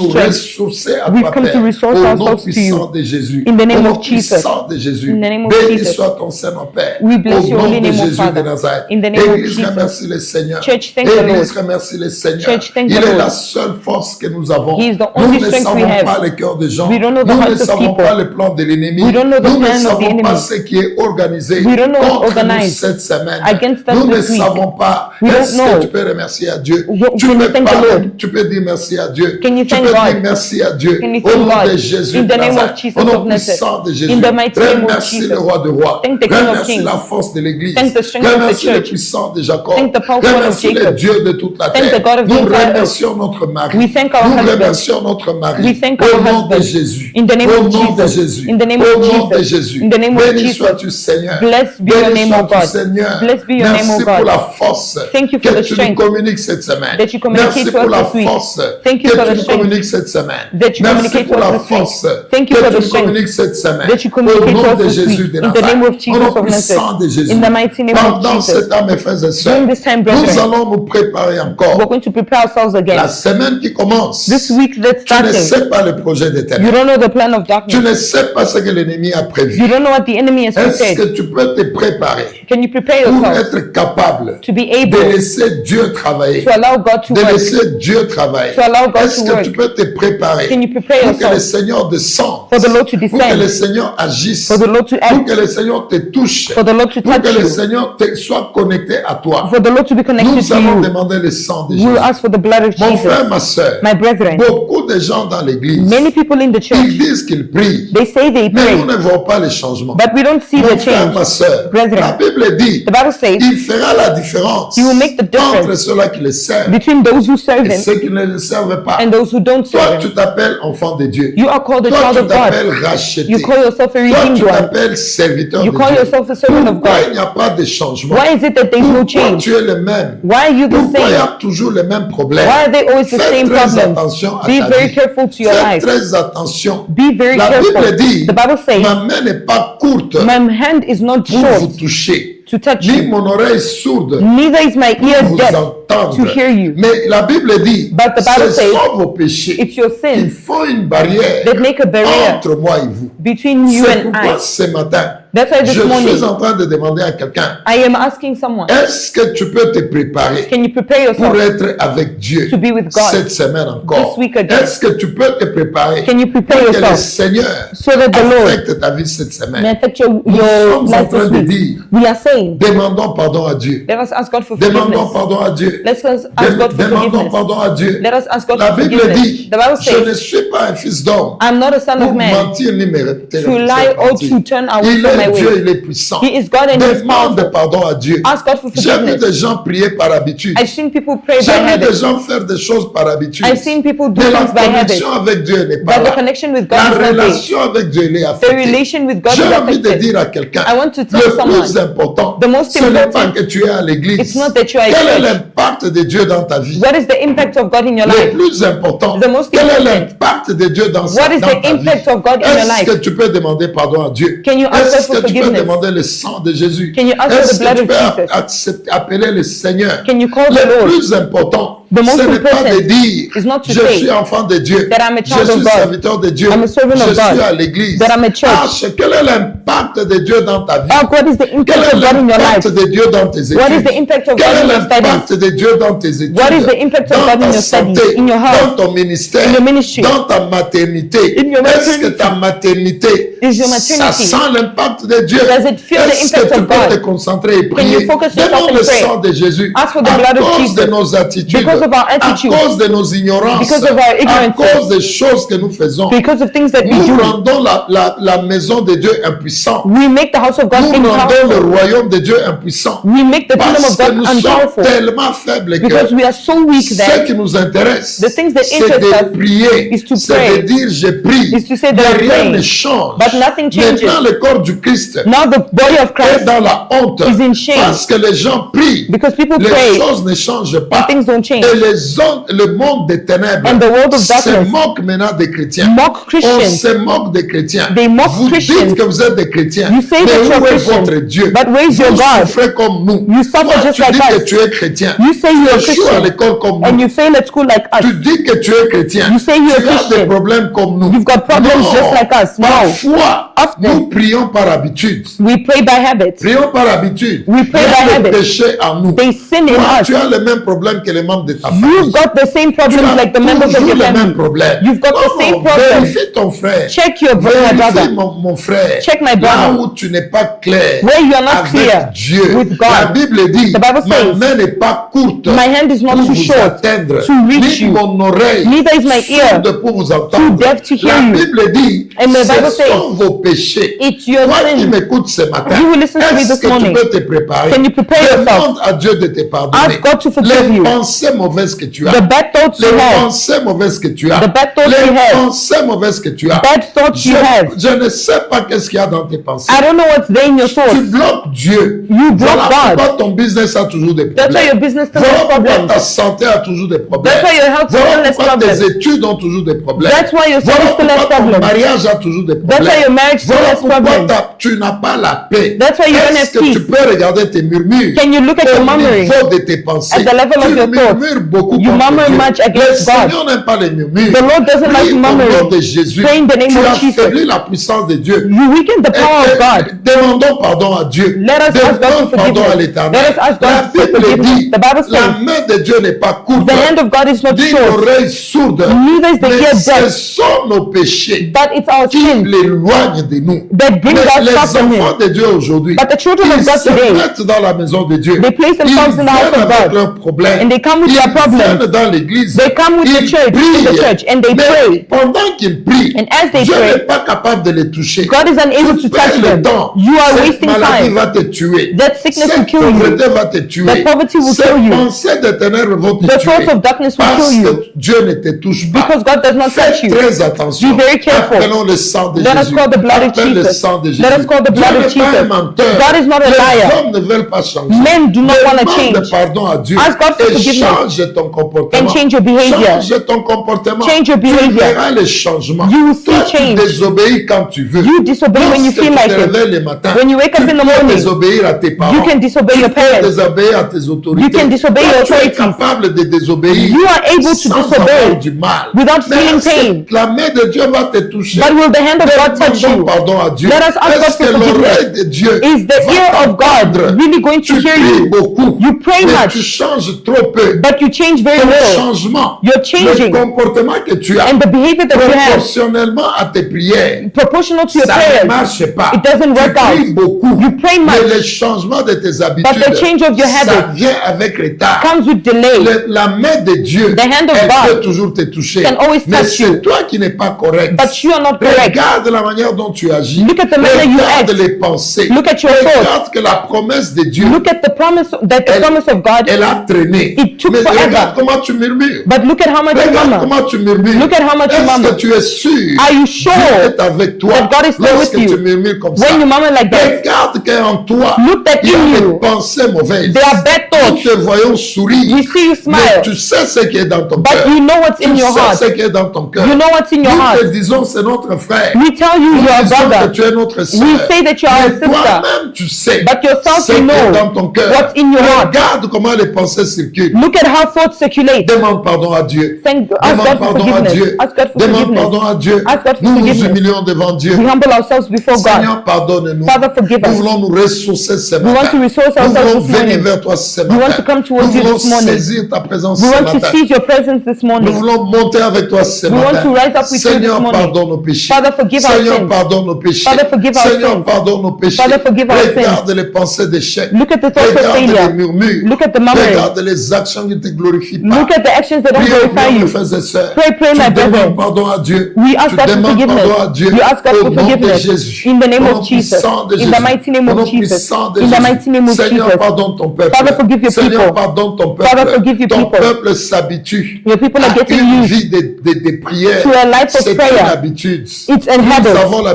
nous church, ressourcer à we've toi, come to Père, resource au nom ourselves to puissant you. de Jésus. In the Au name nom of Jesus. puissant de Jésus. In the name of Béni Jesus. soit ton Saint-Nom, Père. We bless Au your nom holy de name, O Jésus de Father. Nazareth. In the name of Église, Jesus. remercie le Seigneur. Church, thank the Église, Lord. remercie le Seigneur. Church, thank Il the est Lord. la seule force que nous avons. He is the Nous only ne strength we savons have. pas le cœur des gens. We don't know the Nous ne hearts of savons people. pas le plan de l'ennemi. We don't know the Nous ne plan of the savons enemy. pas ce qui est organisé We don't know what's contre nous organized cette semaine. against us Nous ne this week. savons pas. We don't Est-ce know. que tu peux remercier à Dieu? Can Tu you peux thank the parler, Lord? tu peux dire merci à Dieu. Can you Tu thank peux God? dire merci à Dieu. Can you Au thank nom God? de Jésus In de the name of Nazareth. Jesus Au nom of Nazareth. puissant de Jésus. In the mighty name of Remercie Jesus. le roi de rois. Thank the King of Remercie Kings. la force de l'Église. Thank the strength of the Remercie le church. puissant de Jacob. Thank the powerful one of Remercie le Jacob. Dieu de toute la Thank the terre. God of the Nous entire earth. remercions notre mari. We thank our Nous husband. remercions notre mari. We thank Au our nom de husband. Jésus. In the name Au of nom de Jesus. Jésus. In the name Au of nom de Jesus. Jésus. In the name of Béni Jesus. sois-tu, Seigneur. Blessed be your Béni name, O sois-tu, God. Seigneur. Blessed be your Merci name, O pour God. la force Thank you for que the tu nous strength communiques cette semaine. that you communicate Merci to pour us la this week. force Thank you que for tu the nous strength communiques cette semaine. that you Merci communicate pour to us la this week. force Thank you que for tu the nous strength communiques cette semaine. that you Au communicate nom to us de this Jésus week. de In the name Nazareth. of Au Jesus nom of puissant Nazareth. de Jésus. In the mighty name of Pendant Jesus. cet temps, mes frères et sœurs, During this time, nous brethren, allons nous préparer we're encore. going to prepare ourselves La again. semaine qui commence, This week that's tu ne starting, sais pas le projet des you ténèbres. don't know the plan of Tu darkness. ne sais pas ce que l'ennemi a prévu. You don't know what the enemy has Est-ce prepared. que tu peux te préparer Can you prepare pour yourself être capable to be de able laisser Dieu travailler? to allow God to De work? laisser Dieu travailler. To allow God Est-ce to que work? tu peux te préparer Can you prepare pour que le yourself Seigneur descende, for the Lord to pour que le descend, Seigneur agisse, for the Lord to pour act, que le Seigneur te touche, for the Lord to pour touch que le you, Seigneur soit connecté à toi? for the Lord to be connected Nous to allons you? demander le sang de We'll Jésus. ask for the blood of Mon frère, Jesus. ma soeur, My brethren, beaucoup de gens dans l'église, many people in the ils church, disent qu'ils prient, they say they mais nous pray, ne voyons pas les changements. but we don't see Mon the frère, ma change. soeur, Brethren, la Bible dit, The Bible says, il fera la différence He will make the difference entre ceux-là qui le servent between those who serve et Him ceux qui ne le servent pas. and those who don't Toi, serve tu Him. t'appelles enfant de Dieu. You are called a Toi, child tu of God. t'appelles racheté. You call yourself a Toi, redeemed tu one. t'appelles serviteur You de call Dieu. yourself a servant of Pourquoi il God. n'y a pas de changement? Why is it that there's no Pourquoi change? tu es le même? Why are you the Pourquoi il y same? a toujours les mêmes problèmes? Why are they always the Fais same très problems? attention à Be ta very vie. careful to your Fais life. très attention. Be very La Bible careful. dit, The Bible says, ma main n'est pas courte my hand is not pour vous short toucher, to touch ni you, mon oreille sourde neither is my pour ear vous deaf entendre. to hear you. Mais la Bible dit, But the Bible ce says, sont vos péchés It's your qui sins font une barrière that make a barrier entre moi et vous. between you C'est and pourquoi I. ce matin, That's why je this morning suis en train de demander à quelqu'un, I am asking someone, est-ce que tu peux te préparer can you prepare pour yourself être avec Dieu to be with God cette semaine encore? this week again? Est-ce que tu peux te préparer Can you prepare pour que le yourself Seigneur so that the Lord affecte ta vie cette may semaine? affect your Nous sommes en life train this de week? dire, We are saying, demandons pardon à Dieu. let us ask God for Demandons forgiveness. pardon à Dieu. Let's ask God for Demandons forgiveness. pardon à Dieu. Let us ask God La for Bible forgiveness. dit, The Bible je ne says, suis pas un fils d'homme I'm not a son pour of man mentir ni me to lie or to turn away Il from my est Dieu, way. il est puissant. He is God and He is Demande powerful. pardon à Dieu. Ask God for J'ai vu forgiveness. des gens prier par habitude. I've seen people pray by J'ai vu des habit. gens faire des choses par habitude. I've seen people do Mais la things by habit. connexion avec Dieu n'est pas But the là. connection with God La is not there. relation avec Dieu elle est The affectée. relation with God is J'ai envie de affected. dire à quelqu'un, I want to tell le someone, plus important, the most ce n'est pas important, que tu es à l'église. it's not that you are at Quel est church. l'impact de Dieu dans ta vie? What is the impact of God in your Le life? plus important, The most quel est important. l'impact de Dieu dans, What is dans the ta impact vie? of God in your Est-ce que life? tu peux demander pardon à Dieu? Can you ask Est-ce God for que tu peux forgiveness? demander le sang de Jésus? Can you ask for Est-ce the blood que tu of peux Jesus? appeler le Seigneur? Can you call the Le Lord? plus important, The most ce n'est pas de important dire is not to je say suis enfant de Dieu, that I'm a je child of suis God, serviteur de Dieu, I'm a servant je of God, suis à l'église. that I'm a church. Quel est l'impact de Dieu dans ta vie? Oh, what is the Quel impact est of God in your l'impact life? de Dieu dans tes études? What is the impact of Quel God est in your l'impact studies? de Dieu dans tes études? What is the impact of dans God in ta your studies, santé, in your health, dans ton ministère, in your ministry, dans ta maternité? in your Est-ce que maternity? ta maternité, Is your ça maternity, sent l'impact de Dieu? does it feel the Est-ce que impact tu of peux God? te concentrer et Can prier? you focus yourself Demande and le pray? sang de Jésus Ask for the à blood of cause Jesus. de nos attitudes, Because of our à attitude. cause de nos ignorances, Because of our à ignorance. cause des choses que nous faisons. Because of things that we Nous do, rendons la maison de Dieu impuissante. we make the house of God Nous rendons le impowerful. royaume de Dieu impuissant. We make the kingdom Parce of que God nous sommes unpowerful. tellement faibles Because que we are so weak ce that qui nous intéresse, the things that c'est interest de us prier, is to c'est pray, de dire je prie, is to say that mais I'm rien praying. ne change. But nothing changes. Maintenant, le corps du Christ now the body of est Christ, dans la honte is in shame. parce que les gens prient, because people les pray choses ne changent pas. and things don't change. Et le monde des ténèbres And the world of se darkness moque maintenant des chrétiens. mock On Christians. se moque des chrétiens. They mock Vous Christians. dites que vous êtes des chrétiens. You say Mais that où you're est Christian, votre Dieu? but where is your Vous God? souffrez comme nous. You suffer Toi, just tu like dis que us. tu es chrétien. You say you're a Tu échoues à Christian, l'école comme and nous. you fail at school like us. Tu dis que tu es chrétien. You say you're tu as des Christian. problèmes comme nous. You've got problems Non. just like us. No. Parfois, Often. nous prions par habitude. We pray by habit. Prions par habitude. We pray Il y by a le habit. péché en nous. They sin in Toi, us. tu as les mêmes problèmes que les membres de ta famille. You've got the same Tu problems as like the members of toujours your les mêmes family. problèmes. You've got the same problem. Vérifie ton frère. Check your brother. Vérifie mon frère. Check my Là brother. où tu n'es pas clair Where you are not avec clear Dieu. with God. La Bible dit, The Bible ma says, main n'est pas courte My hand is not pour too vous short atteindre, to reach ni you. mon oreille Neither is my ear sourde pour vous entendre. deaf to hear La you. Bible dit, And the Bible ce says, sont vos péchés. It's your Toi qui sin. m'écoutes ce matin, You will listen to me est-ce this que morning. tu peux te préparer? Can you prepare yourself? Demande à Dieu de te pardonner. Ask God to forgive Les you. pensées mauvaises que tu as. The bad thoughts Les you have. pensées mauvaises que tu as. The bad thoughts Les you have. pensées mauvaises que tu as. Bad thoughts you have. Je ne sais pas qu'est-ce qu'il y a dans tes pensées. I don't know what's there in your Tu thoughts. bloques Dieu. You block Voilà God. pourquoi ton business a toujours des That's why problèmes. your business still Voilà has pourquoi problems. ta santé a toujours des problèmes. That's why your health Voilà still has pourquoi tes problems. études ont toujours des problèmes. That's why your Voilà studies still has pourquoi ton problems. mariage a toujours des problèmes. That's why your marriage still Voilà has pourquoi problems. tu n'as pas la paix. That's why you don't Est-ce have que tu peace. peux regarder tes murmures Can you look at au your murmuring niveau de tes pensées? at the level of Tu your thoughts? murmures beaucoup You contre murmur Dieu. much Le against God. Seigneur n'aime pas les murmures. The Lord doesn't like Prie au nom murmuring. de Jésus. Pray in the name Tu of Jesus. affaiblis la puissance de Dieu. You weaken the power of God. Demandons pardon à Dieu. Let us ask God Demandons for pardon à forgiveness. l'Éternel. Let us ask God La for Bible forgiveness. dit, The Bible la says, main de Dieu n'est pas courte, The hand of God is not ni short, l'oreille sourde, neither is the mais ear ce deaf, sont nos péchés but it's our qui sins l'éloignent de nous. that bring Mais us les far from enfants Him. de Dieu aujourd'hui, But the children of ils God se today, mettent dans la maison de Dieu. they place themselves Ils in the house viennent of avec God, leurs problèmes. and they come with Ils their problems. viennent dans l'église. They come with the Ils church, prient. to the church, and they Mais pray. pendant qu'ils prient, And as they Dieu pray, n'est pas capable de les toucher. God is unable Tu to perds touch le them. temps. You are Cette wasting maladie time. va te tuer. That sickness will Cette kill you. pauvreté va te tuer. That poverty will Ces kill you. pensées de ténèbres vont te The tuer. thoughts of darkness will Parce kill you. que Dieu ne te touche pas. Because God does not touch Fais you. très attention. Be very careful. Appelons le sang de Let us Jésus. call the blood of Appelle le Jesus. sang de Jésus. Let us call the blood Dieu of n'est pas Jesus. un menteur. God is not a Les liar. hommes ne veulent pas changer. Men do not want to Demande change. pardon à Dieu. Ask God for Et forgiveness. change ton comportement. And change your behavior. Change ton comportement. Change your Tu behavior. verras les changements. You will see Toi, tu change. désobéis quand tu veux. You disobey when you Lorsque feel tu like te it. réveilles le matin, When you wake up tu in the peux morning, désobéir à tes parents. you can disobey your Tu peux parents. désobéir à tes autorités. You can disobey Toi, your tu es authorities. capable de désobéir You are able to sans disobey avoir du mal. without Mais feeling est-ce pain. que la main de Dieu va te toucher? But will the hand of God touch Demandons you? pardon à Dieu. Let us ask God Est-ce for que l'oreille forgiveness. de Dieu Is the va ear of God t'entendre? really going to Tu hear pries you? beaucoup, You pray mais much, tu changes trop peu. but you change very Ton little. changement, You're le changing. comportement que tu as, And the behavior that you have, proportionnellement à tes prières, proportional to your ça ne prayers, marche pas. it doesn't Tu work pries out. beaucoup, You pray mais much, le changement de tes but habitudes, the change of your ça habit vient avec retard. comes with delay. La main de Dieu, The hand of elle God peut toujours te toucher. can always Mais touch you. c'est toi qui n'es pas correct. But you are not correct. Regarde la manière dont tu agis. Look at the manner you Regarde act. les pensées. Look at your thoughts. Regarde que la promesse de Dieu, Look at the promise of God, elle a traîné. It took Mais forever. regarde comment tu murmures. but look at how much you Regarde murmur. comment tu murmures. Look at how much you Est-ce murmur. que tu es sûr? Are you sure Dieu est avec toi. that God is there Lorsque with tu you? murmures comme ça. When you murmur like that, Regarde qu'en toi, look that il y a in des you, pensées mauvaises. there are bad Nous thoughts. te voyons sourire. We see you Mais smile, tu sais ce qui est dans ton but cœur. you know what's Tu in your sais heart. ce qui est dans ton cœur. You know what's in your Nous heart. te disons c'est notre frère. We tell you Nous you are disons que brother. tu es notre sœur. We say that you are a Mais sister. toi-même tu sais But yourself ce you qui est know dans ton cœur. what's in your heart. Regarde comment les pensées circulent. Look at how thoughts circulate. Demande pardon à Dieu. Ask Demande God for pardon à forgiveness. Dieu. Ask God for Demande forgiveness. pardon à Dieu. Ask God for Nous nous forgiveness. humilions devant Dieu. We humble ourselves before God. Seigneur, pardonne-nous. Father, forgive Nous us. voulons nous ressourcer ce We want matin. to resource Nous ourselves voulons this venir morning. vers toi ce We want matin. to come towards Nous you voulons this morning. saisir ta présence We ce want to matin. seize your presence this Nous morning. voulons monter avec toi ce We matin. want to rise up with you Seigneur, this morning. pardonne nos péchés. Father, forgive our Seigneur, sins. pardonne nos péchés. Father, forgive our Seigneur, sins. pardonne nos péchés. Father, forgive our sins. Regarde les pensées d'échec. Look at the thoughts of Regarde failure. les murmures. Look at the murmuring. Regarde les actions qui ne te glorifient pas. Look at the actions that don't Prions, glorify mes you. frères et sœurs. Pray, Tu my demandes brethren. pardon à Dieu. We ask Tu God for demandes forgiveness. pardon à Dieu. We ask God Au for nom de forgiveness. Jésus. In the name Au of nom Jesus. puissant de In the Jésus. mighty name Au of nom Jesus. puissant de In the Jésus. mighty name of Seigneur, Jesus. pardonne ton peuple. Father, forgive your Seigneur, people. pardonne ton peuple. Father, forgive your Ton people. peuple s'habitue Your people are à getting une used vie de prière. to a life of C'est une prayer. habitude. It's a Nous habit. avons l'habitude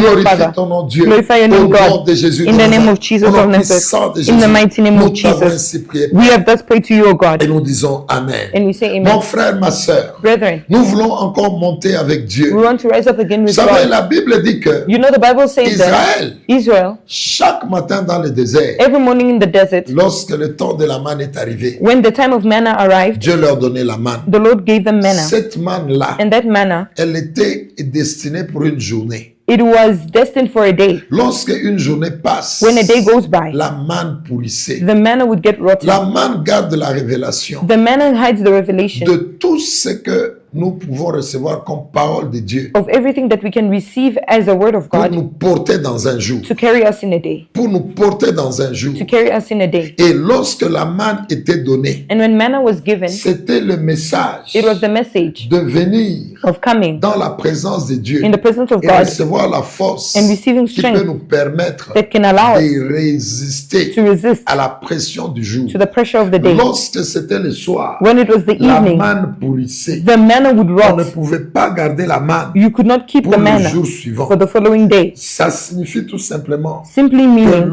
name of Glorifie Father. ton nom, Dieu. Glorify your Au name, nom God. de Jésus In de the name Nazareth. of Jesus Au nom of Nazareth. puissant de In Jésus. the mighty name Nous of t'avons Jesus. ainsi prié. We have thus prayed to you, O God. Et nous disons Amen. And we say Mon amen. frère, ma soeur, Brethren, nous voulons encore monter avec Dieu. we want to rise up again Vous with savez, God. la Bible dit que You know the Bible says that Israël, Israel, chaque matin dans le désert, every morning in the desert, lorsque le temps de la manne est arrivé, when the time of manna arrived, Dieu leur donnait la manne. the Lord gave them manna. Cette manne-là, And that manna, elle était destinée pour une journée. It was destined for a day. Lorsque une journée passe, When a day goes by, la manne pourrissait. the manna would get rotten. La manne garde la révélation The manna hides the revelation de tout ce que nous pouvons recevoir comme parole de Dieu of everything that we can receive as a word of pour God nous porter dans un jour. to carry us in a day. Pour nous porter dans un jour. To carry us in a day. Et lorsque la manne était donnée, And when manna was given, c'était le message it was the message de venir of coming dans la présence de Dieu in the presence of et God recevoir la force and receiving qui peut strength nous permettre that can allow us de résister to resist à la pression du jour. to the pressure of the day. Lorsque c'était le soir, When it was the la evening, manne pourrissait. the manna would On ne rot. pouvait pas garder la manne You could not keep pour the le manna jour suivant. for the following day. Ça signifie tout simplement Simply que meaning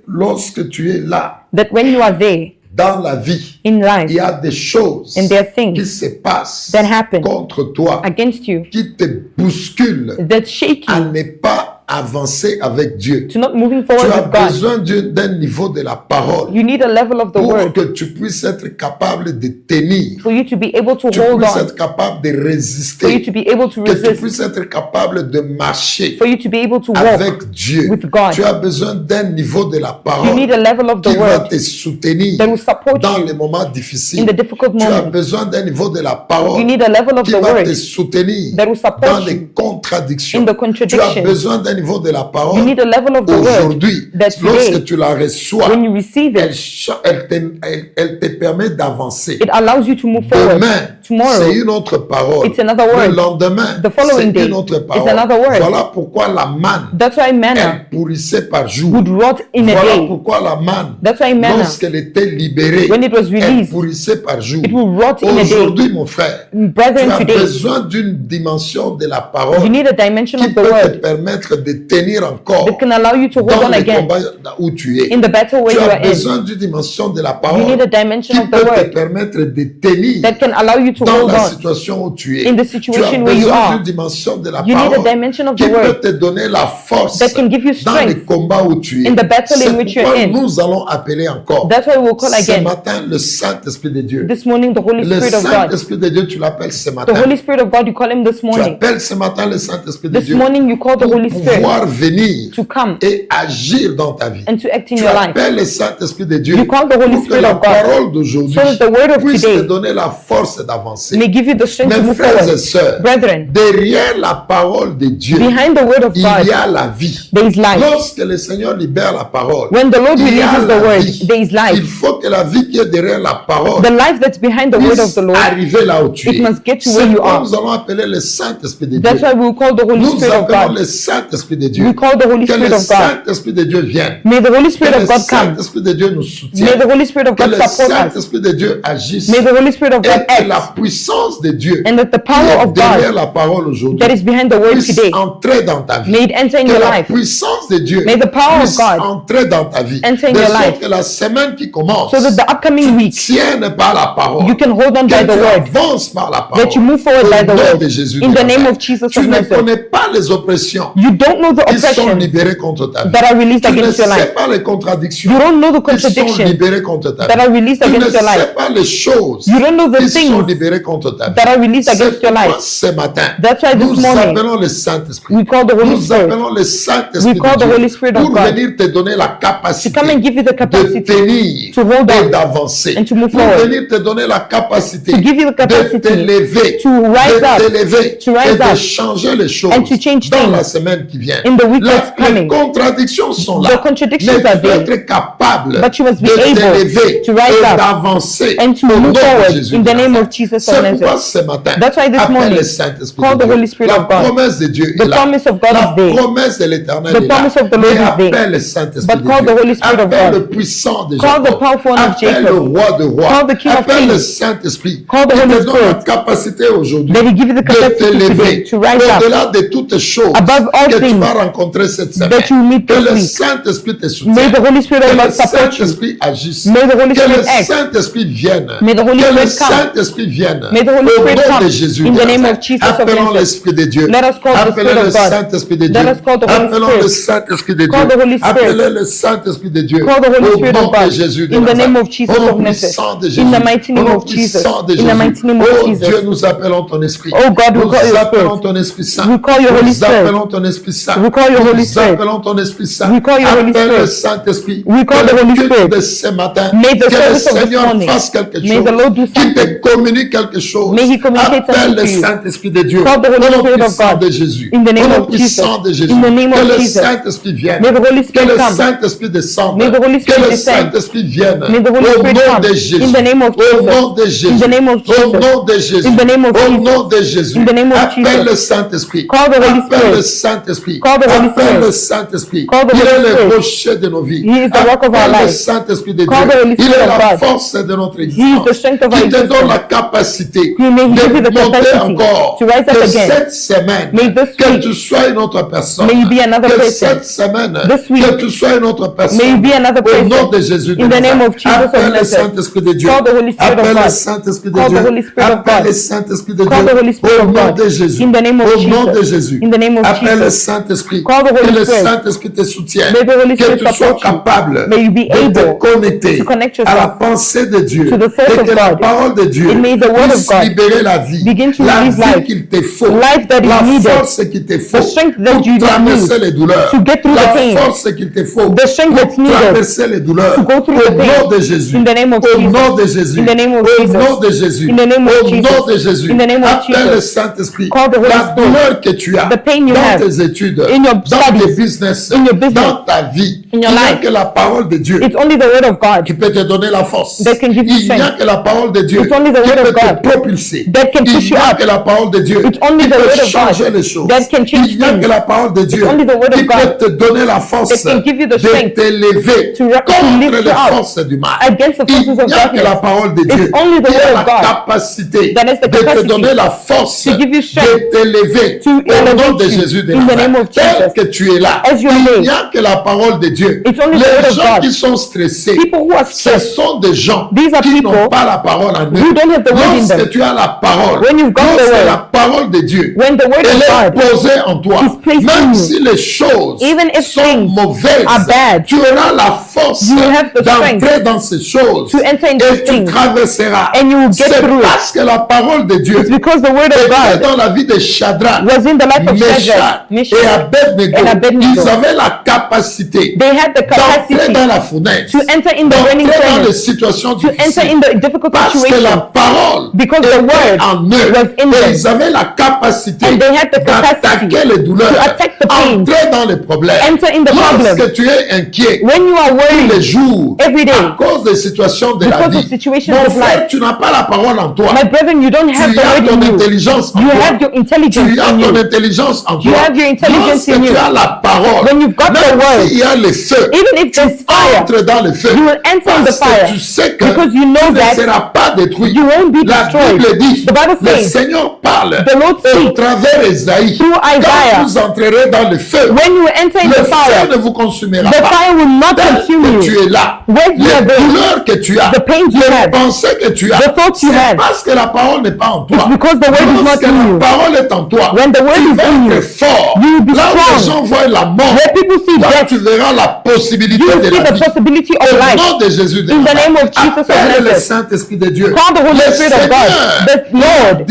lorsque tu es là that when you are there dans la vie, in il life y a des choses and there are qui things se passent that happen contre toi, against you qui te bousculent that shake à you ne pas avancer avec Dieu. to not moving Tu forward as with God. besoin d'un niveau de la parole You need a level of the pour word que tu puisses être capable de tenir, for you to be able to tu hold puisses on, être capable de for you résister, to be able to que tu resist, puisses être capable de marcher for you to be able to walk. avec Dieu. with God. Tu as besoin d'un niveau de la You parole need a level of the qui va word te soutenir that will support dans you les moments in difficiles. the difficult Tu as moments. besoin d'un niveau de la parole You need a level of qui the va te word soutenir that will support dans you les contradictions. in the Tu as contradictions. besoin d'un niveau de la You parole need a level of the word aujourd'hui. that Lorsque today, tu la reçois, when you receive elle, it, elle te permet d'avancer. it allows you to move forward. Demain, Tomorrow, c'est une autre parole. it's another Le word. lendemain, The following c'est day, une autre it's parole. another word. Voilà pourquoi la manne, That's why manna elle pourrissait par jour. would rot in a Voilà day. pourquoi la manne, That's why manna, lorsqu'elle était libérée, when it was elle released, pourrissait par jour. it will rot in a day. Aujourd'hui, mon frère, tu Brethren, as today, besoin d'une dimension de la you parole need a dimension qui of the peut te word permettre de tenir encore that can allow you to hold dans on les again combats où tu es. in the battle where Tu you as are in. besoin d'une dimension de la You parole need a dimension qui of the peut te word permettre de tenir that can allow you to dans hold la on situation où tu es. in the Tu as situation where you besoin are. d'une dimension de la You need a parole dimension of qui the peut word te donner la force that can give you dans les strength combats où tu es. in the battle C'est in which pourquoi you're in. nous allons appeler encore That's why we'll call ce again matin le Saint-Esprit de Dieu. this morning the Holy Le Spirit of God. Saint-Esprit de Dieu, tu l'appelles ce The matin. Holy Spirit of God, you call him this Tu morning. appelles ce matin le Saint-Esprit de This Dieu morning you call the pour Holy Spirit pouvoir venir to come et agir dans ta vie. and to act in Tu your life. appelles le Saint-Esprit de Dieu You call the Holy pour que Spirit la of God parole d'aujourd'hui so that the word of puisse te today donner la force d'avancer. may give you the strength to Mes move frères et forward. sœurs, Brethren, derrière la parole de Dieu, behind the word of il God, y a la vie. there is life. Lorsque le Seigneur libère la parole, When the Lord il y a releases the la word, vie. there is Il life. faut que la vie qui est derrière la parole The life that's behind the word of puisse the Lord, arriver là où tu it es. must get to C'est where you pourquoi are. nous allons appeler le Saint-Esprit de Dieu. That's why we will call the Holy Nous Spirit of appelons God. le Saint-Esprit de Dieu. We call the Holy Que Spirit le of God. Saint-Esprit de Dieu vienne. May the Holy Que Spirit le of God come. Saint-Esprit de Dieu nous May soutienne. the Holy Spirit of Que God le support us. Saint-Esprit de Dieu agisse. May the Holy Spirit of Et God que la act. puissance de Dieu And that the qui power est of derrière God la parole aujourd'hui that is behind the word puisse today, entrer dans ta vie. may it enter in Que your la life. puissance de Dieu May the power of puisse God entrer dans ta vie. enter in De your sorte life. que la semaine qui commence, So that the upcoming week, tienne par la parole. you can hold on Que by the tu word. avances par la parole. That you move forward Au by the nom word. de Jésus In de the name Nazareth. of Jesus Tu of ne Nazareth. connais pas les oppressions You don't know the qui sont oppressions libérées contre ta vie. that are released Tu ne against your sais life. pas les contradictions You don't know the qui sont contradictions libérées contre ta that vie. are released Tu ne against your sais life. pas les choses You don't know the qui sont things libérées contre ta vie. that are released C'est against your pourquoi life. ce matin, That's why nous this morning, appelons le Saint-Esprit. we call the Holy Nous Spirit appelons le Saint-Esprit We call de the Dieu Holy Spirit of pour God venir te donner la to capacité come and give you the de capacity tenir to hold et on d'avancer. and to move Pour forward. venir te donner la capacité To give you the de capacity t'élever, to rise de up, t'élever to rise et de up changer les choses and to change dans things la semaine qui vient. in the week that's Les coming. contradictions sont The là. contradictions Mais are tu dois there. être capable But you must be de able t'élever to rise et up d'avancer and to au nom move de forward Jésus in de the name Nazareth. of Jesus of C'est pourquoi Nazareth. ce matin, That's why this appelle morning, le Saint-Esprit call de the Dieu. Holy Spirit La of God. promesse de Dieu The est là. promise of God La is there. promesse de l'Éternel The est là. promise of the Lord Mais is there. appelle le Saint-Esprit But de call Dieu. the Holy Spirit of Appelle God. le puissant de Call the Jacob. powerful one of Appelle Jacob. le roi de rois. Call the King of Appelle le kings. Saint-Esprit. Call the Il Holy te donne la Spirit. capacité aujourd'hui That he give you the de capacity today t'élever to rise up au-delà de toutes choses above all que tu things vas rencontrer cette semaine. that you meet Que this le week. Saint-Esprit te May soutienne. the Holy Spirit Que of le God support you. Saint-Esprit agisse. May the Holy Que le Spirit act. Saint-Esprit vienne. May the Holy Que le Spirit come. Saint-Esprit vienne. May the Holy Au Spirit nom come. de Jésus. In de the name Nazareth. of Jesus of Appelons Nazareth. l'Esprit de Dieu. Let us call the Appelons Spirit le of God. Saint-Esprit de Dieu. Let us call the Holy Appelons Spirit. le Saint-Esprit de Dieu. Call the Holy Spirit. Appelez le Saint-Esprit de Dieu. Call the Holy Au Spirit nom of God. de Jésus de In the Nazareth. name of Jesus Au nom of Nazareth. puissant de Jésus. In the mighty name Au nom of Jesus. puissant de In the Jésus. mighty name of Oh Jesus. Dieu, nous appelons ton Esprit. Oh God, we Nous call your appelons Spirit. ton Esprit Saint. We call your Holy Nous Spirit. appelons ton Esprit Saint. We call your Holy Nous Spirit. appelons ton Esprit Saint. We call your Holy Appelle le Spirit. Saint-Esprit. We call Que the le Holy culte Spirit. de ce matin. May the Que le service of this Seigneur morning. fasse quelque May chose. the Lord do Qu'il te something. communique quelque chose. May he communicate Appelle something le to you. Saint-Esprit de Dieu. Call the Holy Au nom Spirit of puissant God. de Jésus. In the name Au nom of puissant Jesus. de Jésus. In the name Que of le Jesus. Saint-Esprit vienne. May the Holy Que Spirit le come. Saint-Esprit descende. May the Holy Que Spirit le descend. Saint-Esprit vienne. May the Holy Au Spirit nom come. de Jésus. In the name of Au Jesus. nom de Jésus. In the name of Au Jesus. nom de Jésus. In the name of Au Jesus. nom de Jésus. In the name of Appelle Jesus. le Saint-Esprit. Call the Holy Appelle Spirit. le Saint-Esprit. Call the Holy Appelle Spirit. le Saint-Esprit. Call the Il Holy est le Spirit. rocher de nos vies. He is the rock of our Appelle le lives. Saint-Esprit de Call the Dieu. Holy Il Spirit est of la God. force de notre He is existence. the strength of our Qui te donne existence. la capacité He may give you de the monter capacity encore. to rise up Que again. cette semaine, May this que week, tu sois une autre personne. may you be another Que person. cette semaine, This week, que tu sois une autre personne. may you be another Au nom person. de Jésus de In the name Nazareth. of Jesus of Appelle le Nazareth. Saint-Esprit de Dieu. Call the Holy Spirit of Appelle le God. Saint-Esprit de Call the Dieu. Holy Spirit of Appelle God. le Saint-Esprit de Call the Holy Dieu. Spirit Au of nom God. de Jésus. In the name of Au nom de Jesus. Jésus. In the name of Appelle le Jesus. Saint-Esprit. Call the Holy Que le Spirit. Saint-Esprit te soutienne. May the Holy Que Spirit tu sois support you. capable May you be de te able connecter to connect à la yourself pensée de Dieu. to the thoughts Et of que la God. parole de Dieu And may the word of puisse God libérer la vie. begin to La release vie life. qu'il te faut. Life that is La needed. force qu'il te faut. The strength that Pour you traverser need les douleurs. to get through La the pain. force qu'il te faut. The strength that's Pour needed traverser les douleurs. to go through Au the pain. nom de Jésus. In the name of Au Jesus. nom de Jésus. In the name of Au Jesus. nom de Jésus. In the name of Au Jesus. nom de Jésus. In the name of Appelle le Jesus. Saint-Esprit. Call the Holy La Spirit. douleur que tu as The pain you dans have tes études, in your dans tes studies, business, in your business, dans ta vie. in Il your n'y a life. que la parole de Dieu It's only the word of God qui peut te donner la force. that can give you Il n'y a strength. que la parole de Dieu It's only the qui word peut of God te propulser. that can Il push n'y you a up. que la parole de Dieu It's only qui the peut word of changer God les choses. that can change Il n'y a things. que la parole de Dieu It's only the word qui of peut God te donner la force that can give you the de strength t'élever to lift contre you les up forces du mal. against the Il forces of n'y a que la darkness. parole de It's Dieu only the qui word a of la God capacité that has the de te capacity donner la force to give you de strength t'élever to au nom elevate de you Jésus de in the name Nazareth. of Tel Jesus. que tu es là, As you are il made. n'y a que la parole de Dieu. It's only the word Les of gens God. qui sont stressés, People who are ce stressed, sont des gens these are qui people n'ont pas la parole en who eux. don't have the word in them. Lorsque tu as la parole, When you've got the lorsque word, la parole de Dieu, when the word elle of est God posée en toi, is placed in même you, si les choses even if sont things mauvaises, are bad, tu auras la force you will have the d'entrer dans ces choses to enter into et tu things, traverseras. and you will get C'est through it. parce que la parole de Dieu It's because the word of était God dans la vie de Shadrach, was in the life of Meshach Shadrach, et Meshach, Abednego. and Abednego. Ils avaient la capacité They had the d'entrer capacity dans la fournaise, to enter in the burning d'entrer dans les furnace, situations to enter difficiles, in the difficult parce que la situations, parole because the était word en eux was in et them. ils avaient la capacité And they had the capacity d'attaquer les douleurs, to attack the pain, entrer dans les problèmes. enter in the Lorsque problem. tu es inquiet When you are tous les worried jours every day à cause des situations de la because of vie, situations mon of frère, life, tu n'as pas la parole en toi. my brethren, you don't have Tu the as word ton in you. intelligence en You toi. have your intelligence Tu as in ton you. intelligence en You toi. have your intelligence Lorsque in tu you. as la parole, When you've got the même word, s'il y a le feu, even if there's fire, entre dans le feu. you will enter in the Parce que fire tu sais que because you know tu ne that seras pas détruit. you won't be La destroyed. Bible dit, The Bible le says, Seigneur parle the Lord au speaks travers Esaïe. through Isaiah. Quand vous entrerez dans le feu, When you enter in le the feu fire, ne vous consumera the pas. fire will not Tel consume que tu you. es là, When you are les there, douleurs que tu as, the pains you les have, pensées que tu as, the thoughts you c'est have, parce que la parole n'est pas en toi. it's because the word is Lorsque not in la you. parole est en toi, When the word tu is vas in être you, fort. you will be Là où les strong. gens voient la mort, Where people see toi death, tu verras la possibilité you will de see la the vie. possibility of Au life. nom de Jésus de In the Nazareth, name of Jesus of appelle le Nazareth. Saint-Esprit de Dieu. Call the Holy Le Spirit of God. The Seigneur Lord,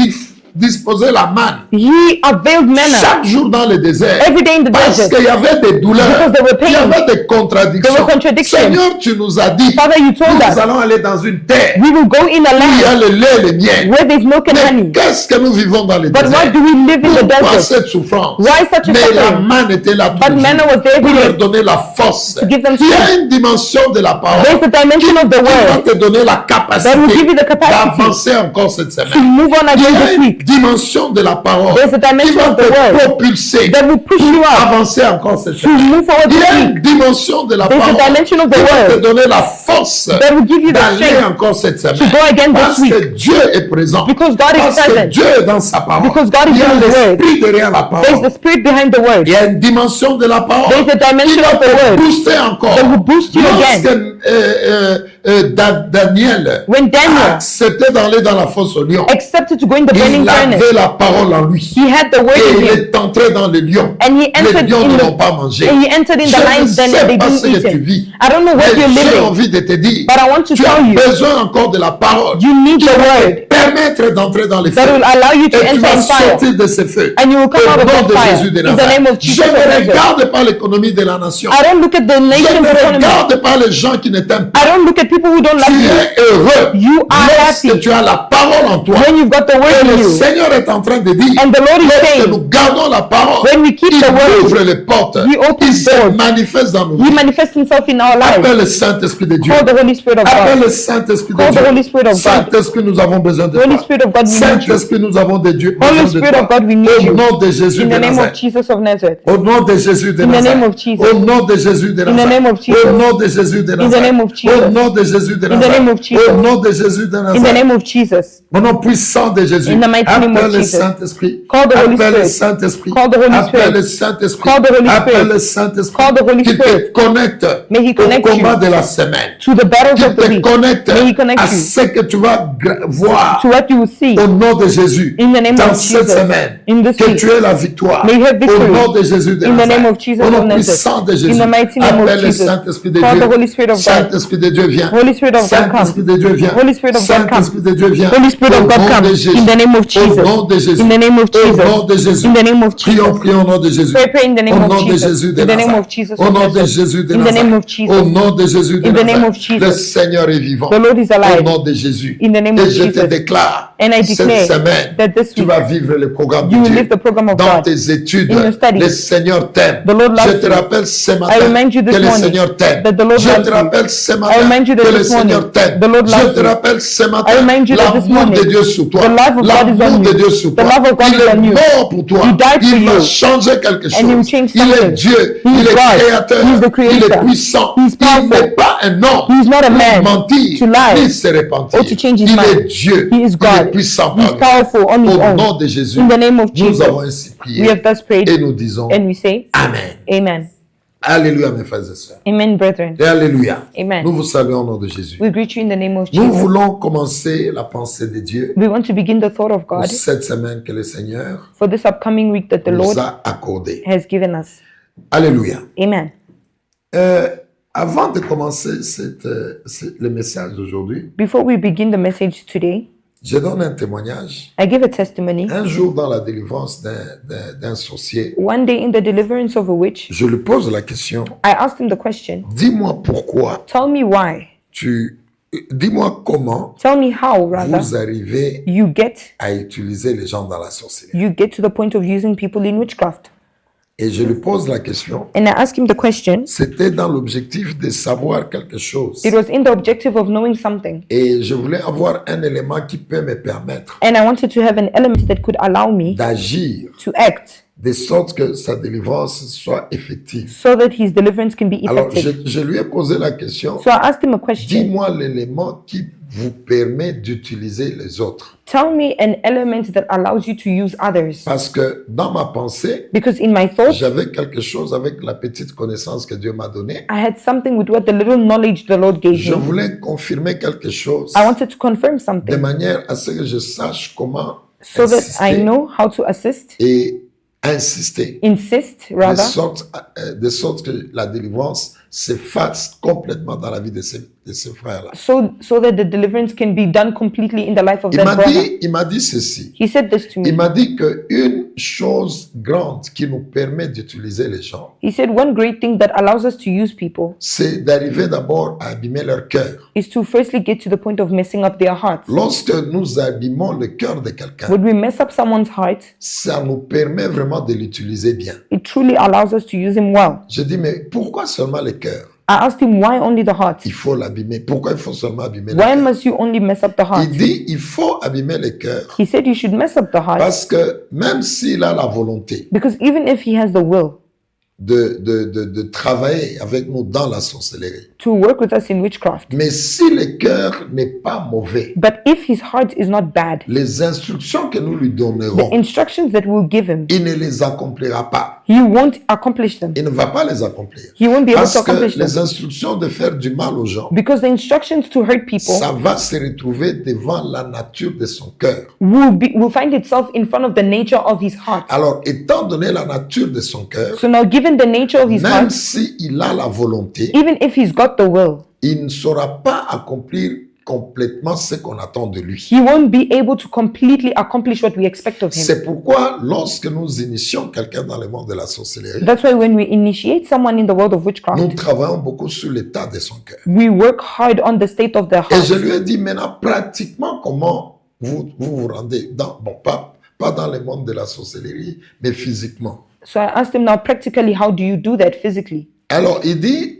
disposait la manne He availed manna chaque jour dans le désert. every day in the Parce desert. qu'il y avait des douleurs, Because there were il y pains. avait des contradictions. There were contradictions. Seigneur, tu nous as dit, Father, you told nous us allons aller dans une terre we will go in a où il y a land le lait et le miel. where there's milk and Mais honey. qu'est-ce que nous vivons dans le But désert? why do we live in the Pourquoi desert? cette souffrance? Why such a Mais la suffering? manne était là tous But les manna jours was there every pour leur day donner la force. to give them Il y a strength. une dimension de la parole There's the dimension of the qui va word te donner la that will give capacité you the capacity d'avancer encore cette to semaine. move on Il y again a this une week. dimension de la parole There's a qui dimension va of the word te propulser that will push you up avancer encore cette to move forward Il y this a week. une dimension de la There's a parole dimension of the qui va te word donner la force that will give you the d'aller strength encore cette to semaine. go again Parce this que week. Dieu est présent. Because God is Parce que present. Dieu est dans sa parole. Because God is Il y a in the word. l'esprit derrière la There's parole. the spirit behind the word. Il y a une dimension de la parole There's a qui dimension va of the te word booster encore. that will boost you Lorsque again. Daniel When a Daniel accepté d'aller dans la fosse au lion, accepted to go in the burning il furnace, avait la parole en lui. he had the word Et in il him. est entré dans les lions. And he Les entered lions in ne the l'ont pas mangé. and he entered in Je the ne lions, then sais they pas didn't ce eat que tu him. vis. I don't know what Mais you're j'ai living, envie de te dire, but I want to tu tell as you, besoin encore de la parole you need qui the va te word permettre d'entrer dans les that feux. will allow you to Et tu enter vas in fire, sortir de ces feux. and you will come Au out of nom that de fire Jésus de in the name Nazareth. of Je Jesus of ne Nazareth. regarde pas l'économie de la nation. I don't look at the Je nation's ne economy. regarde pas les gens qui ne t'aiment pas. I don't look at people who don't Tu like you. es heureux You are lorsque happy tu as la parole en toi. when you've got the Et word in le you. Seigneur est en train de dire, And the Lord is lorsque saying, nous gardons la parole, when we keep il the word, ouvre les portes, He opens il se doors. manifeste dans nos He vies. manifests himself in our lives. Appelle le Saint-Esprit de Dieu. Call the Holy Spirit of Appelle God. le Saint-Esprit de Call the Dieu. Holy Spirit of God. Saint-Esprit, nous avons besoin de Holy toi. Spirit of God, we need you. Saint-Esprit, nous avons de Dieu. Holy besoin de Spirit toi. of God, we need Au you. nom de Jésus In de the name of Nazareth. Jesus of Nazareth. Au nom de Jésus de In the name Nazareth. of Jesus. Au nom de Jésus de In the name Nazareth. of Jesus. Au nom de Jésus de In the Nazareth. name of Jesus. Au nom de Jésus de In the name Nazareth. of Jesus. Au nom de Jésus de In the Nazareth. name of Jesus. Au nom puissant de Jésus. In the mighty name of Appelle le Jesus. Saint-Esprit. Call the Holy Appelle le Spirit. Saint-Esprit. Call the Holy Appelle Spirit. le Saint-Esprit. Call the Holy Appelle Spirit. le Saint-Esprit. Call the Holy Qui te Spirit. connecte May He au connect combat you de la semaine. to the battles Qui of the te week. connecte May He connect à you ce que tu vas voir to what you will see au nom de Jésus in the name dans of cette Jesus. semaine. In this Que week. tu aies la victoire May you have victory. au nom de Jésus de In the name Nazareth. of Jesus Au of nom Nazareth. puissant de Jésus. In the mighty name of Appelle le Jesus. Saint-Esprit de Call Dieu. the Holy Spirit of God. Saint-Esprit de Dieu vient. Holy Spirit of God come. Saint-Esprit de Dieu vient. Holy Spirit of God come. Saint-Esprit de Dieu vient. Holy Spirit of Au God nom come. de Jésus. In the name of Au Jesus. nom de Jésus. In the name of Au Jesus. nom de Jésus. In the name of Jesus. Prions, prions au nom de Jésus. Pray in the name Au of nom de Jesus. Jésus de In the name Nazareth. of Jesus Au of nom de Nazareth. Jésus de In the name of Nazareth. Jesus. Au nom de Jésus de In the name of Nazareth. Jesus. Le Seigneur est vivant. The Lord is alive. Au nom de Jésus. In the name Et of je te Jesus. déclare And I cette declare semaine, that this tu week vas vivre le programme de you will Dieu. live the program of Dans God. tes études, In your studies. le Seigneur t'aime. The Lord loves Je te you. rappelle ce I matin remind you this que le morning Seigneur t'aime. that the Lord Je loves te you. rappelle ce I matin remind you that que le this morning Seigneur t'aime. the Lord Je loves te you. rappelle ce I matin remind you that this l'amour morning de Dieu sur toi. the love of God is on L'amour de you. Dieu sur The toi. love of God Il is est on you. mort pour toi. He died for Il va you. changer quelque And he will chose. change Il est something. Dieu. He is Il est God. créateur. He is the Il creator. est puissant. He is Il powerful. n'est pas un homme He is not a man pour mentir to lie ni se repentir. or to change his Il mind. est Dieu. He is Il God. est puissant He is par lui. powerful on his Au own. nom de Jésus, In the name of nous Jesus. avons ainsi prié We have thus prayed et nous disons and we say, Amen. Amen. Alléluia, mes frères et sœurs. Amen, brethren. Et Alléluia. Amen. Nous vous saluons au nom de Jésus. We greet you in the name of Nous Jesus. voulons commencer la pensée de Dieu We want to begin the thought of pour God cette semaine que le Seigneur for this upcoming week that the nous Lord a accordée. has given us. Alléluia. Amen. Avant de commencer le message d'aujourd'hui, Before we begin the message today, je donne un témoignage. I give a testimony. Un jour, dans la délivrance d'un sorcier, One day in the deliverance of a witch, je lui pose la question, I asked him the question, dis-moi pourquoi tell me why, dis-moi comment tell me how, rather, vous arrivez you get à utiliser les gens dans la sorcellerie. to the point of using people in witchcraft. Et je lui pose la question, And I asked him the question. c'était dans l'objectif de savoir quelque chose. It was in the objective of knowing something. Et je voulais avoir un élément qui peut me permettre And I wanted to have an element that could allow me d'agir to act de sorte que sa délivrance soit effective. so that his deliverance can be Alors, effective. je lui ai posé la question, So I asked him a question. dis-moi l'élément qui vous permet d'utiliser les autres. Tell me an element that allows you to use others. Parce que dans ma pensée, Because in my thoughts, j'avais quelque chose avec la petite connaissance que Dieu m'a donnée. I had something with what the little knowledge the Lord gave Je me. voulais confirmer quelque chose I wanted to confirm de something manière à ce que je sache comment so that I insister know how to assist, et insister. insist De rather, sorte que la délivrance s'efface complètement dans la vie de ces frères-là. so that the deliverance can be done completely in the life of that brother. Il m'a dit ceci. He said this to Il me. m'a dit qu'une chose grande qui nous permet d'utiliser les gens, He said one great thing that allows us to use people c'est d'arriver d'abord à abîmer leur cœur. is to firstly get to the point of messing up their hearts. Lorsque nous abîmons le cœur de quelqu'un, When we mess up someone's heart, ça nous permet vraiment de l'utiliser bien. it truly allows us to use him well. Je dis, mais pourquoi seulement le cœur? I asked him, why only the heart? Il faut l'abîmer. Pourquoi il faut seulement abîmer le Why cœur? must you only mess up the heart? Il dit, il faut abîmer le cœur He said you should mess up the heart parce que même s'il a la volonté because even if he has the will de travailler avec nous dans la sorcellerie, to work with us in witchcraft, mais si le cœur n'est pas mauvais, but if his heart is not bad, les instructions que nous lui the donnerons, instructions that we'll give him, il ne les accomplira pas. he won't accomplish them. Il ne va pas les accomplir. He won't be able Parce to que accomplish les them instructions de faire du mal aux gens, because the instructions to hurt people ça va se retrouver devant la nature de son cœur. will find itself in front of the nature of his heart. Alors, étant donné la nature de son cœur, So now, given the nature of his même heart, s'il a la volonté, even if he's got the will, il ne saura pas accomplir complètement ce qu'on attend de lui. he won't be able to completely accomplish what we expect of him. C'est pourquoi, lorsque nous initions quelqu'un dans le monde de la sorcellerie, That's why when we initiate someone in the world of nous witchcraft, travaillons beaucoup sur l'état de son cœur. we work hard on the state of their Et je heart. lui ai dit, maintenant, pratiquement, comment vous rendez dans, bon, pas dans le monde de la sorcellerie, mais physiquement. So I asked him, now practically, how do you do that physically? Alors, il dit,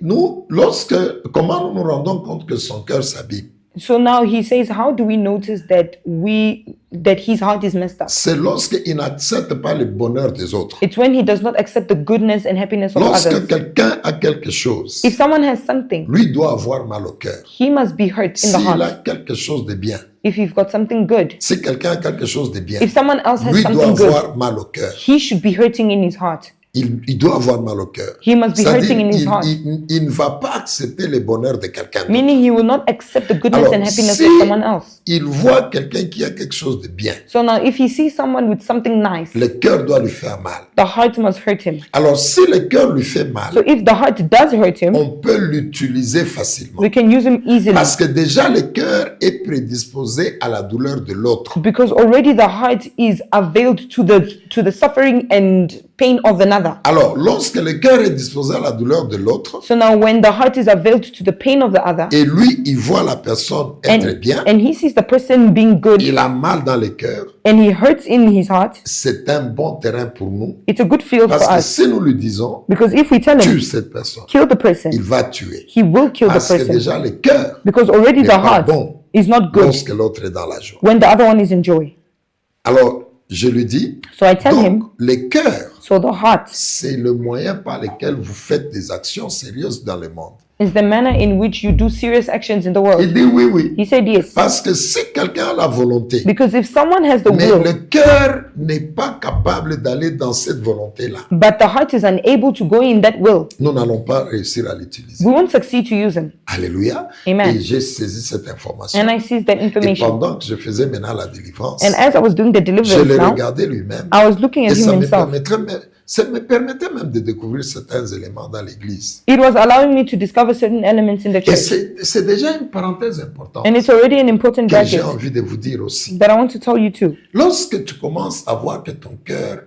comment nous nous rendons compte que son cœur s'abîme? So now he says, how do we notice that his heart is messed up? C'est lorsqu'il n'accepte pas le bonheur des autres. It's when he does not accept the goodness and happiness of Lorsque others. quelqu'un a quelque chose, If someone has something, lui doit avoir mal au cœur. he must be hurt in the S'il a heart. quelque chose de bien, If you've got something good, si quelqu'un a quelque chose de bien, if someone else has lui doit something good, avoir mal au cœur. he should be hurting in his heart. Il doit avoir mal au cœur. He must be C'est-à-dire, hurting in his heart. il ne va pas accepter le bonheur de quelqu'un d'autre. Meaning he will not accept the goodness Alors, and happiness si of someone else. il voit quelqu'un qui a quelque chose de bien, So now if he sees someone with something nice, le cœur doit lui faire mal. the heart must hurt him. Alors, si le cœur lui fait mal, So if the heart does hurt him, on peut l'utiliser facilement. we can use him easily Parce que déjà, le cœur est prédisposé à la douleur de l'autre. because already the heart is availed to the suffering and pain of another. Alors, lorsque le cœur est disposé à la douleur de l'autre, So now when the heart is availed to the pain of the other, et lui, il voit la personne être bien, and he sees the person being good il a mal dans le cœur, and he hurts in his heart, c'est un bon terrain pour nous. it's a good field Parce for que us. si nous lui disons, Because if we tell him, tue cette personne, kill the person, il va tuer. he will kill the Parce que person. déjà, le cœur Because already n'est the pas heart bon is not good lorsque l'autre est dans la joie. when the other one is in joy. Alors, je lui dis, So I tell him, donc, le cœur, so the heart c'est le moyen par lequel vous faites des actions sérieuses dans le monde. is the manner in which you do serious actions in the world. Il dit oui, oui. He said yes. Parce que si quelqu'un a la volonté, Because if someone has the mais will, le cœur n'est pas capable d'aller dans cette volonté-là, but the heart is unable to go in that will, nous n'allons pas réussir à l'utiliser. we won't succeed to use him. Alléluia. Amen. Et j'ai saisi cette information. And I seized that Et information. pendant que je faisais maintenant la délivrance, And as I was doing the je deliverance le now, regardais lui-même. I was looking at Et him himself. ça me permettait même de découvrir certains éléments dans l'église. It was allowing me to discover certain elements in the Et church. c'est déjà une parenthèse importante And it's already an important que j'ai bracket envie de vous dire aussi. that I want to tell you too. Lorsque tu commences à voir que ton cœur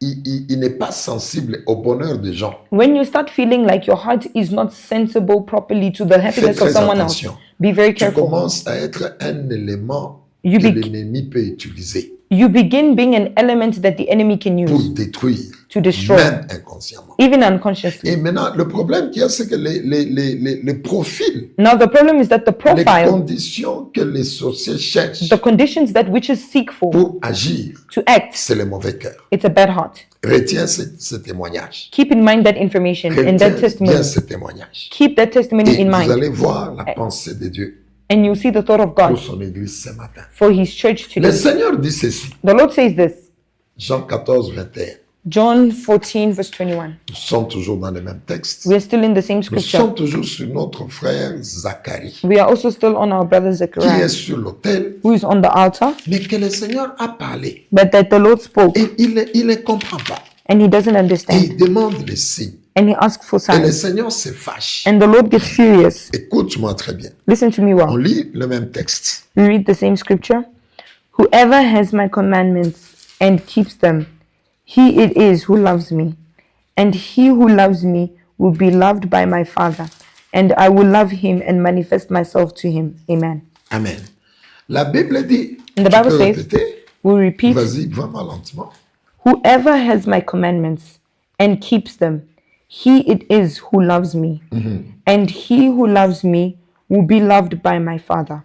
il n'est pas sensible au bonheur des gens, When you start feeling like your heart is not sensible properly to the fais happiness of très someone else, attention. be very Tu careful. commences à être un élément You que be- l'ennemi peut utiliser You begin being an element that the enemy can pour use détruire, to destroy, même inconsciemment. even unconsciously. Et maintenant, le problème qu'il y a, c'est que les profils, Now the problem is that the les profile, conditions que les sorciers cherchent the conditions that witches seek for pour agir, to act, c'est le mauvais cœur. it's a bad heart. Retiens ce témoignage. Keep in mind that information and Retiens that bien testimony. ce témoignage. Keep that testimony Et in vous mind, allez voir la pensée de Dieu and you'll see the thought of pour God son église ce matin. for His church Le today. Seigneur dit ceci, The Lord says this, Jean 14, 21. John 14 verse 21. Nous sommes toujours dans le même texte. We are still in the same Nous scripture. sommes toujours sur notre frère Zacharie, We are also still on our brother qui est Zechariah, sur l'autel, who is on the altar, mais que le Seigneur a parlé. but that the Lord spoke Et il ne comprend pas. and he doesn't Et understand. il demande les signes. And he asks for Et le signs. Seigneur se fâche. And the Lord gets furious. Écoute-moi très bien. Listen to me On well. lit le même texte. We read the same scripture. Whoever has my commandments and keeps them, he it is who loves me. And he who loves me will be loved by my Father. And I will love him and manifest myself to him. Amen. Amen. La Bible dit, And the tu Bible peux says, répéter? we'll repeat, Vas-y, vraiment lentement. whoever has my commandments and keeps them, He it is who loves me, and he who loves me will be loved by my Father,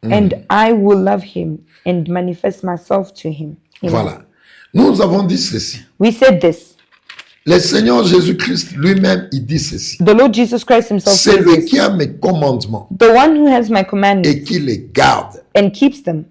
and I will love him and manifest myself to him. Amen. Voilà. Nous avons dit ceci. We said this. Le Seigneur Jésus-Christ lui-même, il dit ceci. The Lord Jesus Christ himself C'est says lui this. qui a mes commandements The one who has my commandments et qui les garde. and keeps them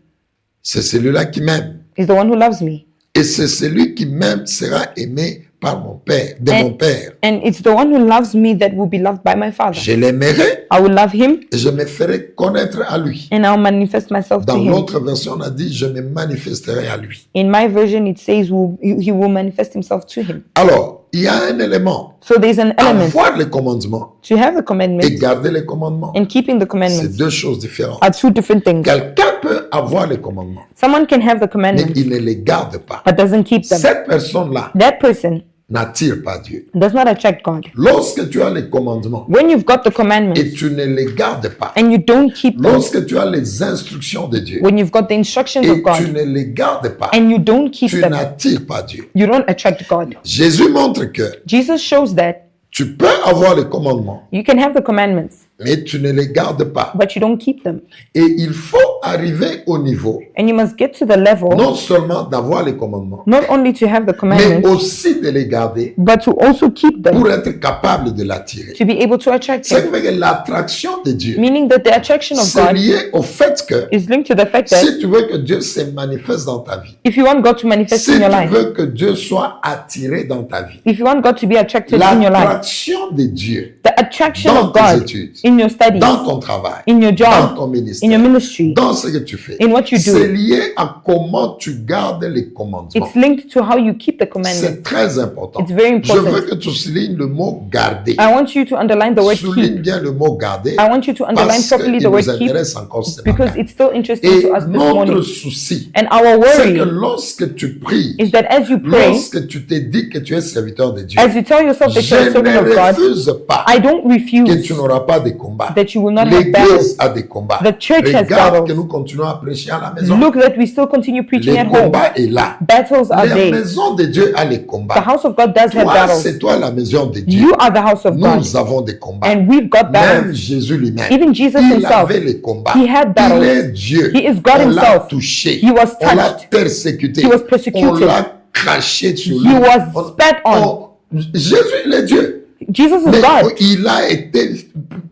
C'est celui-là qui m'aime. is the one who loves me. Et c'est celui qui m'aime sera aimé par mon Père, de mon Père. And it's the one who loves me that will be loved by my Father. Je l'aimerai I will love him et je me ferai connaître à lui. and I'll manifest myself to Dans him. l'autre version, on a dit, je me manifesterai à lui. In my version, it says he will manifest himself to him. Alors, il y a un élément. So there's an element Avoir les commandements to have the et commandments garder les commandements, and keeping the c'est commandments deux choses différentes. are two different things. Quelqu'un peut avoir les commandements, Someone can have the mais commandments il ne les garde pas. but doesn't keep them. Cette personne-là That person n'attire pas Dieu. does not attract God. Lorsque tu as les commandements When you've got the commandments et tu ne les gardes pas, and you don't keep them, lorsque tu as les instructions de Dieu when you've got the instructions of et tu God ne les gardes pas, and you don't keep tu them, n'attires pas Dieu. you don't attract God. Jésus montre que Jesus shows that tu peux avoir les commandements, you can have the commandments mais tu ne les gardes pas. but you don't keep them. Et il faut arriver au niveau, And you must get to the level non seulement d'avoir les commandements, not only to have the mais commandments aussi de les garder but to also keep them pour être capable de l'attirer. to be able to attract C'est him. que l'attraction de Dieu, Meaning that the attraction of c'est God lié au fait que is linked to the fact that si tu veux que Dieu se manifeste dans ta vie, if you want God to manifest si in your tu life, veux que Dieu soit attiré dans ta vie, if you want God to be attracted in your life, l'attraction de Dieu the attraction dans of tes God études, in your studies, dans ton travail, in your dans job, ton in your ministère, ministry, dans ce que tu fais, in what you c'est do, lié à comment tu gardes les commandements. it's linked to how you keep the C'est commandments. très important. It's very Je veux important. que tu soulignes le mot garder. I want you to underline the word Souligne keep. bien le mot garder I want you to underline parce properly qu'il the word nous keep intéresse encore ce because matin. it's still interesting Et to us this notre morning. souci, And our c'est que worry lorsque tu pries, is that as you pray, lorsque tu te dis que tu es serviteur de Dieu, as you tell yourself that je you're a servant ne of God, refuse pas I don't que refuse tu n'auras pas de combats. that you will not have L'Église battles. a des combats. The church has Regarde battles. que nous continuons à prêcher à la maison. Look that we still continue preaching Les at home. combats est là. Battles are La there. maison de Dieu a les The combats. house of God does have Toi, battles. c'est toi la maison de Dieu. You are the house of God. Nous avons des combats. And we've got Même battles. Jésus lui-même, Even Jesus il himself, avait les combats. he had battles. Il est Dieu. He is God On l'a himself. touché. He was On l'a touched. persécuté. He was persecuted. On l'a craché sur lui. He was spat on. Jésus, il est Dieu. Jesus is Mais God, il a été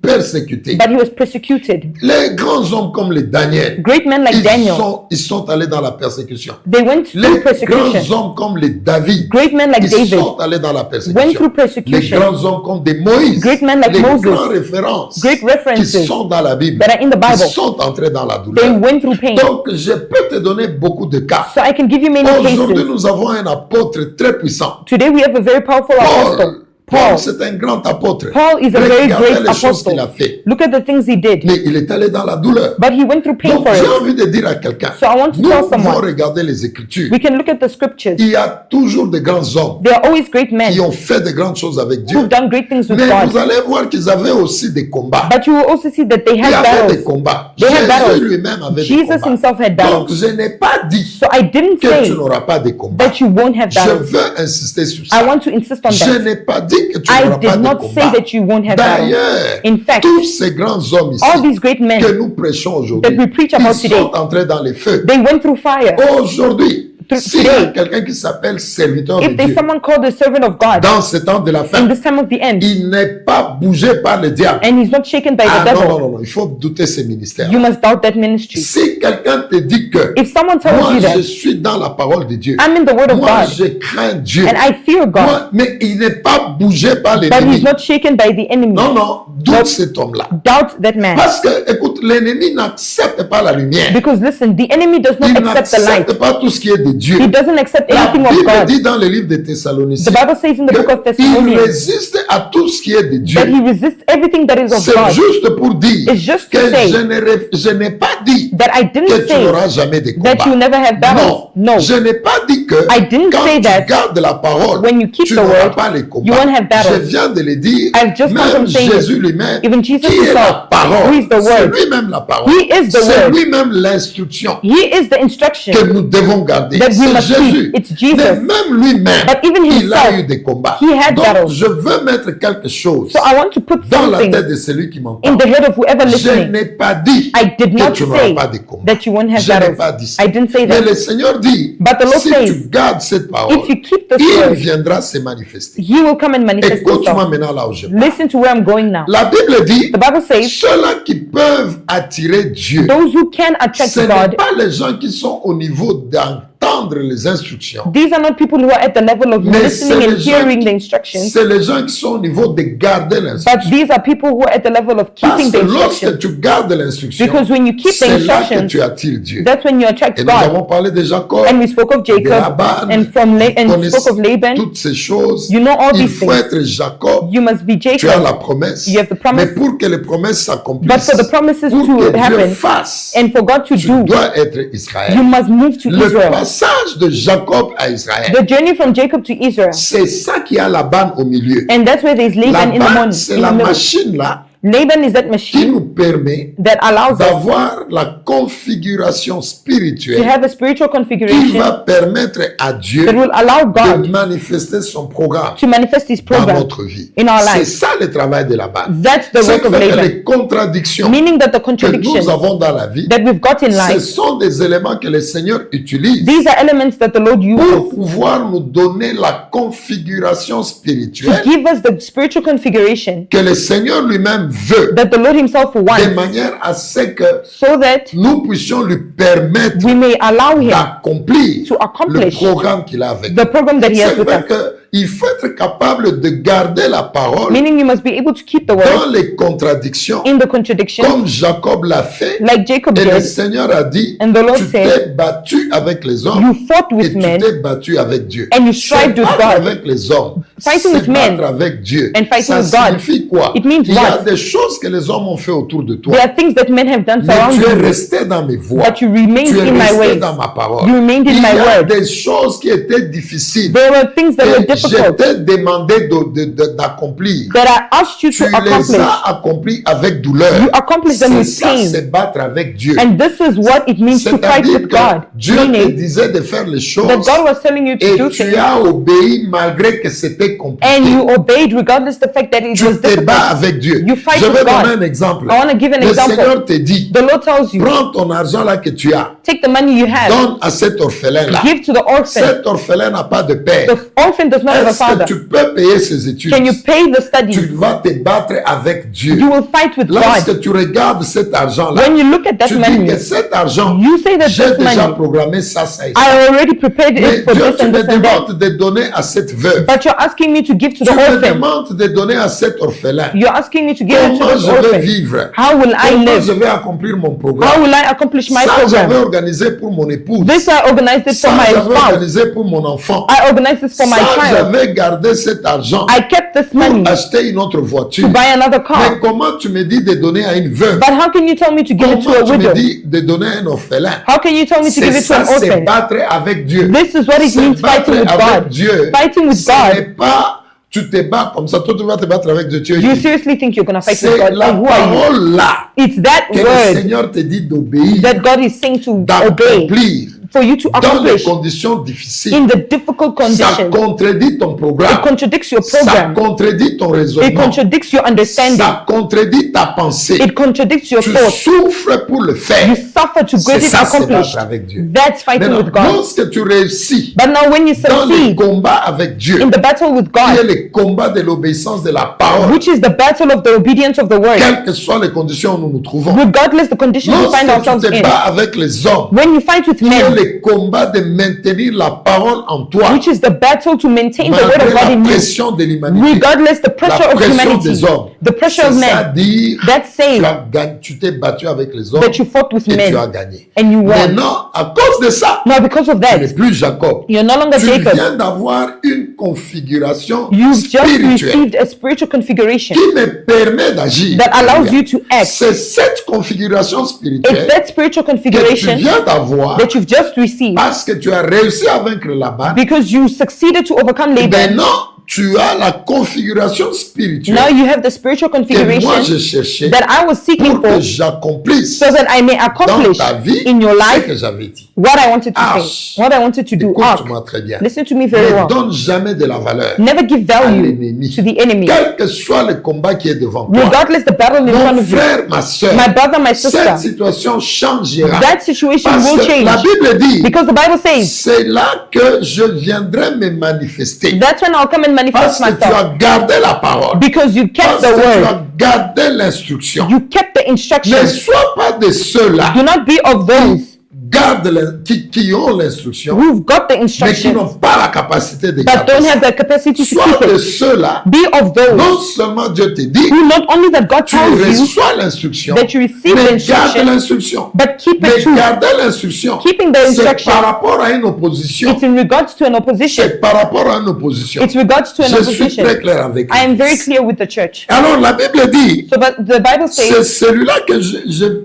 persécuté. but he was persecuted. Les grands hommes comme les Daniel, Great men like Daniel, ils sont allés dans la persécution. they went Les through persecution. grands hommes comme les David, Great men like ils David sont allés dans la went persécution. through Les persecution. grands hommes comme des Moïse, Great men like les Moses, grandes références great qui references sont dans la Bible, that are in the qui Bible, sont entrés dans la they douleur. went through pain. Donc, je peux te donner beaucoup de cas. So I can give you many Aujourd'hui, cases. nous avons un apôtre très puissant. Today we have a very powerful apostle. Paul, Paul. c'est un grand apôtre. Paul is a very Regardez great les choses qu'il a apostle. fait. Look at the things he did. Mais il est allé dans la douleur. But he went through pain Donc, for j'ai it. envie de dire à quelqu'un, So I want to nous tell pouvons someone, regarder les Écritures. we can look at the scriptures. Il y a toujours de grands hommes There are always great men qui ont fait de grandes choses avec Dieu. who've done great things with Mais vous God. allez voir qu'ils avaient aussi des combats. But you will also see that they Il y had avait des battles. combats. They had Jésus battles. lui-même avait des Jesus combats. himself had Donc, battles. je n'ai pas dit So I didn't que tu say n'auras pas de combats. that you won't have Je battles. veux insister sur ça. I want to insist on Je that. n'ai pas dit que tu I n'auras pas did de not combats. say that you won't have battles. D'ailleurs, In fact, tous ces grands hommes ici all these great men que nous prêchons aujourd'hui, that we preach about ils today, sont entrés dans les feux. they went through fire. Aujourd'hui, s'il y a Today, quelqu'un qui s'appelle serviteur de if there's Dieu, someone called the servant of God dans ce temps de la in fin, this time of the end, il n'est pas bougé par le diable. and he's not shaken by Ah the non, devil, non, non, non, il faut douter ces ministères. you must doubt that ministry. Si quelqu'un te dit que If someone tells moi you je that suis dans la parole de Dieu, I'm in the word of moi God je crains Dieu, and I fear God, moi, mais il n'est pas bougé par but l'ennemi. he's not shaken by the enemy, Non, non, doute cet homme-là. doubt that man. Parce que, écoute, l'ennemi n'accepte pas la lumière. Because listen, the enemy does not Il accept the light. n'accepte pas tout ce qui est de Dieu. He doesn't accept La anything of Bible God. dit dans le livre de Thessaloniciens The Bible says in the book of qu'il Thessalonians résiste à tout ce qui est de Dieu. that he resists everything that is of C'est God. juste pour dire It's just que to say je n'ai pas dit that I que didn't tu say n'auras jamais de that you combat. never have battles. Non, No. je n'ai pas dit que I didn't quand say tu that gardes la parole, when you keep tu the n'auras word, pas les you combats. won't have battles. Je viens de le dire, I've just come même from saying Jésus it. lui-même, Even Jesus qui est la himself, parole, who is the c'est word. lui-même la parole, He is the c'est word. lui-même l'instruction He is the instruction que nous devons garder. that that we C'est must Jésus. keep. It's Mais Jesus. même lui-même, But even il a himself, eu des combats. he had Donc, battles. je veux mettre quelque chose So I want to put dans la something tête de celui qui m'entend. in the head of whoever Je listening. n'ai pas dit I did que not tu n'auras say pas de combats. that you won't have Je n'ai battles. pas dit ça. I didn't say Mais that. le Seigneur dit, But the Lord si says, tu gardes cette parole, if you keep this il word, viendra se manifester. he will come and manifest Écoute-moi himself. maintenant là où je parle. Listen to where I'm going now. La Bible dit, The Bible says, ceux-là qui peuvent attirer Dieu, those who can attract ce n'est God, pas les gens qui sont au niveau d'entendre les instructions. these are not people who are at the level of Mais listening c'est and les gens hearing the qui- instructions, C'est les gens qui sont au niveau de garder but l'instruction. these are people who are at the level of Parce keeping que the lorsque instructions. tu gardes l'instruction, Because when you keep the c'est là que instructions, tu attires Dieu. that's when you attract Et nous God. avons parlé de Jacob, And we spoke of de Jacob Laban, and from vous and connaissez spoke of Laban. toutes ces choses. You know all Il these faut things. être Jacob. You must be Tu as Jacob. la promesse. You have the promise. Mais pour que les promesses But s'accomplissent, for the promises pour to que Dieu happen fasse, and for God to tu do, dois être Israël. you must move to Le Israel. passage de Jacob à Israël, The journey from Jacob to Israel. c'est ça qui a Laban au milieu. And that's where there's Laban in the Laban, morning. c'est In the la middle. machine là Laban is that qui machine nous permet that allows us d'avoir la configuration to spirituelle have a spiritual qui configuration va permettre à Dieu that will allow de God manifester son programme to manifest his dans program notre vie. in our C'est life. ça le travail de Laban. That's the C'est work of que Laban. les contradictions Meaning that the que nous contradictions avons dans la vie, that we've got in ce life, sont des éléments que le Seigneur utilise these are elements that the Lord pour uses pouvoir nous donner la configuration to spirituelle give us the spiritual configuration que le Seigneur lui-même veut, that the Lord himself de wants, manière à ce que so that nous puissions lui permettre we may allow him d'accomplir to le accomplish programme qu'il a avec nous. the program that he has C'est with vrai us. qu'il faut être capable de garder la parole Meaning you must be able to keep the dans word les contradictions, in the contradiction, comme Jacob l'a fait. like Jacob Et le did. Seigneur a dit, And the Lord tu said, t'es battu avec les hommes You fought et with tu men t'es battu avec Dieu. and you C'est strived with battre God. avec les hommes, Fighting c'est with men battre avec Dieu. and fighting Ça with God. signifie quoi? It means Il y a what? des choses que les hommes ont fait autour de toi. There are things that men have done Mais surrounding tu es you, resté dans mes voies. but you remained Tu es in my resté ways. dans ma parole. You remained in Il y my a word. des choses qui étaient difficiles There were things that were que difficult je t'ai demandé d'accomplir. that I asked you Tu to les accomplish. as accomplis avec douleur. You accomplished them C'est with ça, pain. c'est battre avec Dieu. And this is what it means to fight C'est-à-dire with que God. Dieu te Meaning disait de faire les choses that God was telling you to et do tu things as obéi malgré que c'était compliqué. and you obeyed regardless the fact that it Tu was te bats difficult. avec Dieu. You fight Je vais with God. donner un exemple. I want to give an Le example. Seigneur te dit, The Lord tells you, prends ton argent là que tu as, take the money you have, donne à cet orphelin là. give to the orphan. Cet orphelin n'a pas de père. The orphan does not have a Est-ce que father. tu peux payer ses études? Can you pay the Tu studies? vas te battre avec Dieu. You will fight with God. Lorsque tu regardes cet argent là, When you look at that tu dis money, que cet argent, you say that j'ai this déjà money, programmé ça, ça et ça. I already prepared Mais it for Dieu, this tu and me this and that. demandes de donner à cette veuve. But you're asking me to give to the Tu me orphan. demandes de donner à cet orphelin. You're asking me to give it to Comment the je vais orphan. vivre? How will I Comment je live? vais accomplir mon How programme? will I accomplish my Ça, j'avais program? organisé pour mon épouse. This I organized it Ça, for my j'avais spouse. organisé pour mon enfant. I organized this for my Ça, child. j'avais gardé cet argent I kept this money pour acheter une autre voiture. to buy another Mais car. comment tu me dis de donner à une veuve? But how can you tell me to give it to Comment a tu me widow? dis de donner à un orphelin? How can you tell me to give C'est it to an ça, c'est orphan? battre avec Dieu. This is what it C'est means battre fighting with avec God. Dieu. Fighting with Ce God. n'est pas, tu te bats comme ça, toi tu vas te battre avec Dieu. Tu es You qui? seriously think you're going to fight with C'est God? la And who are you? parole là It's that que le word Seigneur te dit d'obéir, that God is saying to obey, d'accomplir for you to dans les accomplish conditions difficiles. in the difficult Ça conditions. contredit ton It programme. contradicts your Ça program. contredit ton It raisonnement. contradicts your understanding. Ça contredit ta pensée. It contradicts your Tu thoughts. souffres pour le faire. You suffer to C'est get it ça, c'est accomplished. battre avec Dieu. That's fighting Maintenant, with God. lorsque tu réussis But now when you dans les succeed combats avec Dieu, in the battle with qui est God, le combat de l'obéissance de la parole, which is the battle of the obedience of the word, quelles que soient les conditions où nous nous trouvons. regardless the conditions we find Lorsque tu ourselves te in, bats avec les hommes, when you fight with qui est men, le combat de maintenir la parole en toi, which is the battle to maintain the word malgré of God la in you, pression de l'humanité, regardless the pressure la of pression humanity, des hommes. the pressure of men, C'est-à-dire, that's saying tu t'es battu avec les hommes that you fought with et tu as men gagné. and you won. Maintenant, à cause de ça, Now because of tu n'es that, plus Jacob. you're no longer Tu Jacob. viens d'avoir une configuration You've just spirituelle received a spiritual configuration qui me permet d'agir. that allows you to act. C'est cette configuration It's spirituelle that spiritual que tu configuration viens d'avoir that you've just received parce que tu as réussi à vaincre Laban. because you succeeded to overcome Laban. Maintenant, tu as la configuration spirituelle Now you have the spiritual que moi configuration je cherchais that I was seeking pour que for j'accomplisse so that I may dans accomplish ta vie in your ce life que j'avais dit. what I wanted to Arche. say, what I wanted to do. Ark. Écoute-moi très bien. Listen to me very Ne well. donne jamais de la valeur Never give à value l'ennemi. to the enemy. Quel que soit le combat qui est devant toi, Regardless the battle in front mon of you, frère, ma soeur, my brother, my cette sister, situation changera. that situation Parce will que la change. Bible dit, Because the Bible says, c'est là que je viendrai me manifester. that's when I'll come and Parce manifest que tu myself. as gardé la parole. Because you Parce kept que the tu word. as gardé l'instruction. You kept the Ne instructions. sois pas de ceux-là Do not be of those qui ont l'instruction, who've got the mais qui instructions n'ont pas la capacité de but garder don't ça. have the capacity to Sois keep de it. ceux-là, Be of non those seulement Dieu te dit, who not only that God tu tells you reçois l'instruction, that you receive the mais garde instruction, l'instruction. but keep Mais it true. garder l'instruction, Keeping the c'est instruction, par rapport à une opposition. it's in regards to an opposition. C'est par rapport à une opposition. It's regards to an Je suis opposition. très clair avec I am very vous. clear with the church. Alors la Bible dit, So but the Bible c'est says celui-là que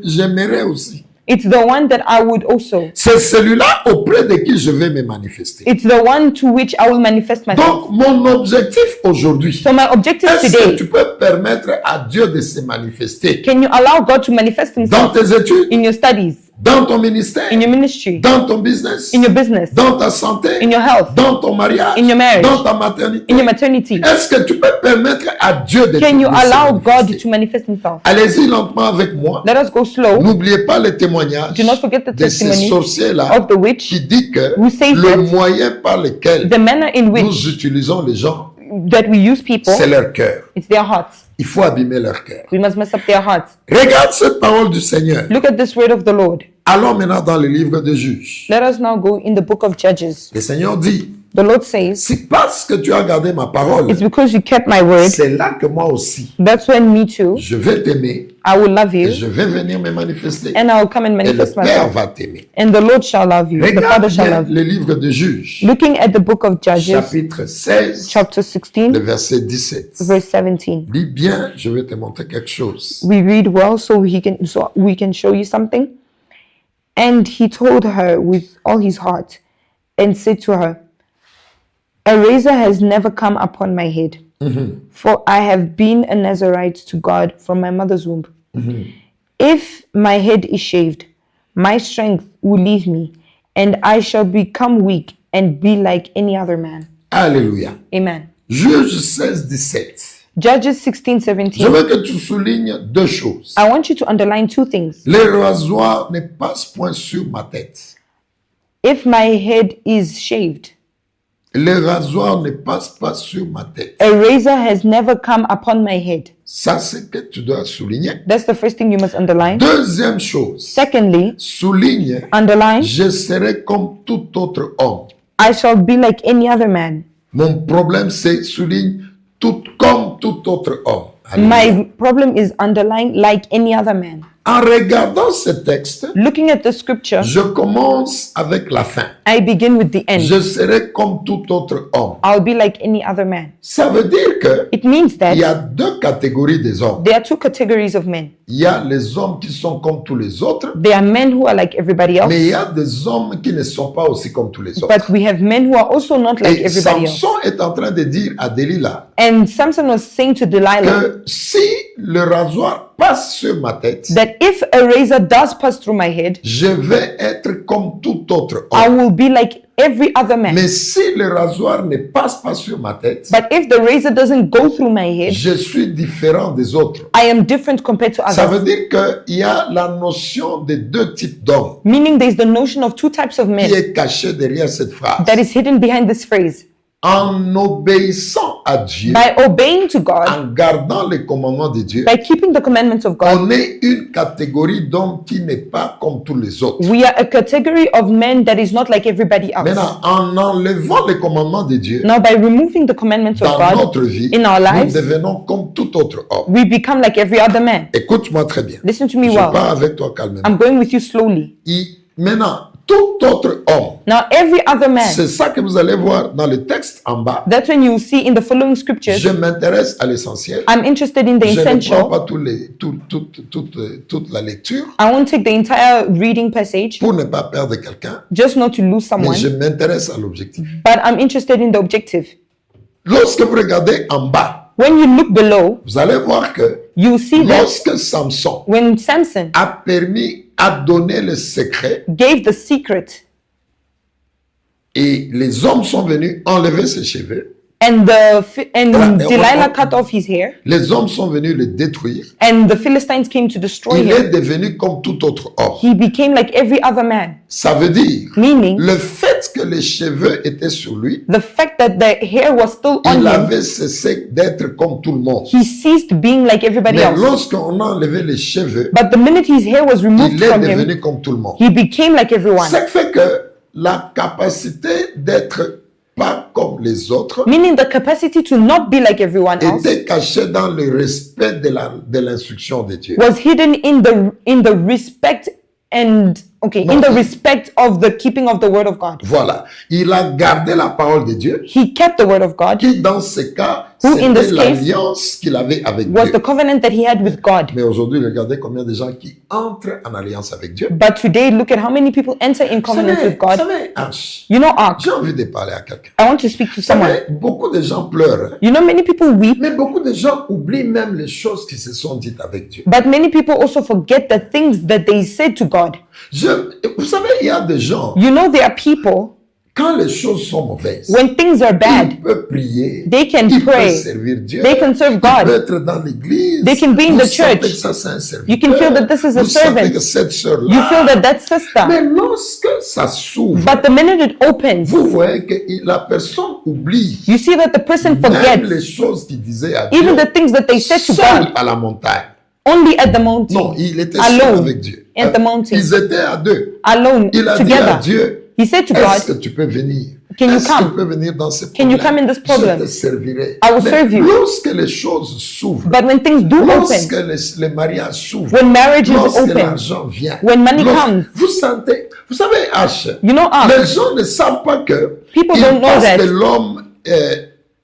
j'aimerais aussi. it's the one that I would also. C'est celui-là auprès de qui je vais me manifester. It's the one to which I will manifest myself. Donc mon objectif aujourd'hui, So my objective est-ce que today, tu peux permettre à Dieu de se manifester can you allow God to manifest dans himself tes études, in your studies, dans ton ministère, in your ministry, dans ton business, in your business, dans ta santé, in your health, dans ton mariage, in your marriage, dans ta maternité? in your maternity? Est-ce que tu peux permettre à Dieu de Can you se allow manifester? God to manifest himself? Allez-y lentement avec moi. Let us go slow. N'oubliez pas le témoignage Do not forget the de ces testimony sorciers-là of the witch qui dit que who says le that moyen par lequel the manner in nous which utilisons les gens, that we use people, c'est leur cœur. it's their hearts. Il faut abîmer leur cœur. We must mess up their hearts. Regarde cette parole du Seigneur. Look at this word of the Lord. Allons maintenant dans le livre de Juges. Let us now go in the book of Judges. Le Seigneur dit, The Lord says, c'est parce que tu as gardé ma parole, it's because you kept my word. c'est là que moi aussi, That's when me too, je vais t'aimer I will love et you je vais venir me manifester. and I will come and Et le manifest Père myself. va t'aimer. And the Lord shall love you. The Father Regarde shall bien love you. le livre de Juges, Looking at the book of Judges, chapitre 16, chapter le 16, verset 17. verse 17. Lis bien, je vais te montrer quelque chose. We read well so we can show you something. And he told her with all his heart and said to her, a razor has never come upon my head, for I have been a Nazarite to God from my mother's womb. If my head is shaved, my strength will leave me, and I shall become weak and be like any other man. Alléluia. Amen. Juges 16, 17. Judges 16, Je 17. veux que tu soulignes deux choses. I want you to underline two things. Les rasoirs ne passent point sur ma tête. If my head is shaved, Les rasoirs ne passent pas sur ma tête. a razor has never come upon my head. Ça, c'est que tu dois souligner. That's the first thing you must underline. Deuxième chose, Secondly, souligne, underline, je serai comme tout autre homme. I shall be like any other man. Mon problème, c'est souligne tout comme tout autre homme. Alléluia. My problem is underline like any other man. En regardant ce texte, Looking at the scripture, je commence avec la fin. I begin with the end. Je serai comme tout autre homme. I'll be like any other man. Ça veut dire que It means il y that a deux catégories des hommes. there are two categories of men. Il y a les hommes qui sont comme tous les autres, There are men who are like everybody else, mais il y a des hommes qui ne sont pas aussi comme tous les autres. but we have men who are also not like Et everybody else. Samson est en train de dire à Delilah And Samson was saying to Delilah que si le rasoir passe sur ma tête, that if a razor does pass through my head, je vais être comme tout autre I homme. will be like every other man. Mais si le rasoir ne passe pas sur ma tête, But if the razor doesn't go through my head, je suis différent des autres. I am different compared to Ça veut others. dire qu'il y a la notion de deux types d'hommes Meaning there's the notion of two types of qui men est cachée derrière cette phrase. that is hidden behind this phrase. En obéissant à Dieu, By obeying to God, en gardant les commandements de Dieu, by keeping the commandments of God, on est une catégorie d'hommes qui n'est pas comme tous les autres. we are a category of men that is not like everybody else. Maintenant, en enlevant les commandements de Dieu Now, by removing the commandments of dans God notre vie, in our nous lives, devenons comme tout autre homme. we become like every other man. Écoute-moi très bien. Listen to me Je well. pars avec toi calmement. I'm going with you slowly. Maintenant, tout autre homme, Now, every other man, c'est ça que vous allez voir dans le texte en bas. that's when you will see in the following scriptures, Je m'intéresse à l'essentiel. I'm interested in the Je ne prends essential. pas toute la lecture I won't take the entire reading passage pour ne pas perdre quelqu'un, just not to lose mais someone, je m'intéresse à l'objectif. but I'm interested in the objective. lorsque vous regardez en bas, when you look below, vous allez voir que you see that lorsque Samson when Samson a donné le secret gave the secret et les hommes sont venus enlever ses cheveux, and Voilà, Delilah cut off his hair les hommes sont venus le détruire, and the Philistines came to destroy il est him, devenu comme tout autre homme. he became like every other man. Ça veut dire, Meaning, le fait que les cheveux étaient sur lui, the fact that the hair was still on il him, avait cessé d'être comme tout le monde. he ceased being like everybody Mais else. lorsqu'on a enlevé les cheveux, But the minute his hair was removed il est from him, devenu comme tout le monde. he became like everyone. Ce qui fait que la capacité d'être pas comme les autres Meaning the capacity to not be like everyone else était cachée dans le respect de l'instruction de Dieu. was hidden in the respect and in the respect of the keeping of the word of God. Voilà. Il a gardé la parole de Dieu, He kept the word of God, qui dans ce cas, Who in c'était this case l'alliance qu'il avait avec was Dieu. the covenant that he had with God. Mais aujourd'hui, regardez combien de gens qui entrent en alliance avec Dieu. But today, look at how many people enter in covenant with Vous God. savez, H, You know, Ark, j'ai envie de parler à quelqu'un. I want to speak to Vous someone. savez, beaucoup de gens pleurent, hein. You know, many people weep, Mais beaucoup de gens oublient même les choses qui se sont dites avec Dieu. but many people also forget the things that they said to God. Vous savez, il y a des gens, You know, there are people, quand les choses sont mauvaises, when things are bad, ils peuvent prier, they can ils peuvent pray, servir Dieu, they can serve ils God. peuvent être dans l'église, They can be in vous the sentez church. que ça c'est un serviteur, You can feel that this is a vous sentez servant. que cette You sœur-là, feel that sister. mais lorsque ça s'ouvre, But the minute it opens, vous voyez que la personne oublie you see that the person même forgets les choses qu'il disait à Dieu, even the things that they said to seul God à la montagne. only at the mountain, Non, il était Alone seul avec Dieu. at the mountain. Ils étaient à deux. alone, Il a dit à together. Dieu, He said to est-ce que God, tu peux venir? Can you Est-ce que come? tu peux venir dans ce Can you problème? come in this problem? Je te servirai. I will Mais serve you. lorsque les choses s'ouvrent, But when things do lorsque open, les mariages s'ouvrent, when marriage is lorsque open, l'argent vient, when money comes, vous sentez, vous savez, H, you know, les gens ne savent pas que People ils don't know passent that. de l'homme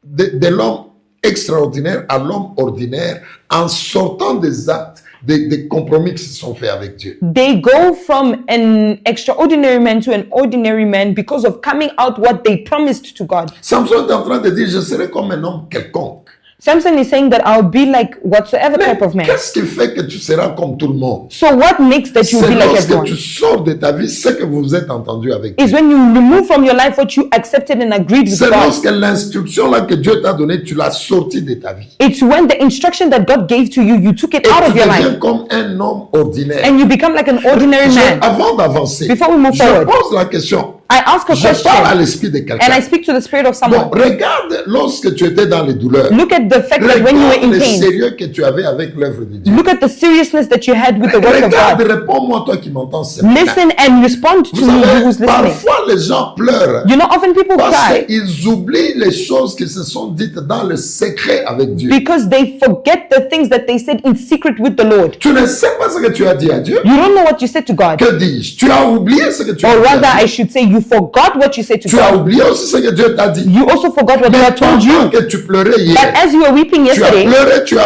de l'homme extraordinaire à l'homme ordinaire en sortant des actes, des compromis qui se sont faits avec Dieu. they go from an extraordinary man to an ordinary man because of coming out what they promised to God. Samson est en train de dire, je serai comme un homme quelconque. Samson is saying that I'll be like whatsoever Mais type of man. qu'est-ce qui fait que tu seras comme tout le monde? So what makes that you C'est be like lorsque everyone? tu sors de ta vie ce que vous vous êtes entendu avec Dieu. Is when you remove from your life what you accepted and agreed with C'est God. lorsque l'instruction là que Dieu t'a donnée, tu l'as sortie de ta vie. It's when the instruction that God gave to you, you took it Et out tu of your deviens life comme un homme ordinaire. and you become like an ordinary man. Avant d'avancer, Before we move je forward, pose la question. I ask a Je parle à question l'esprit de and I quelqu'un. speak to the spirit of Bon, someone. regarde lorsque tu étais dans les douleurs. Look at the fact that when you were Regarde in le pain, sérieux que tu avais avec l'œuvre de Dieu. look at the seriousness that you had with the work of Regarde, God. réponds-moi toi qui m'entends ce matin. Listen and respond to Vous me savez, who's listening. parfois les gens pleurent You know, often people parce cry qu'ils oublient les choses qui se sont dites dans le secret avec Dieu. because they forget the things that they said in secret with the Lord. Tu ne sais pas ce que tu as dit à Dieu. You don't know what you said to God. Que dis-je? Tu as oublié ce que tu as Or dit à rather, Dieu. I should say, you forgot what you said to Tu as God. oublié aussi ce que Dieu t'a dit. You also forgot what Mais God told pendant you. que tu pleurais hier, But as you were weeping tu as yesterday,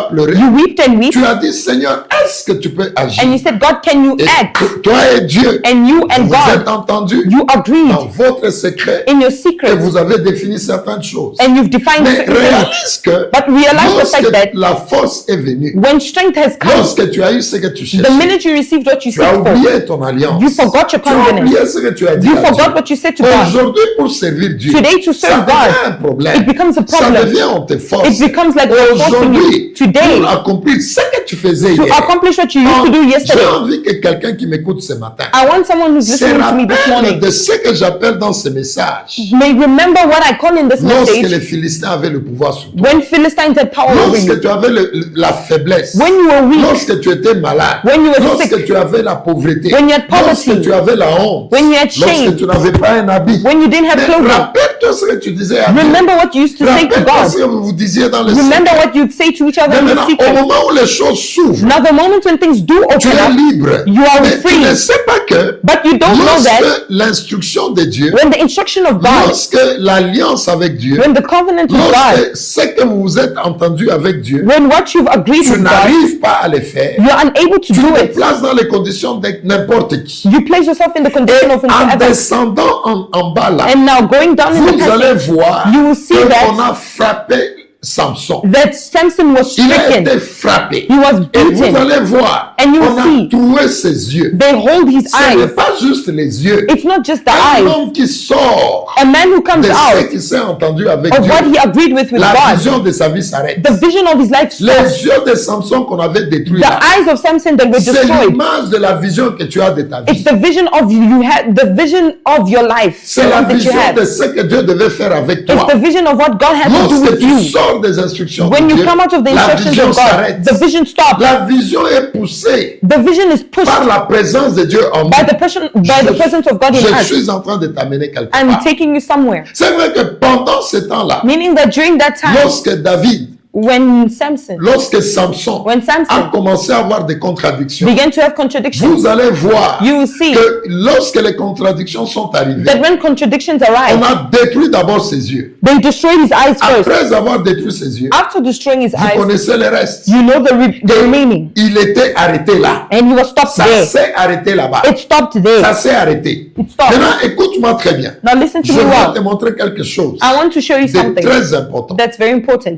pleuré. you wept and wept, Tu as dit, Seigneur, est-ce que tu peux agir? and you said, God, can you Et act? toi et Dieu, And you and vous êtes God, entendus you agreed dans votre secret in your et secret, vous avez défini certaines choses. and you've defined Mais certain things. réalise que But realize the lorsque fact that la force est venue, when strength has come, lorsque tu as eu ce que tu the cherchais, minute you received what you tu as seek for, oublié ton alliance. you forgot your Tu as covenant. oublié ce que tu as dit You à forgot Dieu. what you said to God. Aujourd'hui, pour servir Dieu, Today, to ça serve devient God, un problème. it becomes a Ça problem. devient on te force. It becomes like we're forcing you. Aujourd'hui, Today, pour accomplir ce que tu faisais to hier, accomplish what you used to do j'ai yesterday, envie que quelqu'un qui m'écoute ce matin I want someone who's se listening to me this rappelle morning de ce que j'appelle dans ce message. may remember what I call in this Lorsque message les Philistins avaient le pouvoir sur toi, when Philistines had power over you, lorsque tu avais la faiblesse, when you were weak, lorsque tu étais malade, When you were lorsque sick, tu avais la pauvreté, when you had poverty, lorsque tu avais la honte, when you had shame, lorsque tu n'avais pas un habit. when you didn't have Mais clothing. rappelle-toi ce que tu disais à Dieu. Remember what you used to say to Rappelle-toi God. ce que vous disiez dans le Remember secret. what you'd say to each other Mais in maintenant, the au secret. moment où les choses s'ouvrent, Now the moment when things do tu open es up, libre. you are Mais tu free. ne sais pas que But you don't know that lorsque l'instruction de Dieu, when the instruction of God, lorsque l'alliance avec Dieu, when the covenant of God, lorsque ce que vous vous êtes entendu avec Dieu, when what you've agreed tu with God, n'arrives pas à le faire, you're unable to tu do te it. places dans les conditions de n'importe qui. You place yourself in the condition of En whosoever. descendant en bas là, And now going down in the vous allez passage, voir you will see qu'on that a frappé Samson. Samson was Il a stricken. été frappé. He was Et vous beaten. allez voir, And you will on a see. troué ses yeux. They hold his Ce n'est eyes. pas juste les yeux. It's not just the Un eyes. homme qui sort A man who comes de ce out qui s'est entendu avec of Dieu, what he agreed with la God, vision de sa vie s'arrête. the vision of his life stops. Les yeux de Samson qu'on avait détruits The là, eyes of Samson that were c'est destroyed. l'image de la vision que tu as de ta It's vie. the vision of you had, the vision of your life C'est la that you vision had. de ce que Dieu devait faire avec It's toi. the vision of what God had to do Lorsque with tu you. sors des instructions When de you Dieu, come out of the la instructions vision of God, s'arrête. the vision stops. La vision est poussée The vision is pushed par la présence de Dieu en by nous. the presence of God in Je us. suis en train de t'amener quelque I'm part. taking you somewhere. C'est vrai que pendant ce temps-là, Meaning that during that time, lorsque David, when Samson lorsque Samson a commencé à avoir des contradictions, began to have contradictions, vous allez voir you will see que lorsque les contradictions sont arrivées, that when contradictions on arrive, a détruit d'abord ses yeux. they destroyed his eyes first. Après avoir détruit ses yeux, After destroying his vous eyes, connaissez le reste. you know the remaining. Il était arrêté là. And he was stopped Ça there. s'est arrêté là-bas. It stopped there. Ça s'est arrêté. It stopped. Maintenant, écoute-moi très bien. Now listen to Je me vais te well. montrer quelque chose I want to show you de something très important. that's very important.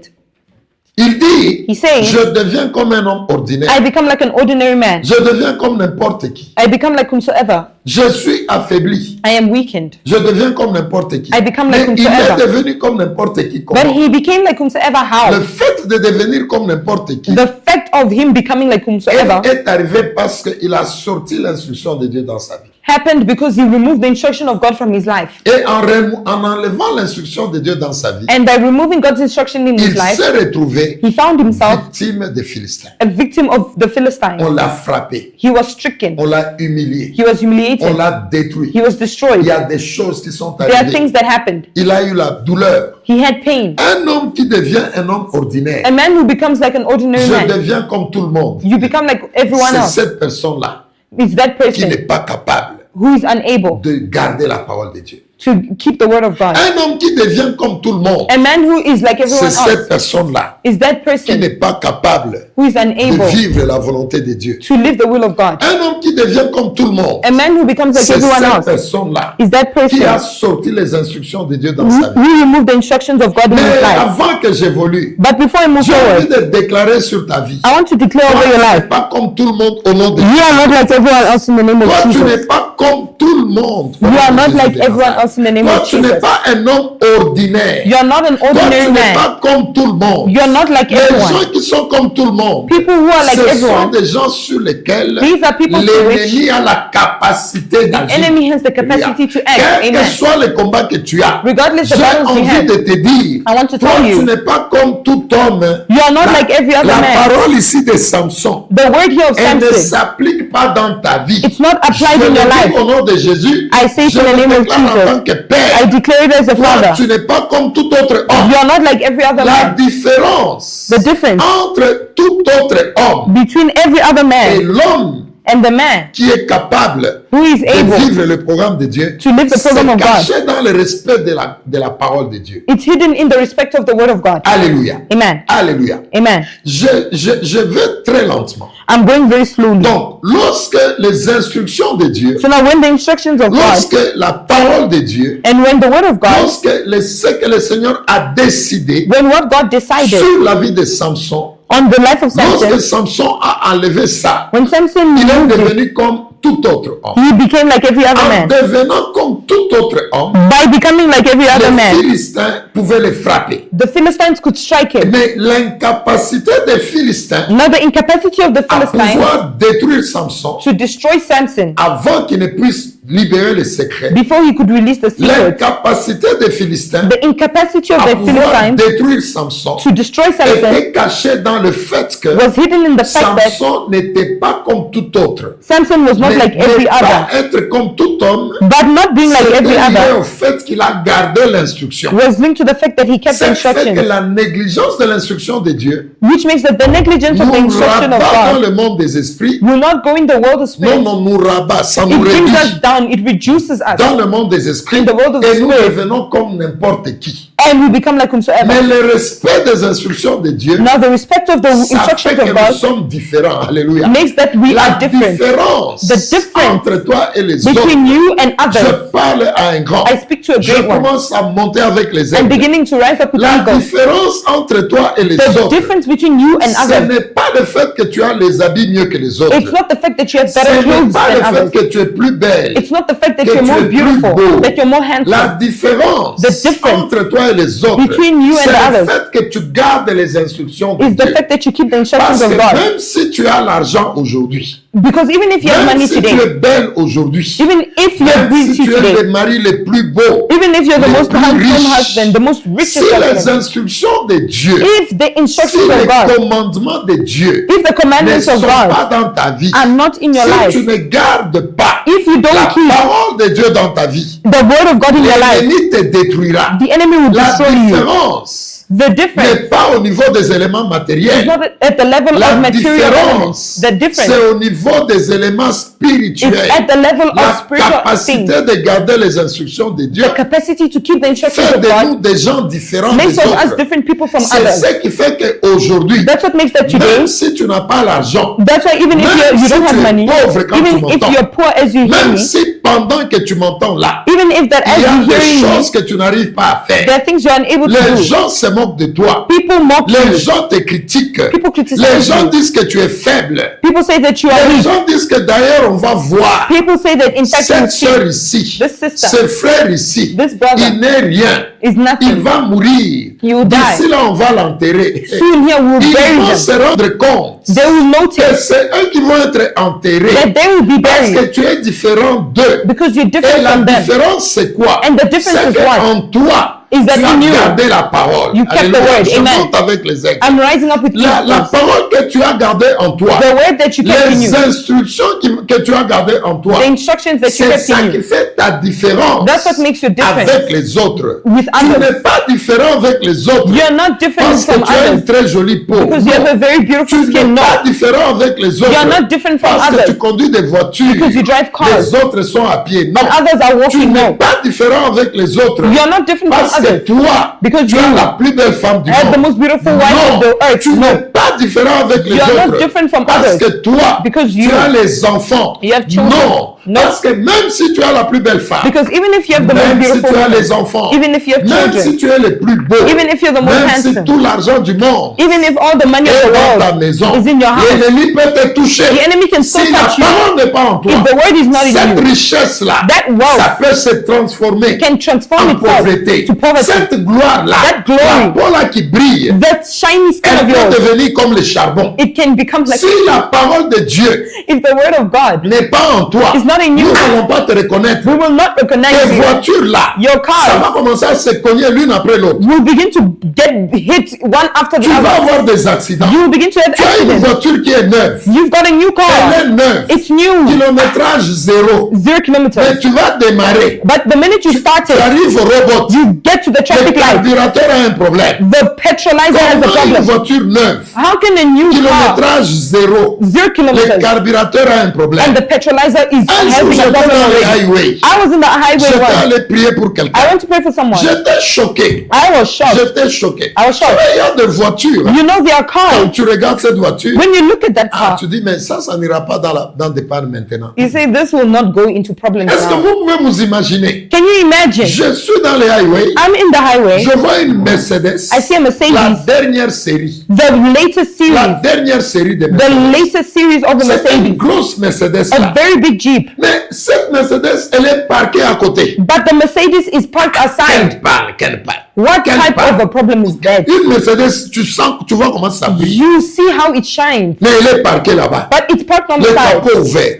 Il dit, He says, je deviens comme un homme ordinaire. I become like an ordinary man. Je deviens comme n'importe qui. I become like whomsoever. Je suis affaibli. I am weakened. Je deviens comme n'importe qui. I become Mais like il est whomsoever. devenu comme n'importe qui. But Comment? he became like whomsoever Le how? fait de devenir comme n'importe qui The fact of him becoming like whomsoever est arrivé parce qu'il a sorti l'instruction de Dieu dans sa vie. happened because he removed the instruction of God from his life. Et en enlevant l'instruction de Dieu dans sa vie, And by removing God's instruction in his il life, s'est retrouvé he found himself victime des Philistins. a victim of the Philistines. On l'a frappé, He was stricken. on l'a humilié, He was on humiliated. l'a détruit. He was Il destroyed. y a des choses qui sont There are arrivées. things that happened. Il a eu la douleur. He had pain. Un homme qui devient un homme ordinaire, A man who becomes like an ordinary je man, deviens comme tout le monde. you become like everyone C'est else. cette personne-là It's that qui n'est person pas capable who is unable de garder la parole de Dieu. to keep the word of God. Un homme qui devient comme tout le monde, A man who is like everyone c'est cette else personne-là is that qui person n'est pas capable who is de unable vivre la volonté de Dieu. to live the will of God. Un homme qui devient comme tout le monde, A man who becomes like c'est everyone cette else personne-là is that qui a person sorti les instructions de Dieu dans sa vie. who removed the instructions of God in his Mais life. avant que j'évolue, But before I move j'ai envie forward, de déclarer sur ta vie. I want to declare Toi, over your tu n'es life, pas comme tout le monde au nom de you Dieu. are not like everyone else in the name Toi, of tu n'es Jesus. pas comme tout le monde. au You nom are de not Jésus like de everyone Nazareth. else in the name Toi, of tu n'es Jesus. pas un homme ordinaire. You are not an Toi, ordinary tu n'es man. pas comme tout le monde. You are not like Les everyone. gens qui sont comme tout le monde, People who are like ce sont everyone, des gens sur lesquels these are people to which l'ennemi a la capacité d'agir. enemy has the capacity to act. Quel que Amen. soit le combat que tu as, Regardless j'ai the battles we envie have, de te dire, I want to toi, tell tu you, n'es pas comme tout homme. you are not like every other La man. parole ici de Samson, The word here of elle ne Samson, s'applique pas dans ta vie. it's not applied Je in le your dis life. au nom de Jésus, I say it je in the le name of déclare en tant Jesus. que Père. I declare it as a Toi, father. tu n'es pas comme tout autre homme. You are not like every other La man. différence The difference entre tout autre homme between every other et man l'homme and the man qui est capable who is de able vivre le programme de Dieu, to live the c'est program of God, caché dans le respect de la parole de Dieu. it's hidden in the respect of the word of God. Alléluia. Amen. Alléluia. Amen. Je vais très lentement. I'm going very slowly. Donc, lorsque les instructions de Dieu, So now when the instructions of God lorsque la parole de Dieu, and when the word of God, lorsque ce que le Seigneur a décidé when what God decided sur la vie de Samson, on the life of lorsque Samson, Samson a enlevé ça, when Samson il est moved it, devenu comme tout autre homme. he became like every other En man. devenant comme tout autre homme, By becoming like every other les man, Philistins pouvaient le frapper. the Philistines could strike him. Mais l'incapacité des Philistins Now the incapacity of the à Philistines pouvoir détruire Samson to destroy Samson avant qu'il ne puisse libérer les secrets, before he could release the secrets, l'incapacité des Philistins the incapacity of à the pouvoir Philistines détruire Samson to destroy Samson était cachée dans le fait que was hidden in the fact that Samson n'était pas comme tout autre. Samson was not like every Ne pas other, être comme tout homme, but not being like c'était every lié other au fait qu'il a gardé l'instruction. was linked to the fact that he kept the C'est le fait que instructions, la négligence de l'instruction de Dieu which makes that the negligence of the nous instruction of rabat dans God le monde des esprits. will not go in the world of Non, spirit. non, nous rabat, ça It nous brings us réduit down, it reduces us, dans le monde des esprits In the world of the et nous spirit. devenons comme n'importe qui. and we become like Mais whomsoever. le respect des instructions de Dieu, Now the respect of the ça fait instructions que of nous God sommes différents. Alléluia. makes that we La are different différence The difference entre toi et les between autres, you and je others. parle à un grand. I speak to a Je great one. commence à monter avec les I'm ailes. beginning to rise up with La eagles. différence entre toi et les The autres, difference between you and ce others, n'est pas le fait que tu as les habits mieux que les autres. it's not the fact that you have Ce better n'est clothes pas than le fait others. que tu es plus belle. It's not the fact that que you're tu more es plus beautiful, beau. that you're more La handsome. différence The difference entre toi et les autres, between you and c'est the le others fait que tu gardes les instructions de is the Dieu. fact that you keep the Parce instructions que of God. même si tu as l'argent aujourd'hui, Because even if you have même money si tu today, es belle aujourd'hui, even if you're même si beauty tu es today, le mari le plus beau, even if you're the les most plus handsome riches, husband, the most si richest les husband, instructions de Dieu, if the si instructions of les God, commandements de Dieu if the ne commandments sont of God pas dans ta vie, are not in your si tu life, ne gardes pas if you la don't keep parole de Dieu dans ta vie, the word of God in your life, l'ennemi te détruira. the enemy will La destroy you. différence The difference n'est pas au niveau des éléments is matériels. not at the level La of material différence, elements. The difference c'est au niveau des éléments is spirituels. at the level of La spiritual things. capacité de garder les instructions de Dieu The capacity to keep the instructions fait of de God nous des gens différents makes des of us autres. different people from C'est others. ce qui fait qu'aujourd'hui, That's what makes that today. même si tu n'as pas l'argent, That's why even if Même you si don't tu have es money, pauvre quand tu even if m'entends, you're poor as you hear même me, si pendant que tu m'entends là, even if that as il y a you des hearing me, choses que tu n'arrives pas à there faire, are things you're unable to les do. gens se moquent de toi. People mock Les you. gens te critiquent. People criticize Les gens you. disent que tu es faible. People say that you are Les weak. gens disent que d'ailleurs on va voir People say that in fact you cette see sœur ici, this sister, ce frère ici, this brother il n'est rien. is Il nothing. va mourir. He will D'ici die. là, on va l'enterrer. Soon here we will Ils bury vont them. se rendre compte They will que notice c'est eux qui vont être enterrés that they will be parce que buried tu es différent d'eux. because you're Et different la from them. différence, c'est quoi? And the difference C'est is what? qu'en toi, Is that tu as in you, gardé la parole. you kept the Alléluia. word. Je Amen. monte avec les aigles. I'm rising up with La eagles. parole que tu as gardée en toi, The word that you kept in les you, instructions que tu as gardées en toi, the instructions that you c'est kept ça in qui you. fait ta différence That's what makes you different avec les autres. with Tu others. n'es pas différent avec les autres You're not different parce que from tu as une others très jolie peau. because you have a very Tu beautiful skin. n'es No, pas différent avec les autres you're not different from parce que tu others conduis des voitures. because you drive cars Les autres sont à pied. Non. and others are Tu walking. n'es No, pas différent avec les autres you're not different parce from que others toi, because tu you as la plus belle femme du are the monde. most beautiful wife Non, of the earth. tu n'es No, pas différent avec les You're not autres different from parce others que toi, because tu you as les enfants. you have children. Non, No. parce que même si tu as la plus belle femme, because even if you have the most même si beautiful tu as woman, les enfants, even if you have même children, si tu es le plus beau, even if you're the most même si handsome, tout l'argent du monde even if all the money of est the dans ta world maison, is in your house, l'ennemi peut te toucher. the enemy can still Si la touch you. parole n'est pas en toi, If the word is not in cette you, richesse-là, that wealth ça peut se transformer can transform en itself pauvreté. to poverty. Cette gloire-là, That glory, la peau-là qui brille, That shiny skin elle of peut yours, devenir comme le charbon. it can become like Si la parole de Dieu if the word of God n'est pas en toi, is not in you, nous n'allons pas te reconnaître. we will not recognize Tes you. voitures-là, Your ça cars va commencer à se cogner l'une après l'autre. will begin to get hit one after the Tu vas other. avoir des accidents. You will begin to have Tu as une accidents. voiture qui est neuve. You've got a new car. Elle est neuve. It's new. Kilométrage zéro. 0 kilometers. Mais tu vas démarrer. But the minute you Tu started, arrives au robot. you get to the Le traffic light. carburateur a un problème. The petrolizer has a Comment une problem. voiture neuve, How can a new car, kilométrage zéro, 0 le kilometers, carburateur a un and problème? the petrolizer is Un jour, having a j'étais problem dans les already? highways. I was in the highway J'étais once. allé prier pour quelqu'un. I went to pray for someone. J'étais choqué. I was shocked. J'étais choqué. I was shocked. Il y a des voitures. You know there are Quand cars. tu regardes cette voiture, When you look at that car, tu dis, mais ça n'ira pas dans des pannes maintenant. you say this will not go into problems Est-ce que now. vous pouvez vous imaginer? Can you imagine? Je suis dans les highways, I'm in the highway. je vois une Mercedes, I see a la Mercedes, dernière série, the latest la series, dernière série de the Mercedes. latest series of the C'est une Mercedes, grosse Mercedes a là. very big Jeep. Mais cette Mercedes, elle est parquée à côté. But the Mercedes is parked aside. Quelle parle. What type of a problem is that? Une Mercedes, tu vois comment ça brille. You see how it shines, Mais elle est parquée là-bas. but it's parked on the Le side. capot ouvert.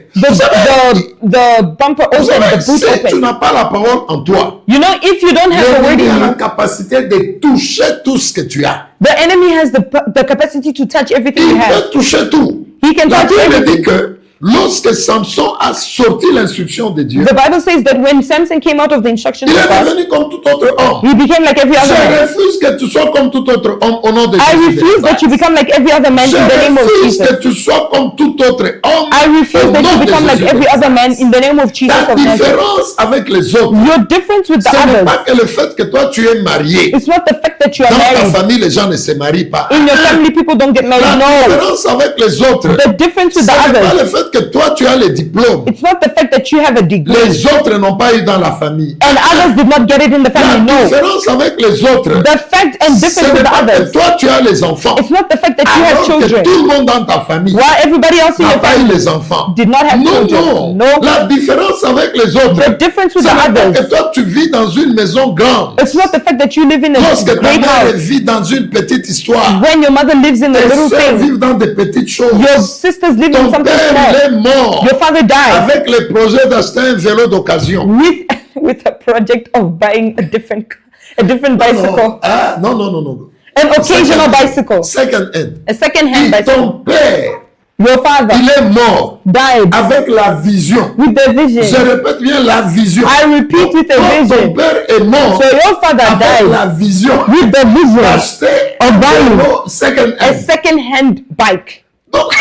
The bumper Vous open, savez, the boot si tu open. n'as pas la parole en toi, You know, if you don't have the word l'ennemi a la in you, capacité de toucher tout ce que tu as. the enemy has the capacity to touch everything you Il have. peut toucher tout. He can La touch Bible dit everything. que lorsque Samson a sorti l'instruction de Dieu, The Bible says that when Samson came out of the instructions il of est God, devenu comme tout autre homme. he became like every other Je man. refuse que tu sois comme tout autre homme au nom de I Jésus. refuse that you become like every other man Je in the name of refuse Jesus. que tu sois comme tout autre homme I refuse au that nom you de become like Jésus. every other man in the name of Jesus Ta of Nazareth. différence avec les autres, Your difference with the ce n'est others, pas que le fait que toi tu es marié. it's not the fact that you are Dans ta married. famille, les gens ne se marient pas. In your family, people don't get La married. No. différence avec les autres, The difference ce with n'est the pas others, le fait que toi tu as les diplômes. it's not the fact that you have a degree Les autres n'ont pas eu dans la famille. and others did not get it in the La family. No. différence avec les autres, The fact and ce difference n'est with the pas que others, toi tu as les enfants. it's not the fact that you have Alors que children tout le monde dans ta famille while everybody else in n'a your pas eu family les enfants. did not have Non, children. non. La différence avec les autres, The difference with ce the n'est pas others, que toi tu vis dans une maison grande. it's not the fact that you live in a Lorsque ta great mère house. vit dans une petite histoire, When your mother lives in a tes little soeurs thing, vivent dans des petites choses. your sisters live in Ton something père, small. il est mort Your father died avec le projet d'acheter un vélo d'occasion. with a project of buying a different bicycle, Non, ah, non, non, non, non. an occasional bicycle, Second hand. a second-hand Et bicycle. ton père, Your father il est mort died avec la vision. with the Je vision. répète bien la vision. I repeat, with a Ton vision. père est mort So your father avec la died vision with the vision d'acheter of un buying vélo second a hand. second-hand bike. Donc,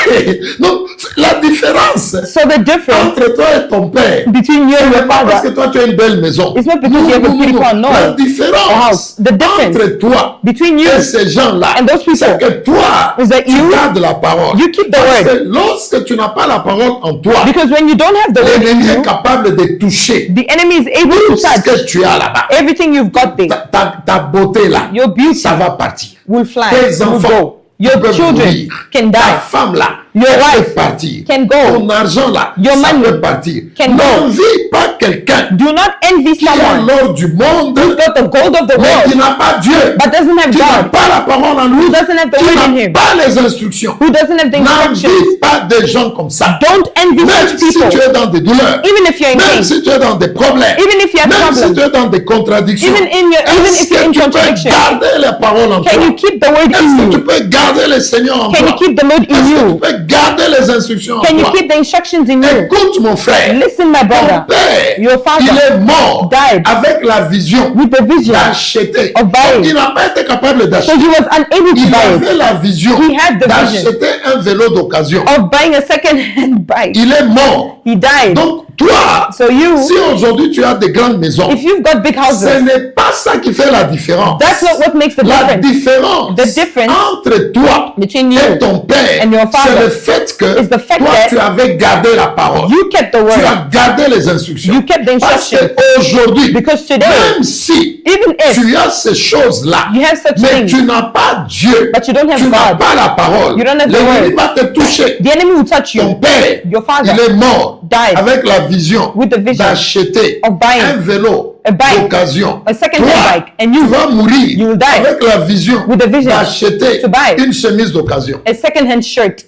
la différence So the difference entre toi et ton père, between you ce and n'est your pas parce que father, toi tu as une belle maison. it's not because you have a pretty car, no. La house. différence The difference entre toi between you et ces gens-là, and those people c'est que toi, is that tu you gardes la parole. you keep the Parce word. que lorsque tu n'as pas la parole en toi, Because when you don't have the word in l'ennemi est you, capable de toucher the enemy is able tout to ce touch que tu as là-bas. everything you've got there. Ta beauté là, Your beauty ça va partir. will fly, Tes will enfants go. Your peuvent children mourir. can Ta die. femme là, Your elle wife peut partir. can go. Ton argent là, Your ça money peut partir. can go. N'envie pas quelqu'un Do not envy qui a someone l'or du monde, who's got the gold of the mais qui world n'a pas Dieu, but doesn't have qui n'a God, pas la parole en lui, who doesn't have the qui word in n'a him, pas les instructions. who doesn't have the instructions. N'envie pas des gens comme ça. Don't envy Même such si people, tu es dans des douleurs, even if you're in même pain, si tu es dans des problèmes, even if you have même si problems, tu es dans des contradictions, even est-ce if you're que in tu peux contradiction. garder les paroles en toi? Can you keep the word Est-ce in que tu you? peux garder le Seigneur en Can you toi? keep the word in Est-ce que tu you? peux garder les instructions en Can you toi? keep the instructions in you? Écoute mon frère, Listen, my ton brother. père, Your father il est mort died avec la vision with the vision. d'acheter. of buying. Il n'a pas été capable So d'acheter. he was unable to Il buy it, avait la vision He had the vision d'acheter un vélo d'occasion. of buying a second-hand bike. Il est mort. He died. Donc toi, So you, si aujourd'hui tu as des grandes maisons, if you've got big ce houses, n'est pas ça qui fait la différence. that's not what makes the La difference. différence The difference entre toi between you et ton père, and your father c'est le fait que is the fact toi, that tu avais gardé la parole. You kept the Tu word. as gardé les instructions. You kept the Parce instructions. qu'aujourd'hui, Because today, même si even if tu as ces choses-là, you have such mais things, tu n'as pas Dieu, but you don't have tu n'as God, pas la parole, You don't have the l'ennemi word. va te toucher. the enemy will touch Ton you. père, Your father il est mort died avec la vision with the vision d'acheter of buying un vélo a bike, d'occasion. a second-hand Toi, bike, and tu you vas mourir you will die avec la vision with the vision d'acheter to buy une chemise d'occasion. a second-hand shirt.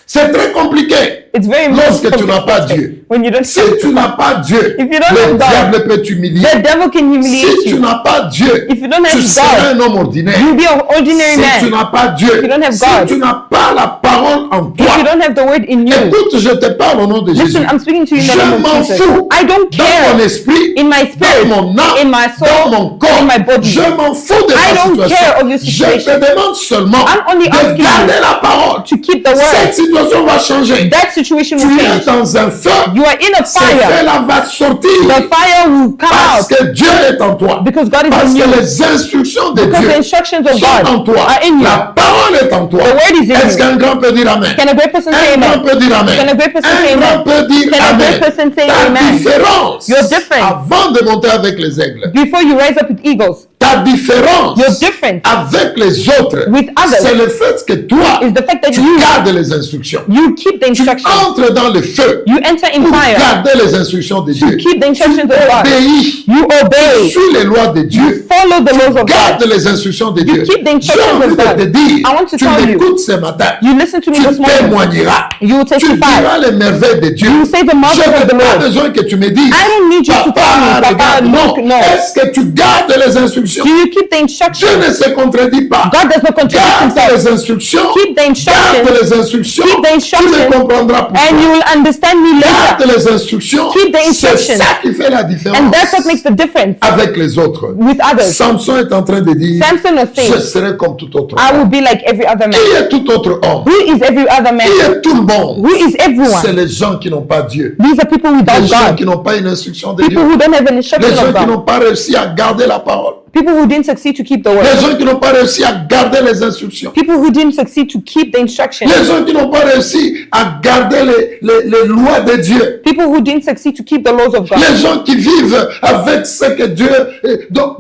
C'est très compliqué It's very lorsque tu n'as pas complicated Dieu. when you don't Si have tu n'as pas Dieu, If you don't le have God, diable peut t'humilier. the devil can humiliate Si tu you. n'as pas Dieu, If you don't have tu seras God, un homme ordinaire. You'll be an ordinary Si tu man. n'as pas Dieu, you don't have si God, tu n'as pas la parole en If you toi, don't have the word in you, écoute, je te parle au nom de Jésus. listen, I'm speaking to you in the Je name of m'en Jesus. fous. I don't Dans mon care esprit, in my spirit, dans mon âme, in my dans soul, mon corps, in my body. je m'en fous de I ta don't situation. care of your Je situation. te demande seulement I'm only de asking garder you la parole. to keep the Cette word. situation va changer. That situation will Tu es change. dans un feu. You are in a Ce fire. feu-là va sortir. The fire will come Parce out que Dieu est en toi. because God is Parce in que you. les instructions de Because Dieu the instructions of sont en God toi. are in you. La parole est en toi. The word is in Est-ce you. qu'un grand peut dire Amen? Can a great person say Un grand amen? peut dire Amen. Can a great person say Un grand amen? peut dire Can a Amen. great person say Ta amen? différence Your difference. avant de monter avec les aigles. Before you rise up with eagles, Ta différence Your difference avec les autres, with others c'est le fait que toi, is the fact that tu you gardes les instructions. keep the Tu instructions. entres dans le feu You enter in pour fire garder les instructions de to Dieu. keep the instructions of God. Obéis. You obey. Suis les lois de Dieu. Follow the laws of Garde God. les instructions de Dieu. keep the J'ai instructions envie of de God. te dire, I want to tu tell you. m'écoutes ce matin. You listen to me Tu this morning. témoigneras. You will Tu testify. diras les merveilles de Dieu. You will say the marvels Je of n'ai the pas Lord. besoin que tu me dises. I don't need you to tell me, Papa, regarde, look, no. Est-ce que tu gardes les instructions? Do you keep the Dieu instructions? ne se contredit pas. God does not contradict Garde himself. les instructions. Keep the instructions. Garde les instructions. Keep the instructions. Tu me comprendras pourquoi. And you will understand me Garde later. les instructions. Keep the C'est instructions. ça qui fait la différence And that's what makes the difference avec les autres. with others. Samson est en train de dire, Samson was je saying, serai comme tout autre I homme. will be like every other man. Qui est tout autre homme? Who is every other man? Qui est tout le monde? Who is C'est everyone? les gens qui n'ont pas Dieu. These are people Les without gens God. qui n'ont pas une instruction de People Dieu. who don't have an Les instruction gens of qui God. n'ont pas réussi à garder la parole. People who didn't succeed to keep the Les word. gens qui n'ont pas réussi à garder les instructions. People who didn't succeed to keep the instructions. Les gens qui n'ont pas réussi à garder les lois de Dieu. People who didn't succeed to keep the laws of God. Les gens qui vivent avec ce que Dieu...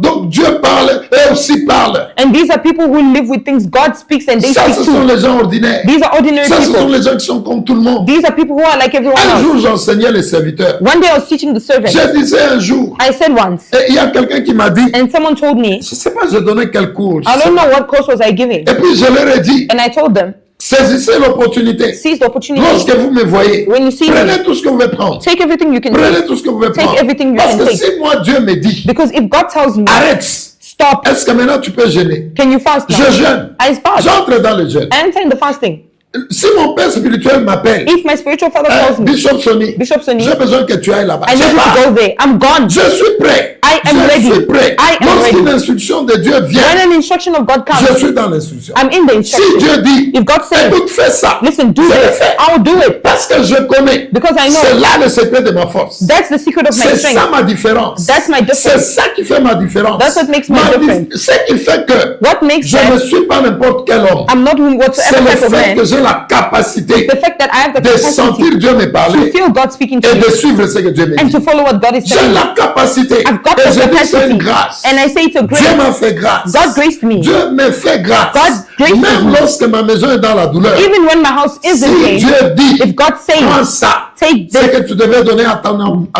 Donc Dieu parle et aussi parle. And these are people who live with things God speaks and they Ça, speak ce sont too. les gens ordinaires. These are ordinary Ça, ce sont people. les gens qui sont comme tout le monde. These are people who are like everyone Un else. jour, j'enseignais les serviteurs. One day I was teaching the servants. Je disais un jour, I said once, et il y a quelqu'un qui m'a dit, and someone told me, je ne sais pas, je donnais quel cours. je I sais don't pas. know what course was I giving. Et puis je leur ai dit, And I told them, saisissez l'opportunité. seize the opportunity. Lorsque vous me voyez, When you see prenez me, tout ce que vous pouvez prendre. take everything you can Prenez take. tout ce que vous pouvez Take prendre. everything you Parce can que take. si moi, Dieu me dit, Because if God tells me, arrête, stop, est-ce que maintenant tu peux jeûner? can you fast now? Je jeûne. I fast. J'entre dans le jeûne. I enter in the fasting. Si mon père spirituel m'appelle, If my spiritual father calls me, Bishop Sonny, Bishop Sonny, j'ai besoin que tu ailles là-bas. I need Je you pars. to go there. I'm gone. Je suis prêt. I am je ready. suis prêt. I am Lorsqu'une ready. instruction de Dieu vient, When an instruction of God je comes, suis dans l'instruction. I'm in the Si instruction. Dieu dit, If God says, écoute, fais ça, listen, do je le this, fais. I will do it. Parce que je connais. Because I C'est know là le secret de ma force. that's the secret of my C'est ça strength. ma différence. That's my difference. C'est ça qui fait ma différence. That's what makes my difference. Ce qui fait que What makes je ne that suis pas n'importe quel homme. I'm not C'est whatsoever le type of fait man. que j'ai la capacité The fact that I have the de capacity sentir Dieu me to parler feel God speaking to et me de suivre ce que Dieu me and dit. to follow what God is J'ai telling me. la capacité. I've got Et the je dis que c'est capacity. une grâce. And I say it's a Dieu grace. m'a fait grâce. God graced me. Dieu me fait grâce. God graced Même me. lorsque ma maison est dans la douleur. Even when my house is in Si pain, Dieu dit, if God prends says, ça, take c'est this, que tu devais donner à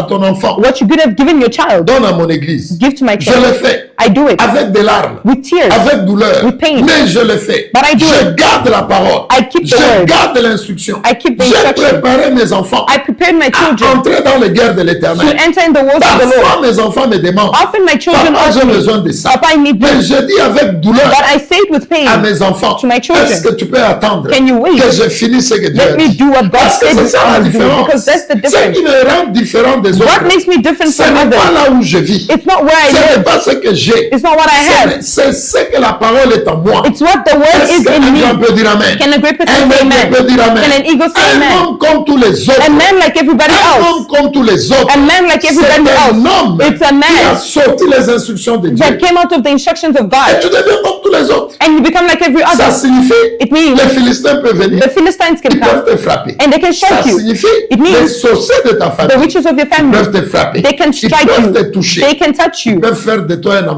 ton enfant. what you could have given your child, Donne à mon église. give to my Je le child. fais. I do it Avec des larmes. with tears. Avec douleur. With pain. Mais je le fais. But I do Je it. garde la parole. I keep the Je word. garde l'instruction. I keep the J'ai instruction. préparé mes enfants I prepared my à children entrer dans les guerres de to l'éternel. enter in the wars of the Lord. Parfois, mes enfants me demandent, Often my children Papa, ask j'ai me, besoin de ça. Papa, I need Mais this. je dis avec douleur But I say it with pain. à mes enfants, To my children. est-ce que tu peux attendre Can you wait? que je finisse ce que Dieu Let a me dit? do what God Parce que said c'est ça la I will do, différence. because that's the Ce difference. qui me rend différent des autres, What makes me different ce from n'est pas others? là où je vis. It's not where I Ce n'est live. pas ce que j'ai. It's not what I have. C'est ce que la parole est en moi. It's what the word Est-ce is qu'un in grand me. peut dire Amen? Can a great person Un say aigle amen? peut dire Amen. Can an eagle say Un amen? homme comme tous les autres. A man like everybody Un else. homme comme tous les autres. A man like C'est everybody un else. homme It's a qui a man sorti les instructions de Dieu. that came out of the instructions of Et God. tu deviens comme tous les autres. And you become like every Ça other. signifie It means les Philistins peuvent venir. the Philistines can Ils peuvent come te frapper. and they can Ça strike you. signifie It means les sorciers de ta The famille witches of your family, peuvent te frapper. they can Ils strike peuvent te you. toucher. They can touch Ils you. peuvent faire de toi un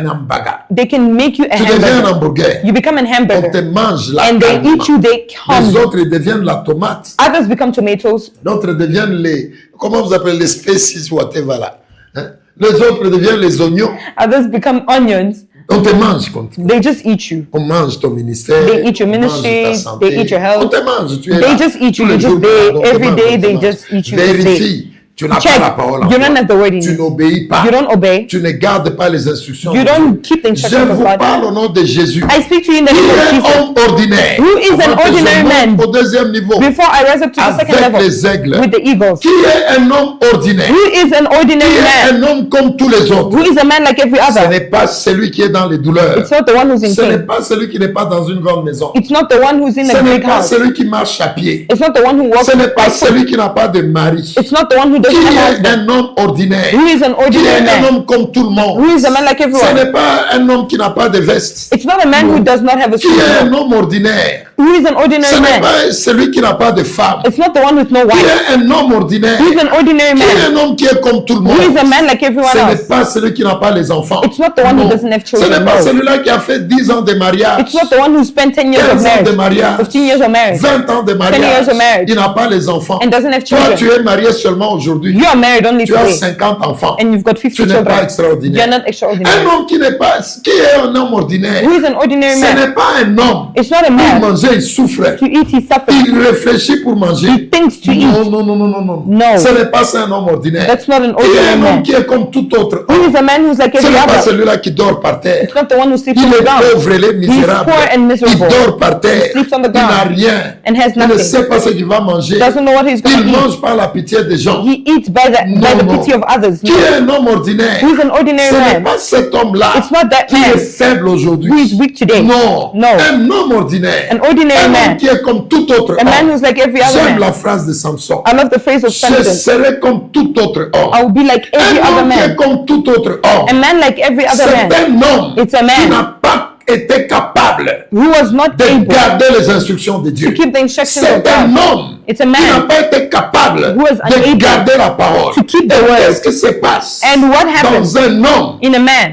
hamburger. They can make you a Tu deviens un hamburger. hamburger. You become an On te hamburger. mange là. And they eat you, they Les come. autres, ils deviennent la tomate. Others become tomatoes. D'autres deviennent les, comment vous appelez les species, whatever là. Hein? Les autres deviennent les oignons. Others become onions. On te mange comme ça. They just eat you. On mange ton ministère. They eat your on mange ministry, ta santé. they eat your health. On te mange, tu es They là. just eat you. Tous les You just jours, they on te every mange, day on te they mange. just eat you. Vérifie. Tu n'as Check. pas la parole en You toi. don't have the word in Tu you. n'obéis pas. You don't obey. Tu ne gardes pas les instructions. You de don't Dieu. keep the Je instructions of vous God. parle au nom de Jésus. I speak to you in the Qui name of est un Jesus. homme ordinaire? Who is an Avant que je ordinary monte man? au deuxième niveau. Before I rise up to the second Avec level les aigles. with the eagles. Qui est un homme ordinaire? Who is an Qui ordinary est man? un homme comme tous les autres? Who is a man like every Ce other? n'est pas celui qui est dans les douleurs. It's not the one who's in Ce n'est pain. pas celui qui n'est pas dans une grande maison. It's not the one who's in Ce a n'est big pas house. celui qui marche à pied. It's not the one who walks Ce n'est pas by foot. celui qui n'a pas de mari. It's not the one who Qui doesn't have a est husband. un homme ordinaire? Who is an Qui ordinary est un man? homme comme tout le monde? Who is a man like Ce everyone? n'est pas un homme qui n'a pas de veste. It's not a man who does not have a Qui est un suit. homme ordinaire? Who is an Ce ordinary n'est man? pas celui qui n'a pas de femme. It's not the one with no Qui wife. est un homme ordinaire. Who is an ordinary Qui est man? un homme qui est comme tout le monde. Who is a man like everyone Ce n'est else? pas celui qui n'a pas les enfants. It's not the one who Non. doesn't have Ce n'est children. pas No. celui-là qui a fait 10 ans de mariage, It's not the one who spent 10 years 15 of ans de marriage, mariage, 15 years of marriage, 20 ans de 10 mariage. years of marriage, Il n'a pas les enfants. and doesn't have Toi, children. tu es marié seulement aujourd'hui. You are married only Tu as today, 50 enfants. and you've got 50 Tu n'es pas children. You're extraordinaire. not Un extraordinary. homme qui est un homme ordinaire, Who is an ordinary ce man? n'est pas un homme. It's not a Pour man. manger, il souffre. To eat, he suffers. Il réfléchit pour manger. He thinks to Non, eat. non, non, non, non, non. No. Ce n'est pas ça un homme ordinaire. That's not an Il est ordinary un homme man. qui est comme tout autre Who homme. is a man who's like Ce every n'est pas other? celui-là qui dort par terre. It's not the one who sleeps Il on the est ground. pauvre, il est misérable. poor and miserable. Il dort par terre. He sleeps on the Il n'a ground rien. and has Il ne nothing. sait pas ce qu'il va manger. Doesn't know what he's going Il to eat. mange par la pitié des gens. He eats by the Non, non. pity of others. Qui est un homme ordinaire? Who is an ordinary Ce n'est man? pas cet homme-là It's not that qui est man faible aujourd'hui. who is weak today. Non. No. Un homme ordinaire. An ordinary Un homme man. qui est comme tout autre A man homme. who's like every other J'aime man. la phrase de Samson. I love the phrase of Je Samson. serai comme tout autre homme. I will be like every Un other homme qui est man. comme tout autre homme. A man like every other C'est man. un homme It's a qui man n'a pas été capable who was not de able garder les instructions de Dieu. to keep the instructions of C'est un God. homme It's a qui n'a man pas été capable who was de unable garder la parole. to keep the Et word. qu'est-ce qui se passe And what happens dans un homme in a man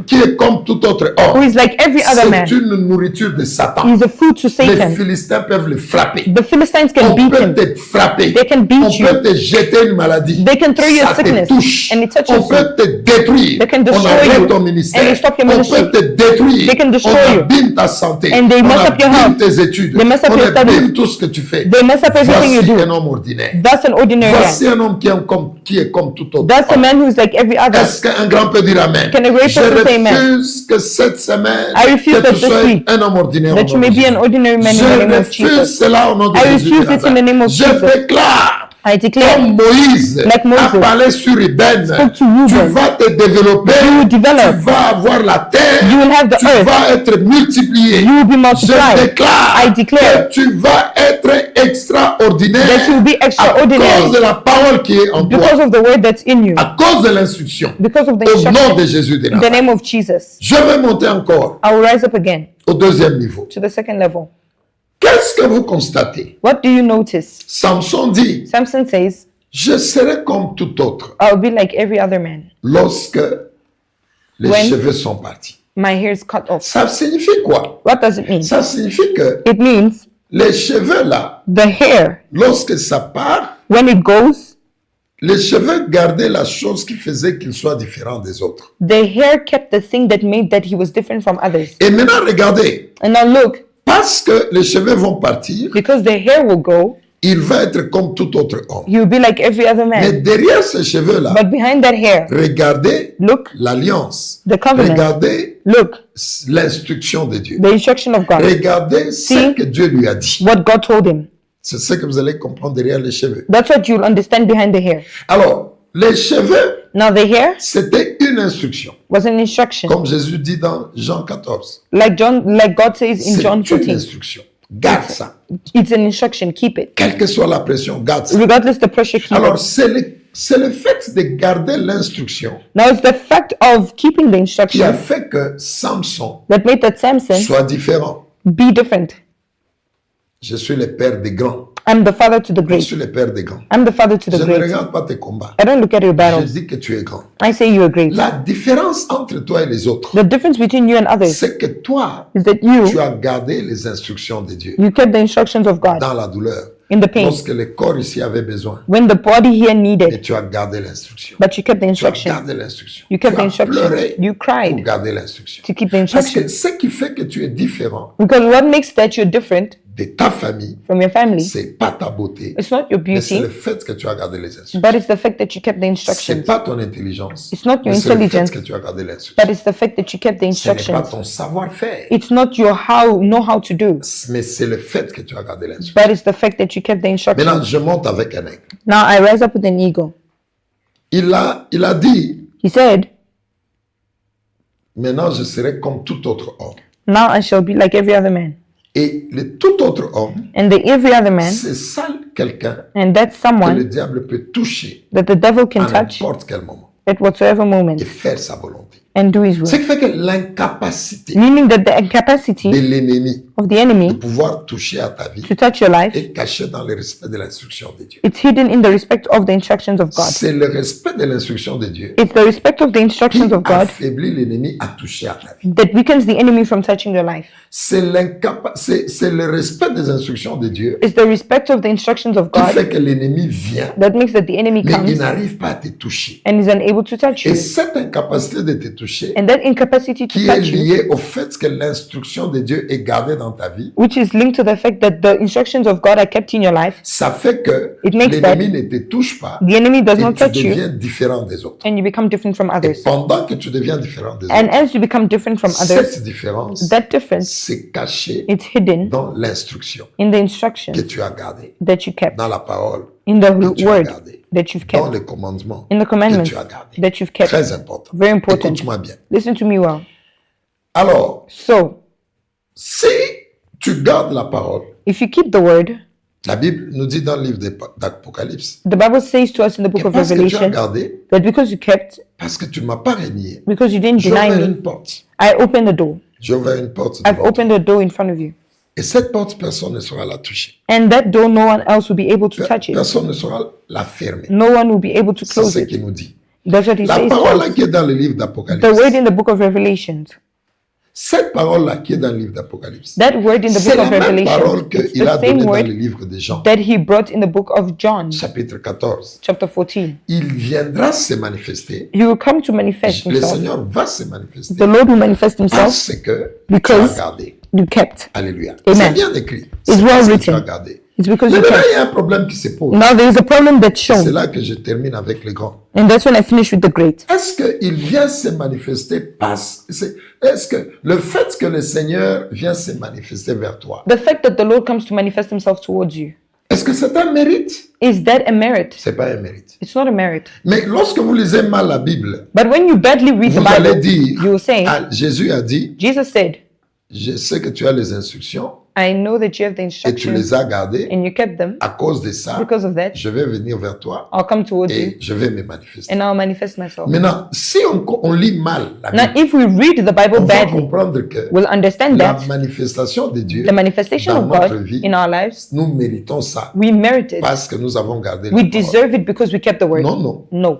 qui est comme tout autre who homme? is like every other man? C'est une nourriture de Satan. He's a food to Les Satan. Philistins peuvent le frapper. The Philistines can On beat peut him. te frapper. They can beat On you. peut te jeter une maladie. They can throw you a Ça te sickness, touche. and it touches On you. peut te détruire. They can On destroy arrête you, ton ministère. and they stop your On ministry. peut te détruire. They can destroy On you. abîme ta santé. And they On mess up your abîme health. tes études. They mess up On your studies. abîme tout ce que tu fais. They mess up everything you Voici do. un homme ordinaire. That's an ordinary man. Voici un homme qui est comme tout autre That's a homme. man who's like every other. Est-ce qu'un grand peut dire Amen? Can a great Je person say amen? refuse que cette semaine, I refuse que that tu this sois week, un homme ordinaire. that au you nom may de be an Jésus. ordinary man in the Je name of refuse Jesus. cela au nom de I Jésus. de refuse it in the name of Nazareth. Je Jesus. déclare, I declare, comme Moïse Like Moses a parlé sur Ruben, spoke to Reuben, tu vas te développer, you will develop. tu vas avoir la terre, You will have the tu earth. vas être multiplié. You will be Je multiplied. déclare I declare que tu vas être extraordinaire that you will be à extraordinary cause de la parole qui est en because toi, of the word that's in you, à cause de l'instruction. because of the Au nom instruction. de Jésus de In the Nazareth. name of Jesus, Je vais monter encore I will rise up again au deuxième niveau. to the second level. Qu'est-ce que vous constatez? What do you notice? Samson dit, Samson says, je serai comme tout autre I'll be like every other man. lorsque les When- cheveux sont partis. My hair is cut off. Ça signifie quoi? What does it mean? Ça signifie que It means les cheveux là, the hair, lorsque ça part, when it goes, les cheveux gardaient la chose qui faisait qu'il soit différent des autres. the hair kept the thing that made that he was different from others. Et maintenant, regardez, And now look, parce que les cheveux vont partir, because the hair will go, il va être comme tout autre homme. he will be like every other Mais man. derrière ces cheveux-là, But behind that hair, regardez look, l'alliance. the covenant. Regardez Look, l'instruction de Dieu. the instruction of God. Regardez ce See? que Dieu lui a dit. What God told him. C'est ce que vous allez comprendre derrière les cheveux. That's what you'll understand behind the hair. Alors, les cheveux, Now the hair c'était une instruction. was an instruction. Comme Jésus dit dans Jean 14. Like God says in C'est John une 14. instruction. Garde ça. It's an instruction, keep it. Quelle que soit la pression, garde ça. Regardless the pressure, keep Alors, it. c'est le fait de garder l'instruction Now it's the fact of keeping the qui a instruction fait que Samson that made that Samson soit différent. be different. Je suis le père des grands. I'm the father to the Je great. suis le père des grands. I'm the father to Je the ne great. regarde pas tes combats. I don't look at your Je battles. dis que tu es grand. I say you are great. La différence entre toi et les autres, The difference between you and others c'est que toi, is that tu you as gardé les instructions de Dieu kept the instructions of God dans la douleur. in the pain Lorsque le corps ici avait besoin, when the body here et needed, tu as gardé l'instruction. but you kept the Tu as instruction. gardé l'instruction. You kept Tu the as instruction. pleuré You pour cried garder l'instruction. to keep the Parce instruction. que ce qui fait que tu es différent Because what makes that you're different de ta famille, from your family, c'est pas ta beauté, it's not your mais c'est beauty, le fait que tu as gardé les instructions. but it's the fact that you kept the C'est instructions. pas ton intelligence, It's not your mais c'est le fait intelligence, que tu as gardé l'instruction. but it's the fact that you kept the Ce n'est pas instructions. ton savoir-faire, It's not your know how to do, mais c'est le fait que tu as gardé l'instruction. but it's the fact that you kept the instructions. Maintenant, je monte avec un aigle. Now I rise up with an eagle. Il a dit, He said, maintenant je serai comme tout autre homme. now I shall be like every other man. Et le tout autre homme, And the every other man, c'est ça quelqu'un and that's que le someone diable peut toucher that the devil can à touch n'importe quel moment at whatsoever moment et faire sa volonté. and do His Ce will. qui fait que l'incapacité Meaning that the de incapacity l'ennemi of the de enemy pouvoir toucher à ta vie to touch your life, est cachée dans le respect de l'instruction de Dieu. it's hidden in the respect of the instructions of God. C'est le respect de l'instruction de Dieu It's the respect of the qui instructions of God affaiblit l'ennemi à toucher à ta vie. that weakens the enemy from touching your life. C'est le respect des instructions de Dieu It's the respect of the instructions of qui God fait que l'ennemi vient, that makes that the enemy mais il comes n'arrive pas à te toucher. and is unable to touch Et you. cette incapacité de te toucher, And that incapacity to qui est touch you, liée au fait que l'instruction de Dieu est gardée dans ta vie, which is linked to the fact that the instructions of God are kept in your life, ça fait que It makes l'ennemi ne te touche pas the enemy does et not tu touch you, deviens différent des autres. and you become different from Et others. pendant que tu deviens différent des And autres, as you become different from others, cette différence, that difference c'est caché is hidden dans l'instruction in the que instructions tu as gardée, that you kept, dans la parole in the que tu as word gardée, that you've dans kept, les commandements in the que commandments tu as gardés. that you've kept. Très important. Very important. Écoute-moi bien. Listen to me well. Alors, So, si tu gardes la parole, if you keep the word, la Bible nous dit dans le livre d'Apocalypse, the Bible says to us in the book que of parce que tu as Revelation gardé, that because you kept, parce que tu ne m'as pas régné, because you didn't j'ai deny ouvert me, une porte. I opened the door. J'ai ouvert une porte. I've devant toi. opened the door in front of you. Et cette porte, personne ne saura la toucher. And that door, no one else will be able to touch it. Personne ne saura la fermer. No one will be able to C'est close ce it. qu'il nous dit. That's what he La says to parole là us. qui est dans le livre The d'Apocalypse, word in the book of Revelations, cette parole là qui est dans le livre d'Apocalypse, that word in the c'est book la of même Revelation, parole it's qu'il a the donnée same dans word le livre de Jean, that he brought in the book of John, chapitre 14. chapter 14. Il viendra se manifester. He will come to manifest Le himself. Seigneur va se manifester The Lord will manifest himself parce que tu as because gardé. you kept. Alléluia. Amen. C'est bien écrit. It's C'est well parce que tu as written. gardé. It's because Mais you maintenant, kept. il y a un problème qui se pose. Now there is a problem that's C'est shown, là que je termine avec les grands. and that's when I finish with the great. Est-ce qu'il vient se manifester est-ce que le fait que le Seigneur vient se manifester vers toi, The fact that the Lord comes to manifest himself towards you, est-ce que c'est un mérite? is that a merit? C'est pas un mérite. It's not a merit. Mais lorsque vous lisez mal la Bible, But when you badly read the vous allez Bible, dire, you will say, Jésus a dit, Jesus said, je sais que tu as les instructions I know that you have the et tu instructions les as gardées. and you kept them. À cause de ça, Because of that, je vais venir vers toi I'll come towards you et je vais me manifester. and I'll manifest myself. Maintenant, si on lit mal la Now, Bible, if we read the Bible on va badly, comprendre que we'll understand la that manifestation de Dieu the manifestation dans of notre God vie, in our lives, nous méritons ça we merit it. parce que nous avons gardé la We parole. deserve it because we kept the word. Non, non. No.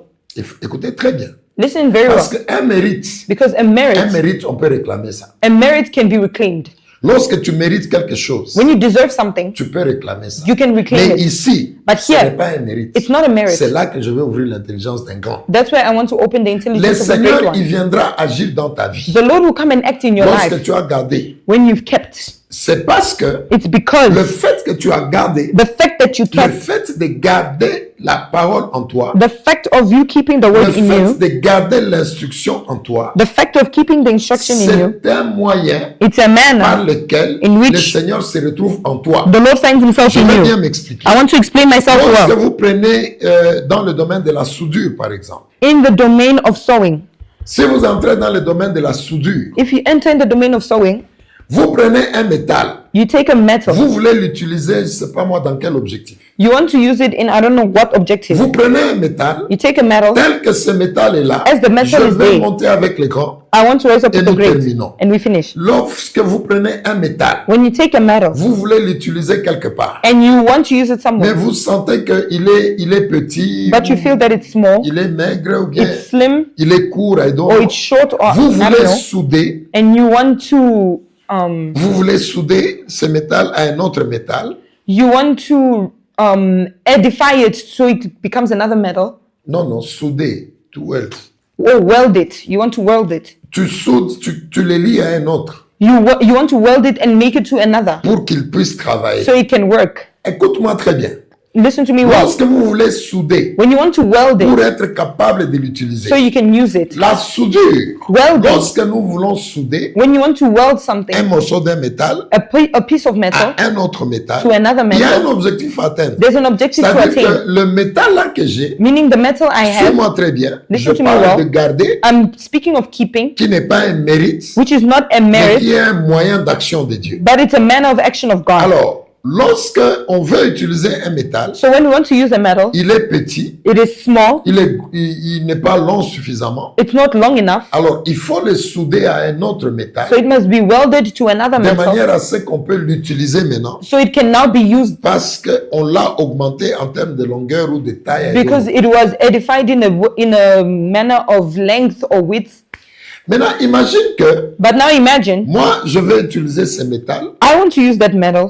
Écoutez très bien. Listen very Parce well. qu'un mérite, Because un mérite, on peut réclamer ça. a merit can be reclaimed. Lorsque tu mérites quelque chose, When you deserve something, tu peux réclamer ça. you can reclaim Mais it. ici, But ce here, n'est pas un mérite. it's not a merit. C'est là que je vais ouvrir l'intelligence d'un grand. That's why I want to open the Le intelligence of the great Seigneur, il one. viendra agir dans ta vie. The Lord will come and act in your Lorsque life tu as gardé, when you've kept. c'est parce que It's le because fait que tu as gardé, the fact that you le kept, fait de garder la parole en toi, the fact of you keeping the le word in fait you, de garder l'instruction en toi, the fact of keeping the instruction in you, c'est un moyen it's a par manner lequel in which le Seigneur se retrouve en toi. the Lord finds himself Je in vais bien you. m'expliquer. I want to explain myself Lorsque well. vous prenez dans le domaine de la soudure, par exemple, In the domain of sewing, si vous entrez dans le domaine de la soudure, if you enter in the domain of sewing, vous prenez un métal, you take a metal. vous voulez l'utiliser, je ne sais pas moi dans quel objectif. You want to use it in I don't know what objective. Vous prenez un métal, You take a metal. tel que ce métal est là, As the metal je is vais there. monter avec les grands. I want to raise up Et with the nous great. terminons. And we finish. Lorsque vous prenez un métal, When you take a metal vous voulez l'utiliser quelque part, and you want to use it mais somewhere, vous sentez qu'il est petit, but you feel that it's small, il est maigre ou bien it's slim, il est court, et donc or it's short, or vous I don't voulez know, souder, and you want to ce métal à un autre métal. edify it so it becomes another metal, Non, non, souder, to weld. or weld it. You want to weld it. Tu soudes, tu le lies à un autre You want to weld it and make it to another pour qu'il puisse travailler. so it can work. Écoute-moi très bien. Listen to me well. Lorsque vous voulez souder When you want to weld pour it être capable de l'utiliser, so you can use it, la soudure, Welding. lorsque nous voulons souder when you want to weld un something, morceau d'un métal a piece of metal à un autre métal, to another il y a un metal, objectif à atteindre. there's an objective to C'est-à-dire attain. que le métal là que j'ai, Meaning the metal I have, suis-moi très bien, je Listen to me parle well. de garder, I'm speaking of keeping, qui n'est pas un mérite, which is not a mais merit, qui est un moyen d'action de Dieu. but it's a manner of action of God. Alors, lorsque on veut utiliser un métal, So when we want to use a metal, il est petit, it is small, il n'est pas long suffisamment. it's not long enough, Alors, il faut le souder à un autre métal so it must be welded to another de metal, manière à ce qu'on peut l'utiliser maintenant so it can now be used parce qu'on l'a augmenté en termes de longueur ou de taille. because it was edified in a manner of length or width. Maintenant, imagine que But now imagine, moi, je vais utiliser ce métal I want to use that metal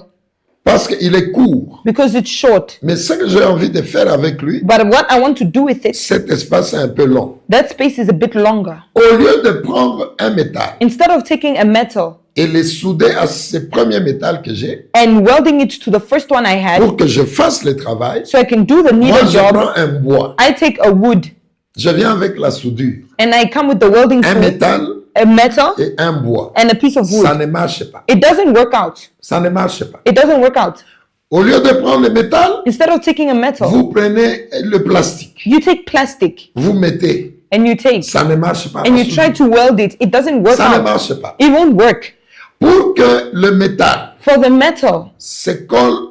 parce qu'il est court. because it's short. Mais ce que j'ai envie de faire avec lui, But what I want to do with it, cet espace est un peu long. that space is a bit longer. Au lieu de prendre un métal Instead of taking a metal et le souder à ce premier métal que j'ai and welding it to the first one I had pour que je fasse le travail, so I can do the moi, needed je job, prends un bois. I take a wood Je viens avec la soudure, and I come with the welding un tool, métal a metal et un bois. and a piece of Ça wood. ne marche pas. It doesn't work out. Ça ne marche pas. It doesn't work out. Au lieu de prendre le métal, Instead of taking a metal, vous prenez le plastique. you take plastic Vous mettez. and you take Ça ne marche pas. and you try to weld it. It doesn't work Ça ne out. marche pas. It won't work. Pour que le métal For the metal, se colle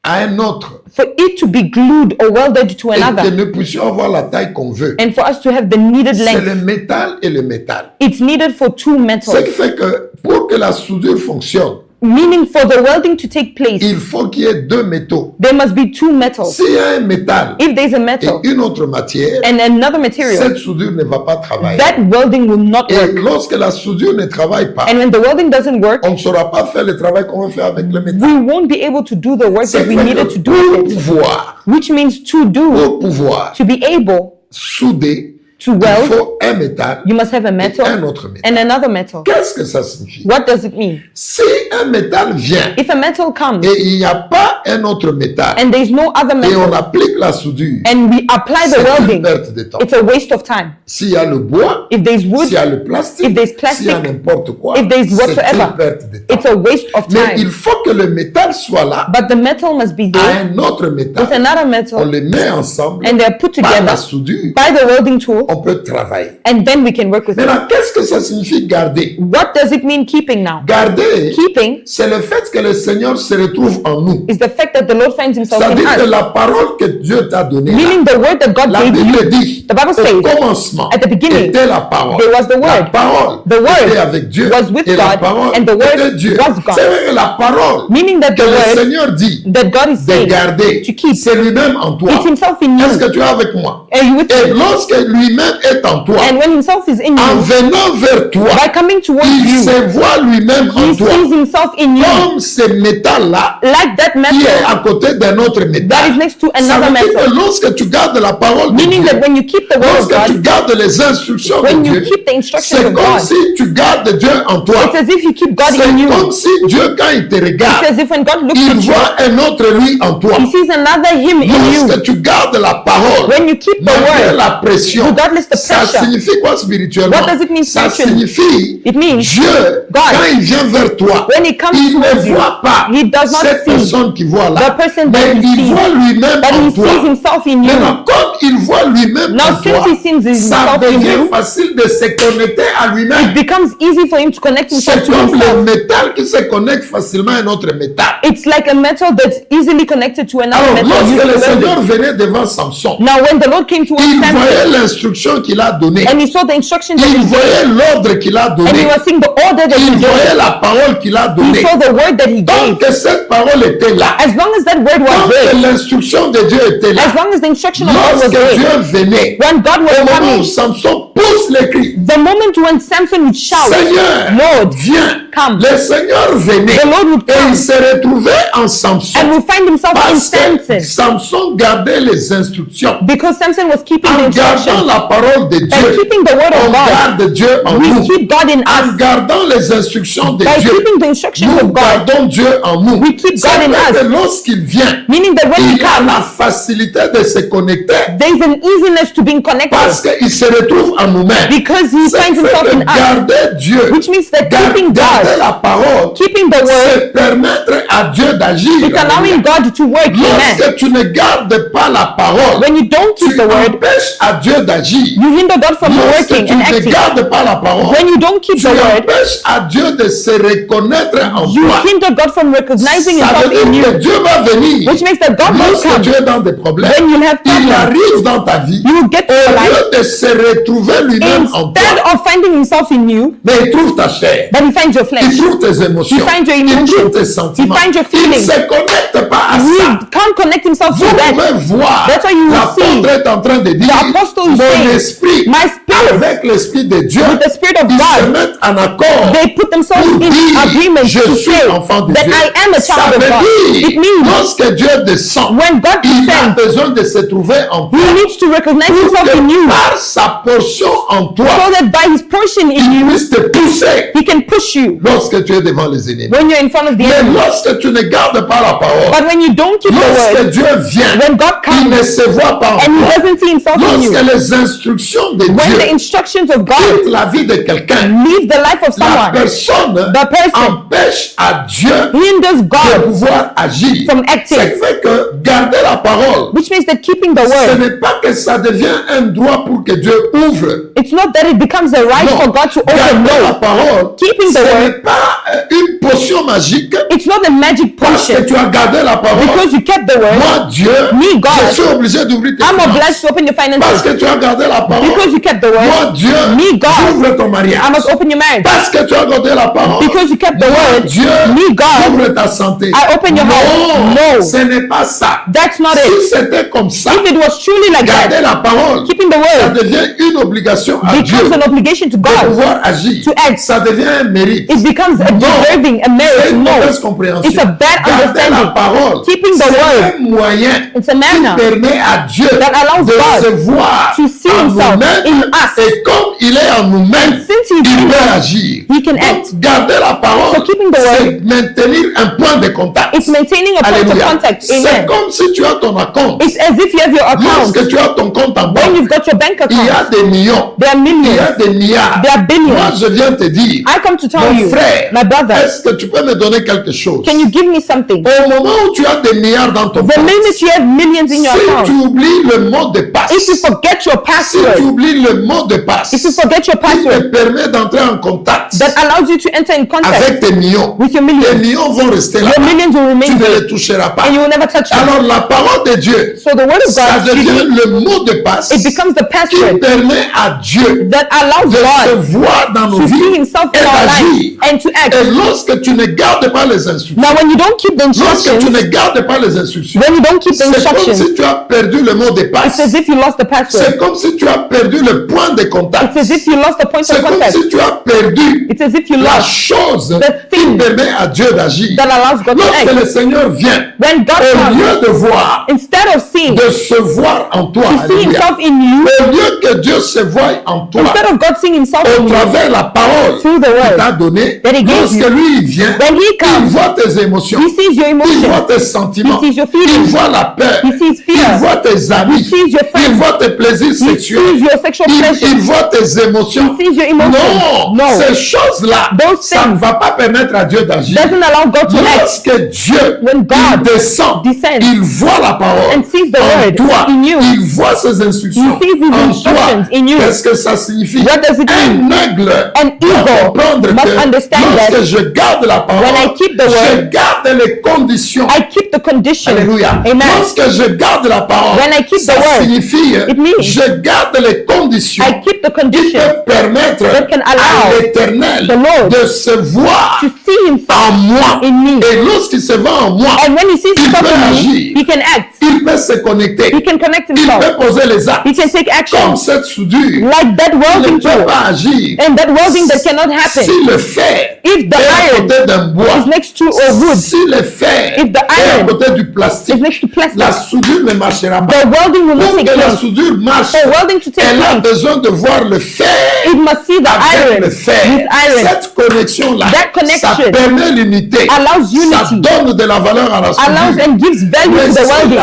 à un autre for it to be glued or welded to et que another, nous puissions avoir la taille qu'on veut, and for us to have the needed c'est length, le métal et le métal. it's needed for two Ce metals. qui fait que pour que la soudure fonctionne, Meaning for the welding to take place, il faut qu'il y ait deux métaux. there must be two metals. S'il y a un métal If there's a et metal une autre matière, and another material, cette soudure ne va pas travailler. that welding will not Et work. lorsque la soudure ne travaille pas, And when the welding doesn't work, on ne saura pas faire le travail qu'on veut faire avec le métal. we won't be able to do the work C'est that we fait needed que to do pour with it. pouvoir, Which means to do, pour pouvoir to be able souder, to il weld, faut un métal you must have a et un metal autre métal. and another metal. Qu'est-ce que ça signifie? What does it mean? Si un métal vient If a metal comes et il n'y a pas un autre métal and there's no other et on metal applique la soudure, and we apply the c'est une welding, perte de temps. it's a waste of time. S'il y a le bois, If there's wood, s'il y a le plastique, if there's plastic, s'il y a n'importe quoi, if there's c'est whatsoever, une perte de temps. it's a waste of Mais il time. faut que le métal soit là But the metal must be à there un autre with métal. another On metal les met ensemble and they're put par la together soudure. by the welding tool, On peut travailler. and then we can work with it. Maintenant, qu'est-ce que ça signifie garder? What does it mean keeping now? Garder, Keeping c'est le fait que le Seigneur se retrouve en nous. is the fact that the Lord finds himself in C'est-à-dire que us. la parole que Dieu t'a donnée, là, Meaning the word that God la gave you, Bible dit, the Bible au says, commencement, at the beginning, était la parole. there was the La word. parole The word était avec Dieu. was with et la God, parole and the word était Dieu. was God. C'est vrai que la parole Meaning that que the le word Seigneur dit that God is de saying garder, to keep, c'est lui-même en toi. it's himself in Est-ce you. que tu es avec moi? Are you with Et me? lorsque lui-même est en toi, And when himself is in en you, venant vers toi, by coming towards il you, se voit lui-même en he toi. sees himself in you Comme ce métal-là like that qui est à metal côté d'un autre that métal. is next to Ça another veut dire que metal. lorsque tu gardes la parole de Meaning Dieu, that when you keep the word of lorsque tu God, gardes les instructions de when you Dieu, keep the instructions c'est of comme God, si tu gardes Dieu en toi. it's as if you keep God C'est in you. comme si Dieu, quand il te It's regarde, as if when God looks il at you, voit un autre lui en toi. he sees another him in you. Lorsque tu gardes la parole, When you keep the malgré word, la pression, regardless the ça pressure, signifie quoi spirituellement? what does it mean Ça spiritually? signifie It means Dieu, God, quand il vient vers toi, when he comes il towards ne you, voit pas he does not cette see personne qui voit là, the person that mais he il sees, voit lui-même but en he toi. sees himself in you. Maintenant, comme il voit lui-même Now, en toi, since he sees ça himself in devient you, facile de se connecter à it lui-même. becomes easy for him to connect himself C'est to comme le himself. métal qui se connecte facilement à un autre métal. It's like a metal that's easily connected to another Alors, metal. lorsque using le welding. Seigneur venait devant Samson, Now, when the Lord came towards il voyait Samson l'instruction qu'il a donnée. and he saw the instructions that Il he gave, voyait l'ordre qu'il a and he donné. was seeing the order that he Il voyait gave, la parole qu'il a he donnée. saw the word that he Tant gave. que cette parole était là, As long as that word tant was que there, l'instruction de Dieu était là, as long as the instruction of God was lorsque there, Dieu venait, when God was au moment où coming, Samson pousse les cris, the moment when Samson would shout, Seigneur, Lord, viens. come, Le Seigneur venait the Lord would et come il se retrouvait en Samson and would find himself in parce que Samson Samson gardait les instructions. because Samson was keeping the En gardant instructions. la parole de By Dieu, keeping the word on of God, garde Dieu en we nous. keep God in En us. gardant les instructions de By Dieu, keeping the instructions nous of God, gardons Dieu en nous. we keep C'est God in vrai us. que lorsqu'il vient, Meaning that when he il a comes, la facilité de se connecter there's an easiness to being connected parce qu'il se retrouve en nous-mêmes. because he C'est finds vrai himself que in us, garder Dieu, which means that keeping garder God, la parole, keeping the word, c'est permettre à Dieu d'agir. It's allowing God to work in man. Lorsque tu ne gardes pas la parole, When you don't keep tu the word, empêches à Dieu d'agir. you hinder God from Lorsque working tu and ne acting. gardes pas la parole, When you don't keep tu the word, empêches à Dieu de se reconnaître en you toi. hinder God from recognizing Ça himself veut in dire que you, Dieu va venir. which makes that God will Lorsque come. tu es dans des problèmes, When you have il problems, arrive dans ta vie. you will get to your Au life. lieu de se retrouver lui-même en Instead toi, of finding himself in you, mais il trouve ta chair. but he finds your Il flesh. trouve tes émotions. He finds your Il trouve emotions. tes sentiments. He finds your Il ne feelings. se connecte pas à He ça. can't connect himself Vous to that. pouvez voir, That's why you will l'apôtre see est en train de dire, the apostle is mon saying, esprit, my spirit, avec l'esprit de Dieu, with the spirit of ils se God, mettent en accord. they put themselves Pour in dire, agreement je to suis say enfant de that Dieu. I am a Ça child of veut God. dire, It means lorsque Dieu descend, when God il a descends, besoin de se trouver en toi. he needs to recognize Pour himself in que you, par sa portion en toi, so that by his portion in il you, puisse te pousser he can push you lorsque tu es devant les ennemis. when you're in front of the Mais enemy. lorsque tu ne gardes pas la parole, But when you don't keep the lorsque word, Dieu vient, when God il ne comes se voit pas en and he toi. doesn't see himself in you, Lorsque les instructions de when the Dieu instructions of God quittent la vie de quelqu'un, leave the life of la someone, personne the person empêche à Dieu hinders de God, pouvoir agir. from acting. Ce qui fait que garder la parole, which means that keeping the ce word, n'est pas que ça devient un droit pour que Dieu ouvre. it's not that it becomes a right Non, for God to open. garder la No, parole, Keeping the ce word. n'est pas une potion magique it's not a magic parce que potion. tu as gardé la parole. Because you kept the word, Moi, Dieu, Me, God, je suis obligé d'ouvrir tes I'm finances. obliged to open your Parce finances. que tu as gardé la parole. Because you kept the Moi, word, Dieu, Me, God, j'ouvre ton mariage. I must open your marriage. Parce que tu as gardé la parole. Because you kept the Moi, word, Dieu, Me, God, j'ouvre ta santé. I open your heart. No. Ce n'est pas ça. That's not Si it. c'était comme ça, If it was truly like garder that, la parole, keeping the ça word devient une obligation à Dieu becomes an obligation to de God. pouvoir agir. to act. Ça devient un mérite. It becomes a Non. deserving, a C'est merit. une No, mauvaise compréhension. it's a bad Garder la understanding. parole, Keeping the c'est word. un moyen It's a qui manner permet à Dieu that allows de God se voir to see en himself nous-mêmes. in us. Et comme il est en nous-mêmes, Since he's il in peut us, agir. he can Donc, act. garder la parole, So keeping the word, c'est maintenir un point de contact. it's maintaining a point of Alléluia. contact. C'est Amen. comme si tu as ton compte. It's as if you have your account. Lorsque tu as ton compte en When banque, you've got your bank il y a account, des millions, there are il y a millions, des milliards. there are Moi, billions. je viens te dire, I come to tell mon you, frère, my brother, est-ce que tu peux me donner quelque chose? can you give me something? Au moment où tu as des milliards dans ton The compte, minute you have millions in your si tu account, oublies le mot de passe, if you forget your si tu password, oublies le mot de passe, if you forget your qui te password, permet d'entrer en contact that allows you to enter in contact avec tes millions, with your tes millions, millions vont rester là. your millions will Tu remain ne there, les toucheras pas. and you will never touch them. Alors la parole de Dieu, So the word of ça God, excuse devient me, le mot de passe it becomes the qui password permet à Dieu that allows de se God voir dans nos to see vies himself et in our d'agir. life and to act. Et lorsque tu ne gardes pas les instructions, Now, when you don't keep the lorsque tu instructions, ne gardes pas les instructions, when you don't keep the c'est comme instructions, si tu as perdu le mot de it's passe. as if you lost the password. C'est comme si tu as perdu le point de contact. It's as if you lost the point C'est of comme contact. si tu as perdu It's as if you la lost chose the qui thing permet à Dieu d'agir. that allows God to Lorsque act. le Seigneur vient, When God au comes, lieu de voir, instead of seeing, de se voir en toi, to see alléluia, himself in you, au lieu que Dieu se voie en toi, instead of God seeing himself au in you, travers la parole through the qu'il t'a word, donnée, that he gave lorsque you, lui il vient, when he il comes, voit tes émotions, he sees your il voit emotions, tes sentiments, he sees your il feelings, voit la peur, he sees il fear, voit tes amis, he sees your il friends, voit tes plaisirs he sexuels, sees your sexual il pleasure, voit tes émotions. he sees your emotions. Non, No, ces choses-là, Those ça ne things va pas permettre à Dieu d'agir. doesn't allow God to act. Lorsque Dieu When God il descend, descends il voit la parole and sees the en word toi, in you, il voit ses instructions he sees his en instructions toi. in you. Qu'est-ce que ça signifie? What does it mean? Un aigle An doit eagle comprendre must que understand lorsque that je garde la parole, when I keep the je word, garde les conditions. I keep the condition. Alléluia. Amen. Lorsque je garde la parole, When I keep ça the word, signifie it means je garde les conditions I keep the qui condition peuvent permettre that can à allow l'Éternel the Lord de se voir to see himself en moi. in me. Et lorsqu'il se voit en moi, And when he sees il himself peut in me, agir. he can act. il peut se connecter, He can connect il himself. peut poser les actes. He can take action. Comme cette soudure, Like that il ne welding peut tool. pas agir. And that welding that cannot happen. Si le fer If the est à iron côté d'un bois, is next to a wood, si le fer If the est à iron côté du plastique, is next to plastic, la soudure ne marchera pas. the welding will not Pour take que la place. soudure marche, For welding to take elle a place, besoin de voir le fer it must see the avec iron le with fer. iron. Cette connexion-là, That connection ça permet l'unité. allows Ça unity, donne de la valeur à la allows soudure. and gives value Mais to the si la welding.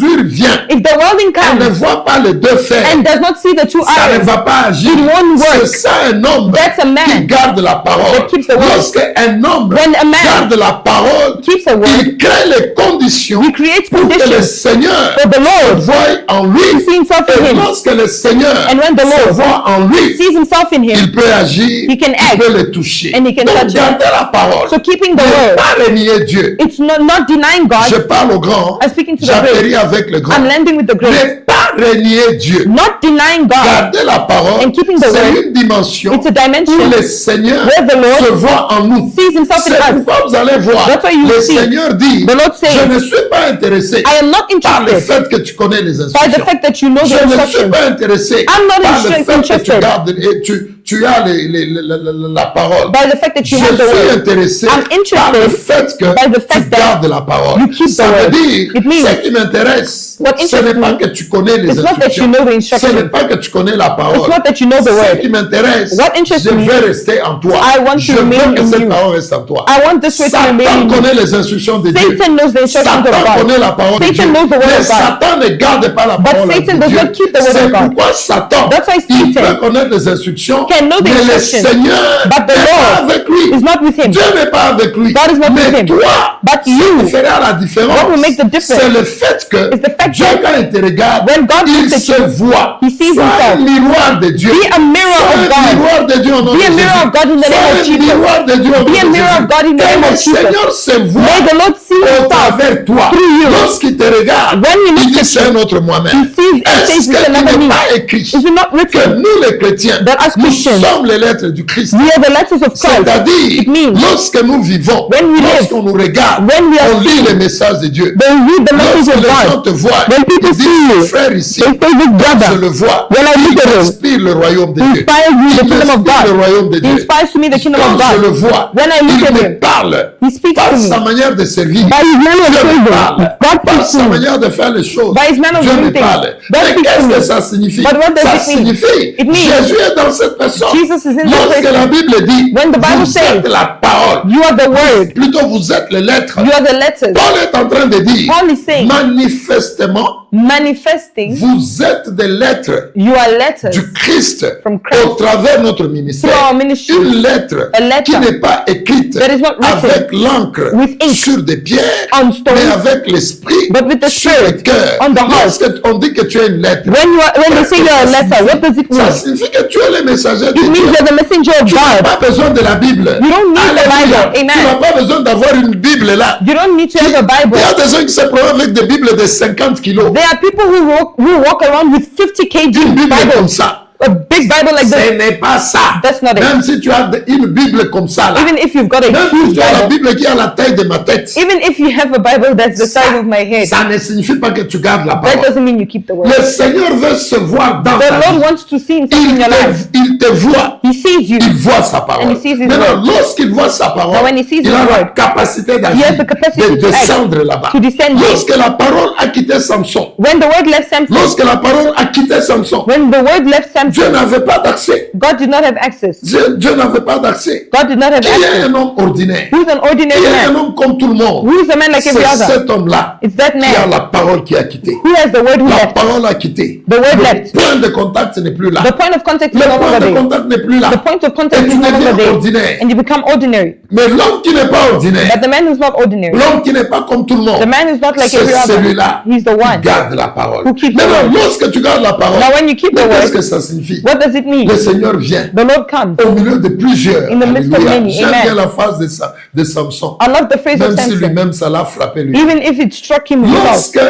aujourd'hui vient if the whirlwind et ne comes voit pas les deux faire, and does not see the two ça ne eyes, va pas agir. it won't work. C'est ça un homme That's a man qui garde la parole. that keeps the word. Lorsque un homme When a man garde la parole, keeps the word, il crée les conditions he creates pour que le conditions Seigneur for the se Lord voie en to lui. see himself in Et him. lorsque le Seigneur And when the se Lord voit en lui, sees himself in him, il peut agir, he can il act, peut le toucher. and he can Donc touch it. garder la parole, So keeping the ne word, pas renier Dieu. it's not denying Je God. parle au grand, I'm speaking to the j'atterris great. avec le grand. I'm landing with the great. Ne pas renier Dieu. Not denying God. Garder la parole, And keeping the c'est word, une dimension it's a dimension où le Seigneur where the Lord se voit en nous. sees himself in C'est us. pourquoi vous allez voir, That's why you le see. Seigneur dit, The Lord says, je ne suis pas intéressé I am not par le interested fait que tu connais les by the instructions. fact that you know Je the ne suis instructions. pas intéressé I'm not par le fait que tu interested gardes et tu as la parole. by the fact that Je you have the suis word. intéressé I'm par le interested fait que by the tu fact that gardes la parole. you keep Ça the veut word. dire, It means ce qui m'intéresse, what ce n'est interests pas me, que tu connais les it's not that you instructions. know the Ce n'est instructions. pas que tu connais la parole. It's not that you know the Ce word. qui m'intéresse, What interests je me, veux rester en toi. I want to Je veux remain que in cette you. parole reste en toi. I want this way to remain Satan in you. connaît les instructions de Dieu. Satan knows the instructions of Satan God. connaît la parole de Satan Dieu. knows the word Mais of God. Satan ne garde pas la But parole Satan de does Dieu. not keep the word C'est of God. pourquoi Satan, That's why il Satan peut connaître les instructions, can know the mais le instructions, Seigneur but the n'est pas Lord avec lui. is not with him. Dieu n'est pas avec lui. God is not mais with him. toi, But ce you, qui fera la différence, what will make the difference c'est le fait que is the fact Dieu, that quand il te regarde, when God il looks at se you, voit. he sees Sois un himself. miroir de Dieu. Be a mirror Sois of un God. miroir de Dieu au nom Be de a mirror Jésus. of God in the Sois name of un Jesus. miroir de Dieu au nom Be a de mirror Jésus. of God in the Que name le of Jesus. Seigneur se voit May the Lord see au himself travers toi. through you. Lorsqu'il te regarde, When he il looks dit at c'est you, un autre moi-même. he sees and says Est-ce it's qu'il another n'est me. pas écrit Is it not que written nous les chrétiens, that as nous Christians, sommes les lettres du Christ? we are the letters of Christ? C'est-à-dire, It means lorsque nous vivons, when we live, lorsqu'on nous regarde, when we are on lit seen, les messages de Dieu. they read the message Lorsque of les gens God. te voient, When people ils disent, see you, frère ici, they say this je brother le vois, when I il look at him, inspire le royaume de Dieu. inspires me the Il kingdom of inspire le God. royaume de He Dieu. inspires to me the kingdom of Quand je le God. vois, When I look il at me him, parle he speaks par to sa me. manière de servir. By his manner of Dieu me serving, parle God par speaks sa to me. manière de faire les choses. By his manner of Dieu me doing things, parle. God Mais speaks to qu'est-ce me. que ça signifie? But what does Ça it mean? signifie It means Jésus est dans cette personne. Jesus is in that Lorsque person. la Bible dit, When the Bible vous says, êtes la parole, you are the word, plutôt vous êtes les lettres. you are the letters. Paul est en train de dire, Paul is saying, manifestement, manifesting, vous êtes des lettres you are letters du Christ from Christ au travers de notre through ministère. our ministry. Une lettre A letter qui n'est pas écrite that is not written avec l'encre with ink sur des pierres, on stone, mais avec l'esprit but with the sur spirit le cœur. on the heart. Lorsqu'on dit que tu es une lettre, When they say you're a letter, what does it ça mean? signifie que tu es le messager de It means Dieu. you're the messenger of Tu n'as God. pas besoin de la Bible. You don't need the Alléluia. Bible. Tu n'as Amen. pas besoin d'avoir une Bible là. You don't need to have a Il Bible. y a des gens qui se promènent avec des Bibles de 50 kilos. There are people who walk around with 50 kg Une Bible comme Bibles. ça. A big Bible like Ce this. n'est pas ça. That's not it. Même si tu as une Bible comme ça là. Even if you've got a Même si huge tu as la Bible, Bible qui a la taille de ma tête. even if you have a Bible that's the size of my head, Ça ne signifie pas que tu gardes la that parole. doesn't mean you keep the word. Le Seigneur veut se voir dans The ta Lord vie. wants to see himself in your life. Il te voit. He sees you. Il voit sa parole. And he sees his Maintenant, word. lorsqu'il voit sa parole, Now, when he sees il his a la word, capacité He d'agir, has the capacity de to act, descendre là-bas. to descend. Lorsque la parole a quitté Samson, When the word left Samson, lorsque la parole a quitté Samson, when the word left Dieu Samson, n'avait pas d'accès. God did not have access. Dieu n'avait pas d'accès. God did not have Qui est access. un homme ordinaire? Who's an Qui ordinary est un man? homme comme tout le monde? Who is a man like every C'est other? cet homme-là It's that qui a man la parole qui a quitté. who has the word who La left. parole a quitté. The word Le left. point de contact n'est plus là. The point of contact is Le no point longer de there. contact n'est plus là. The point of contact Et is tu no longer deviens there. ordinaire. And you become ordinary. Mais l'homme qui n'est pas ordinaire, But the man who's not ordinary, l'homme qui n'est pas comme tout le monde, the man who's not like c'est every other, celui-là he's the qui one. garde la parole. Who keeps the Maintenant, word. lorsque tu gardes la parole, Now when you keep the qu'est-ce word, que ça signifie? what does it mean? Le Seigneur vient The Lord comes. au milieu de plusieurs. In the midst of Alléluia. many. J'aime Amen. bien la phrase de Samson. I love the phrase of Même si Samson. lui-même, ça l'a frappé lui. Even if it struck him himself, Lorsque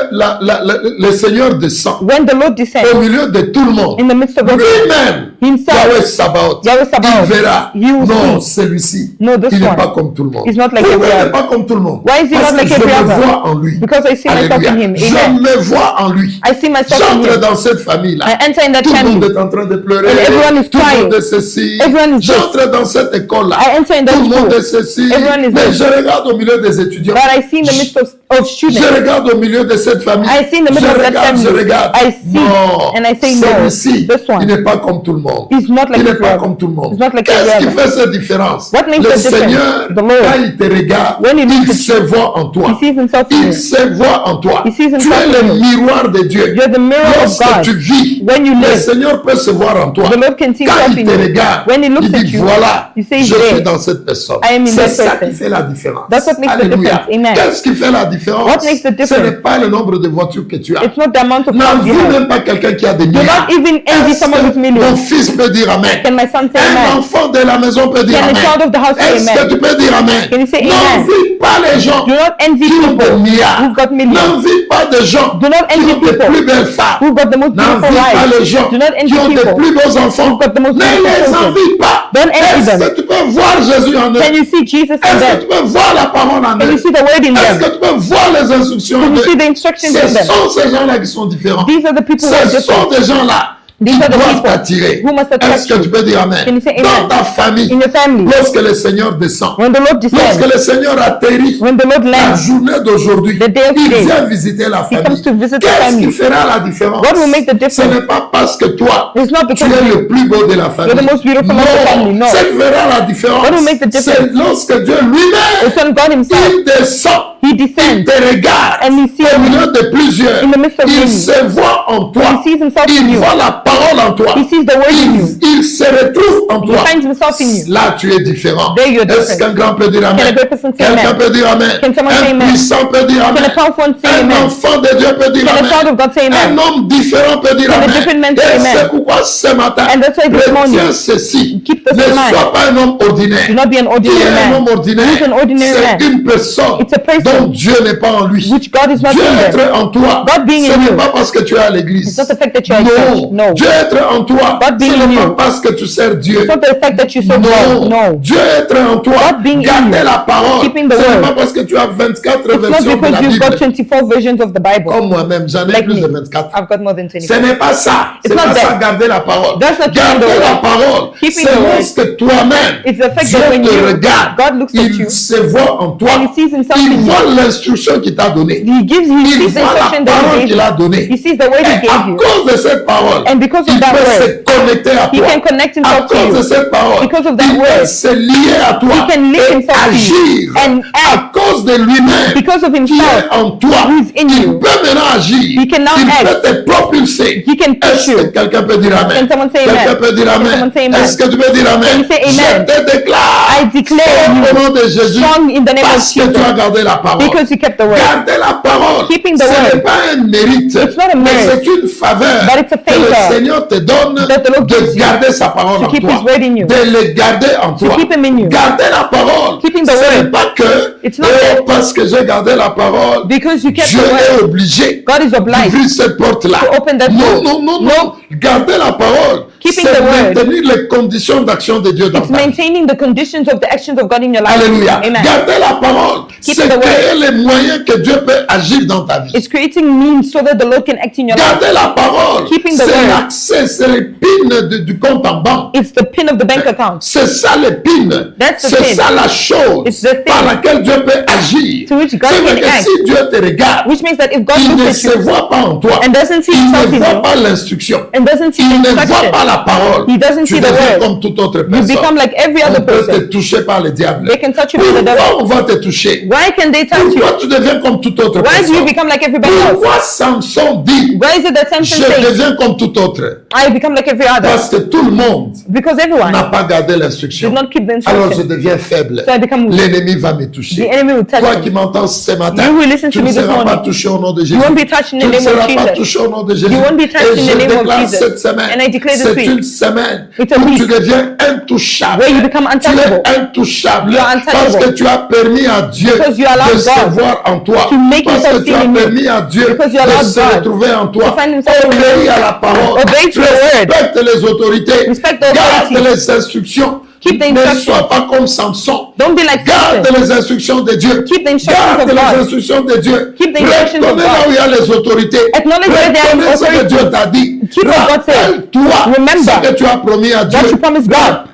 le Seigneur descend when the Lord au descends milieu de tout le monde, in the midst of everyone, lui-même, himself, Yahweh Sabaoth, Yahweh Sabaoth, il verra, you will non, see. celui-ci, No, this il n'est one pas comme tout le monde. is not like Pourquoi every il n'est other? pas comme tout le monde? Why is he Parce not like que every je me other? vois en lui. Because I see myself Alléluia. in him. Je Amen. me vois en lui. I see myself in J'entre him. dans cette famille-là. I enter in that Tout le monde family. est en train de pleurer. And everyone is Tout le crying. monde est ceci. Everyone is this. J'entre dans cette école-là. I enter in that Tout le monde school. est ceci. Everyone is Mais this. je regarde au milieu des étudiants. But I see in the midst of of Je students. regarde au milieu de cette famille. I see in the middle of that Je family. regarde. I see Non, and I say no. celui-ci, This one. il n'est pas comme tout le monde. He's not like Il n'est every pas other. comme tout le monde. He's not like Qu'est-ce every qui other. fait cette différence? What makes Le the difference? Seigneur, The Lord. quand il te regarde, When he looks il at se voit en toi. He sees himself in Il you. se voit en toi. He sees Tu himself es le in you. miroir de Dieu. You're the mirror of Lorsque God. tu vis, When you le live, Seigneur peut se voir en toi. the Lord can see Quand himself il in te you. regarde, When he looks il at dit you, voilà, he says, je there. suis dans cette personne. I am in C'est that ça person. qui fait la différence. That's what makes the Alléluia. difference. Amen. Qu'est-ce qui fait la différence? What makes the difference? Ce n'est pas le nombre de voitures que tu as. It's not the amount of cars you N'envie have. même pas quelqu'un qui a des Do milliards. not even envy Est-ce someone que with millions. mon fils peut dire amen? Can my son say Un amen? enfant de la maison peut dire Can the amen. child of the house say Est-ce amen? que tu peux dire amen? Can you say amen? N'envie pas les gens Do not envy qui ont des people milliards. who've got millions. N'envie pas des gens Do not qui envy ont des people plus belles femmes. who've got the most beautiful N'envie pas les lives. gens Do not envy qui ont des people plus beaux enfants. who've got the most Ne beautiful les children. envie pas. Don't envy Est-ce them. que tu peux voir Jésus en eux? Can you see Jesus in Est-ce que them? tu peux voir la parole en Can you eux? see the word in Est-ce them? que tu peux voir les instructions Can en you see eux? the instructions in Ce them? sont ces gens-là qui sont différents. These are the people who are Ce sont different. des gens-là qui These are the doivent people t'attirer. who must attract Est-ce que you. tu peux dire amen? Can you say Dans amen? ta famille, In your family, lorsque le Seigneur descend, when the Lord lorsque descends, le Seigneur atterrit, when the Lord la lands, journée d'aujourd'hui, The day of il today, vient visiter la he comes famille. to visit the Qu'est-ce qui family. fera la différence? What will make the Ce difference? n'est pas parce que toi, It's not tu because es you- le plus beau de la famille. You're the most beautiful of the family, no. Ce qui fera la différence, What will make the difference? c'est lorsque Dieu lui-même, It's when God himself, il descend, he il descends te regarde and he sees au milieu de plusieurs. in the midst of Il many. se voit en toi. He sees himself in Il you. voit la parole en toi. He sees the word in you. Il se retrouve en He toi. finds himself in you. Là, tu es différent. There you're Est-ce different. qu'un grand peut dire amen? Can a great person say Quelqu'un amen? peut dire amen? Can someone say Un amen? puissant peut dire Can a amen? powerful one say Un amen? enfant de Dieu peut dire Can a amen. child of God say Un amen? homme différent peut dire Can a amen. different man say Et amen? c'est pourquoi ce matin, And that's why this morning, retiens ceci. keep this Ne in mind. sois pas un homme ordinaire. Do not be an Qui ordinary est un man. homme ordinaire? Who's an ordinary C'est man? une personne It's a person dont Dieu n'est pas en lui. which God is not Dieu in them. être en toi, God being ce in n'est you. pas parce que tu es à l'église. It's not the fact that you're at church. Non. No. Dieu être en toi, God being ce in n'est pas you. parce que tu sers Dieu. It's not the fact that you serve God. Non. No. Dieu être en toi, God being in garder you. la parole. Keeping the Ce n'est word. pas parce que tu as 24 It's not versions de la because you've got Bible. 24 versions of the Bible. Comme moi-même, j'en ai Like plus me. de 24. I've got more than Ce 24. n'est pas ça. It's C'est not pas ça, that. garder la parole. That's not keeping Garder the la word. parole. Keeping C'est the word. lorsque toi-même, It's the fact Dieu that when te you, regarde, God looks at il you, se voit en toi. and he sees himself Il in voit you. l'instruction qu'il t'a donnée. He Il sees the voit la instruction that parole he gave qu'il a you. donnée. He sees the word he Et à gave you. cause de cette parole, And because of il that peut word, se connecter à he toi. can connect À himself to cause de you. cette parole, Because of that il peut word, se lier à toi he can link et himself to you agir and à act. cause de lui-même Because of qui himself, est en toi. who is in Il you. peut maintenant agir. He can now Il act. peut te propulser. He can push Est-ce que you. quelqu'un peut dire amen? Can someone say Quelqu'un amen? peut dire Can amen? someone say amen? Est-ce que tu peux dire amen? Can you say amen? Je te déclare I declare fort you au nom de Jésus strong in the name of parce que tu Jesus as gardé la parole. because you kept the word. Garder la parole, Keeping the ce n'est word. pas un mérite, It's not a mais merit, c'est une faveur but it's a que le favor Seigneur te donne that the Lord gives de you garder sa parole to en keep toi, his word in you. de le garder en toi. keep him in you. Garder la parole, Keeping the ce word. n'est pas que It's not oh, that parce que j'ai gardé la parole, because you kept Dieu the est word, obligé God is obliged d'ouvrir cette porte-là. to open that Non, door. non, non, No. non. Garder la parole, Keeping c'est the word. maintenir les conditions d'action de Dieu dans It's ta vie. maintaining the conditions of the actions of God in your life. Alléluia. Amen. Garder la parole, c'est Keeping the word. créer les moyens que Dieu peut agir dans ta vie. It's creating means so that the Lord can act in your life. Garder la parole, Keeping the c'est word. l'accès, c'est l'épine du compte en banque. It's the pin of the bank account. C'est ça l'épine. That's the C'est thing. ça la chose It's the thing par laquelle Dieu peut agir. to which God C'est vrai can que act. si Dieu te regarde, Which means that if God il ne looks at se you voit pas en toi. and doesn't see Il himself ne in voit you pas l'instruction. and doesn't see Il the ne voit instruction, pas la parole. He doesn't Tu see the deviens word. comme toute autre you personne. become like every other On peut te person. toucher par le diable. They can touch you by the devil. Pourquoi on va te toucher? Why can they touch you? Pourquoi tu deviens comme toute autre Why do you personne? become like everybody else? Pourquoi Samson dit Why is it that Samson je says, deviens comme tout autre? I become like every other? Parce que tout le monde Because everyone n'a pas gardé l'instruction. did not keep the Alors je instruction. deviens faible. So I become weak. L'ennemi va me The toucher. enemy will touch Toi qui me. m'entends ce matin, You who listen tu to ne me this seras pas morning, touché au nom de Jésus. you won't be touched in Tu the ne name of seras pas Jesus. touché au nom de Jésus. You won't be touched Et in je the name of déclare Jesus. cette semaine, And I declare this c'est week, une semaine it's a où week tu deviens intouchable. where you become Tu untouchable. es intouchable You are untouchable. parce que tu as permis à Dieu Because you allowed de se God voir en toi. to make Parce himself que tu seen as in you. permis à Dieu Because you de allowed se God retrouver en toi. to find himself in you. Obéis à la parole. Obey to the word. Respecte les autorités. Respect the Garde authority. les instructions. Keep the Ne instructions. sois pas comme Samson. Don't be like Garde Samson. les instructions de Dieu. Keep the instructions Garde of les God. instructions de Dieu. Keep the instructions of Reconnais là God. où il y a les autorités. Acknowledge where there are Reconnais ce que authorities. Dieu t'a dit. Keep what God said. Rappelle-toi Remember ce que tu as promis à Dieu. what you promised God.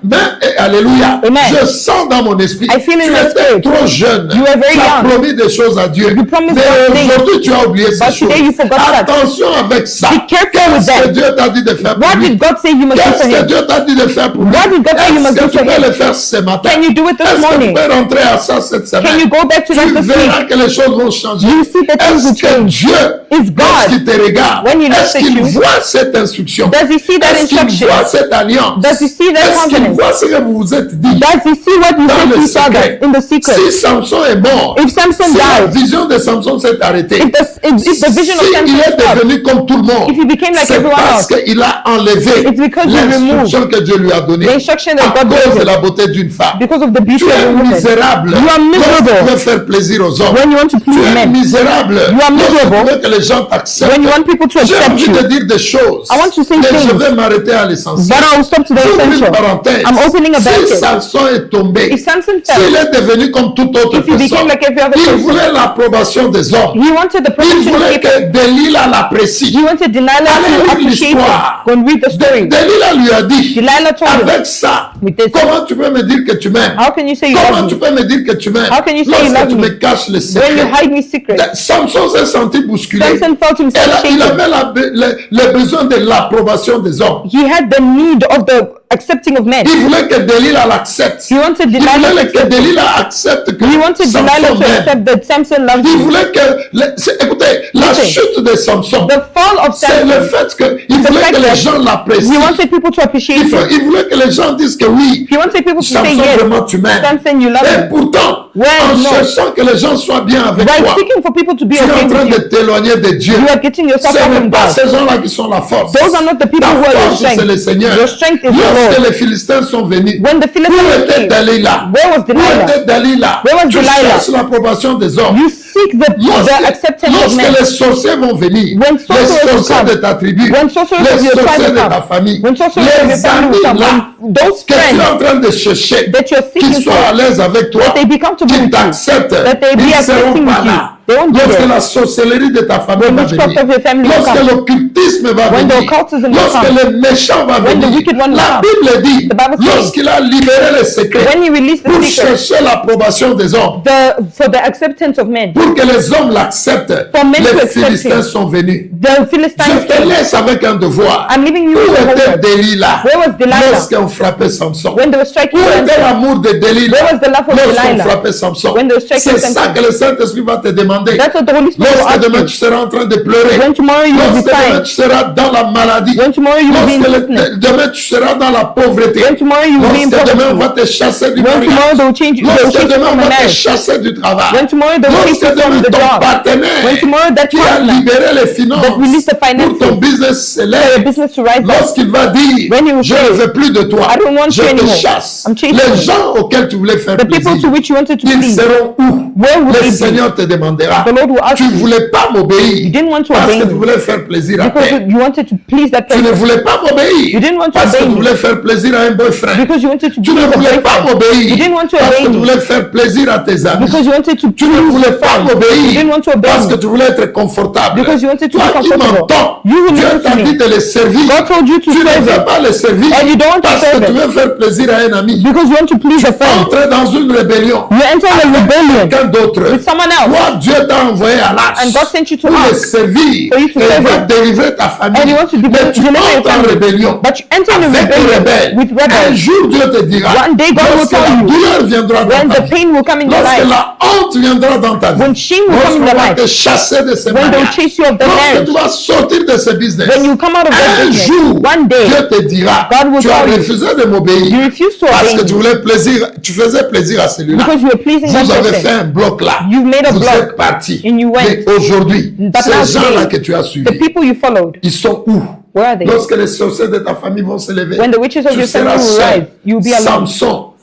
Alléluia. Amen. Je sens dans mon esprit. I feel in Tu my étais spirit. trop jeune. You were very Tu as young. promis des choses à Dieu. You promised Mais God things. aujourd'hui, tu as oublié ces But choses. today you forgot that. Attention avec ça. Be careful with Qu'est-ce que that. Dieu t'a dit de faire pour What lui? did God say you must do for Qu'est-ce que him? Dieu t'a dit de faire pour lui? What did God say you must Est-ce do que tu for peux him? le faire ce matin? Can you do it this Est-ce que tu morning? peux rentrer à ça cette semaine? Can you go back to that Tu this verras week? que les choses vont changer. You see that things will Est-ce que change. Dieu, Is God, lorsqu'il te regarde, when he looks est-ce at qu'il you, voit cette instruction? Does he see that Est-ce qu'il instruction? voit cette alliance? Does he see that Est-ce qu'il covenant? voit ce que vous vous êtes dit? Does he see what you Dans said le to each secret. other in the secret? Si Samson est mort, If Samson si la died, vision de Samson s'est arrêtée, if the vision of si Samson il est stopped, devenu comme tout le monde, if he became like c'est everyone parce else, qu'il a enlevé it's because he l'instruction que Dieu lui a donnée the instruction that à God cause gave de him la beauté d'une femme. because of the beauty Tu of a es woman. misérable You are lorsque tu miserable veux faire plaisir aux hommes. when you want to Tu please es men. misérable You are lorsque tu miserable veux que les gens t'acceptent. when you want people to J'ai accept envie you. de dire des choses, I want to say mais things, je vais m'arrêter à l'essentiel. but I'll stop to the J'ouvre une essential. parenthèse. I'm opening a Si bracket. Samson est tombé, If Samson s'il fell, est devenu comme toute autre if he became personne, like every other il person, voulait l'approbation des hommes. he wanted the Il permission of voulait people. que Delilah l'apprécie. He wanted Delilah Allez to lire appreciate him. l'histoire. Go and read the story. Delilah lui a dit, Delilah told him, avec ça, with this, comment tu peux me dire que tu m'aimes? how can you say you Comment love tu me peux me dire que tu m'aimes? How can you say you Lorsque love tu me me caches les when you secrets. hide me secrets? Samson s'est senti bousculé. Samson felt himself Il shaken. avait le besoin de l'approbation des hommes. He had the need of the accepting of men. Il voulait que Delilah l'accepte. He wanted Il Delilah to voulait que accept him. Delilah accepte que He wanted Delilah Samson to m'aime. accept that Samson loved Il him. voulait écoutez, la Listen. chute de Samson, The fall of c'est le Samson, fait qu'il The voulait fact que les that gens l'apprécient. he wanted people to appreciate him. Il voulait que les gens disent que oui, He wanted people to say Samson, yes, vraiment tu m'aimes. Samson, you love Et him. pourtant, Well, en no. cherchant que les gens soient bien avec By toi, seeking for people to be tu es en okay train with de you, t'éloigner de Dieu. you are getting yourself Ce out n'est from pas God. ces gens-là qui sont la force. Those are not the people Ta who are your force, c'est le strength. Seigneur. Your strength is the Lorsque Lord. les Philistins sont venus, When the où Philistines était came, Delilah? where was Où Delilah? était Delilah? Where was Tu Delilah? cherches l'approbation des hommes. You seek the acceptance of Lorsque men. les sorciers vont venir, When les sorcerers sorciers come, de ta tribu, when sorcerers of les your tribe sorciers de come, ta famille, when sorcerers of your les family amis come, là, when those que tu es friends en train de chercher, that you're qu'ils seeking soient à for, l'aise avec toi, that they be comfortable qu'ils with you, t'acceptent, that they be ils ne accepting seront pas with you. là. They won't be Lorsque there. la sorcellerie de ta famille The va witchcraft venir, of your family will lorsque come. l'occultisme va When the venir, occultism will lorsque come. le méchant va When the venir, wicked one will la come. Bible dit, The Bible says, lorsqu'il a libéré les secrets when he released pour the secret, chercher l'approbation des hommes, for the acceptance of men, pour que les hommes l'acceptent, For men to les accept Philistins him. sont venus. the Je Philistines te came. laisse avec un devoir. I'm leaving you Où with a était homework. Delilah Where was Delilah? lorsqu'on frappait Samson? When they were striking Où était Samson, l'amour de Delilah Where was the love of lorsqu'on Delilah? frappait Samson? When they were striking C'est ça Samson. que le Saint-Esprit va te demander. That's what the Holy Spirit will Lorsque ask demain you. tu seras en train de pleurer, When tomorrow you will be lorsque demain crying, tu seras dans la maladie, when tomorrow you will be in sickness, demain tu seras dans la pauvreté, when tomorrow you will be in lorsque demain on poverty, va te chasser du when tomorrow mariage, they will change you, lorsque demain on from a va te marriage, chasser du travail, when tomorrow they will lorsque change you demain from the ton job, when partenaire tomorrow that qui a partner libéré les finances that released the pour finances ton business for your s'élève, business to rise up, lorsqu'il va dire When he will je say, ne veux plus de toi, I don't want je you te anymore. chasse, I'm chasing les you. gens auxquels tu voulais faire the people to plaisir, which you wanted to ils please, seront où? where will Le they be? Seigneur te demandera. The Lord will ask Tu ne you, voulais pas m'obéir you didn't want to parce obey que tu me voulais faire plaisir à because terre. you wanted to please that Tu ne person, voulais pas m'obéir You didn't want to parce que obey tu me. voulais faire plaisir à un boyfriend. because you wanted to Tu ne please a voulais pas boyfriend, m'obéir You didn't want to parce obey que tu me. voulais faire plaisir à tes amis. because you wanted to Tu ne please voulais your pas friends, You m'obéir didn't want to obey parce que me tu voulais être confortable. because you wanted to Toi be qui comfortable. m'entends, You will Dieu listen t'a to dit me. de les servir. God told you to Tu ne serve veux it pas les servir and you don't want to parce que serve tu it veux faire plaisir à un ami. because you want to please a friend. Entre dans une rébellion. You enter a rebellion Quelqu'un d'autre. with someone else, Toi, Dieu t'a envoyé à l'âge and God sent you to pour les us, servir for you to et il serve va him. délivrer ta famille. And he wants to Mais tu deliver your entres en family. rébellion But you enter in a avec les rebellion rebelles. with Un rebels. jour, Dieu te dira, One day God will lorsque tell la you, douleur viendra dans when ta the vie, pain will come in your lorsque life, la honte viendra dans ta vie, when shame will come in lorsqu'on your va life, te chasser de ce when they will mariage, chase you of the lorsque marriage, tu vas sortir de ce business, when you come out of that un business, jour, one day, Dieu te dira, God will tu as tell you, refusé de you m'obéir refuse to parce obey que tu me voulais plaisir, tu faisais plaisir à celui-là. because you were pleasing that Vous avez person. fait un bloc là. You made a Vous block êtes partis. and you went. Mais aujourd'hui, But ces now gens-là today, que tu as The suivis, people you followed, ils sont où? where are they? Lorsque les sorciers de ta famille vont se lever, When the witches of tu your family seras will seul. rise, you will be alone. Samson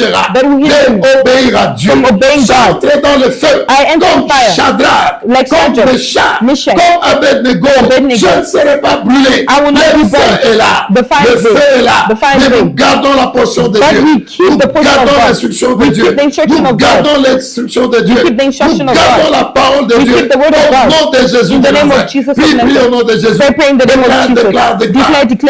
m'empêchera that will hinder me d'obéir à Dieu. from obeying God. J'entre dans le feu I enter comme fire, Shadrach, like comme Shadrach, Meshach, Meshach, comme Abednego. Abednego. Je ne serai pas brûlé. I will not Le be feu burnt. est là. The fire Le is feu there. est là. The fire is Mais there. nous gardons la portion de But Dieu. we keep Nous the portion of gardons God. l'instruction de We Dieu. keep the instruction Nous of God. gardons l'instruction de Dieu. keep the instruction Nous of gardons God. la parole de We Dieu. keep the word of Au God. nom de Jésus In de the name of Nazareth. Jesus of Puis nous Prie au nom de Jésus. Pray in the name of Jesus.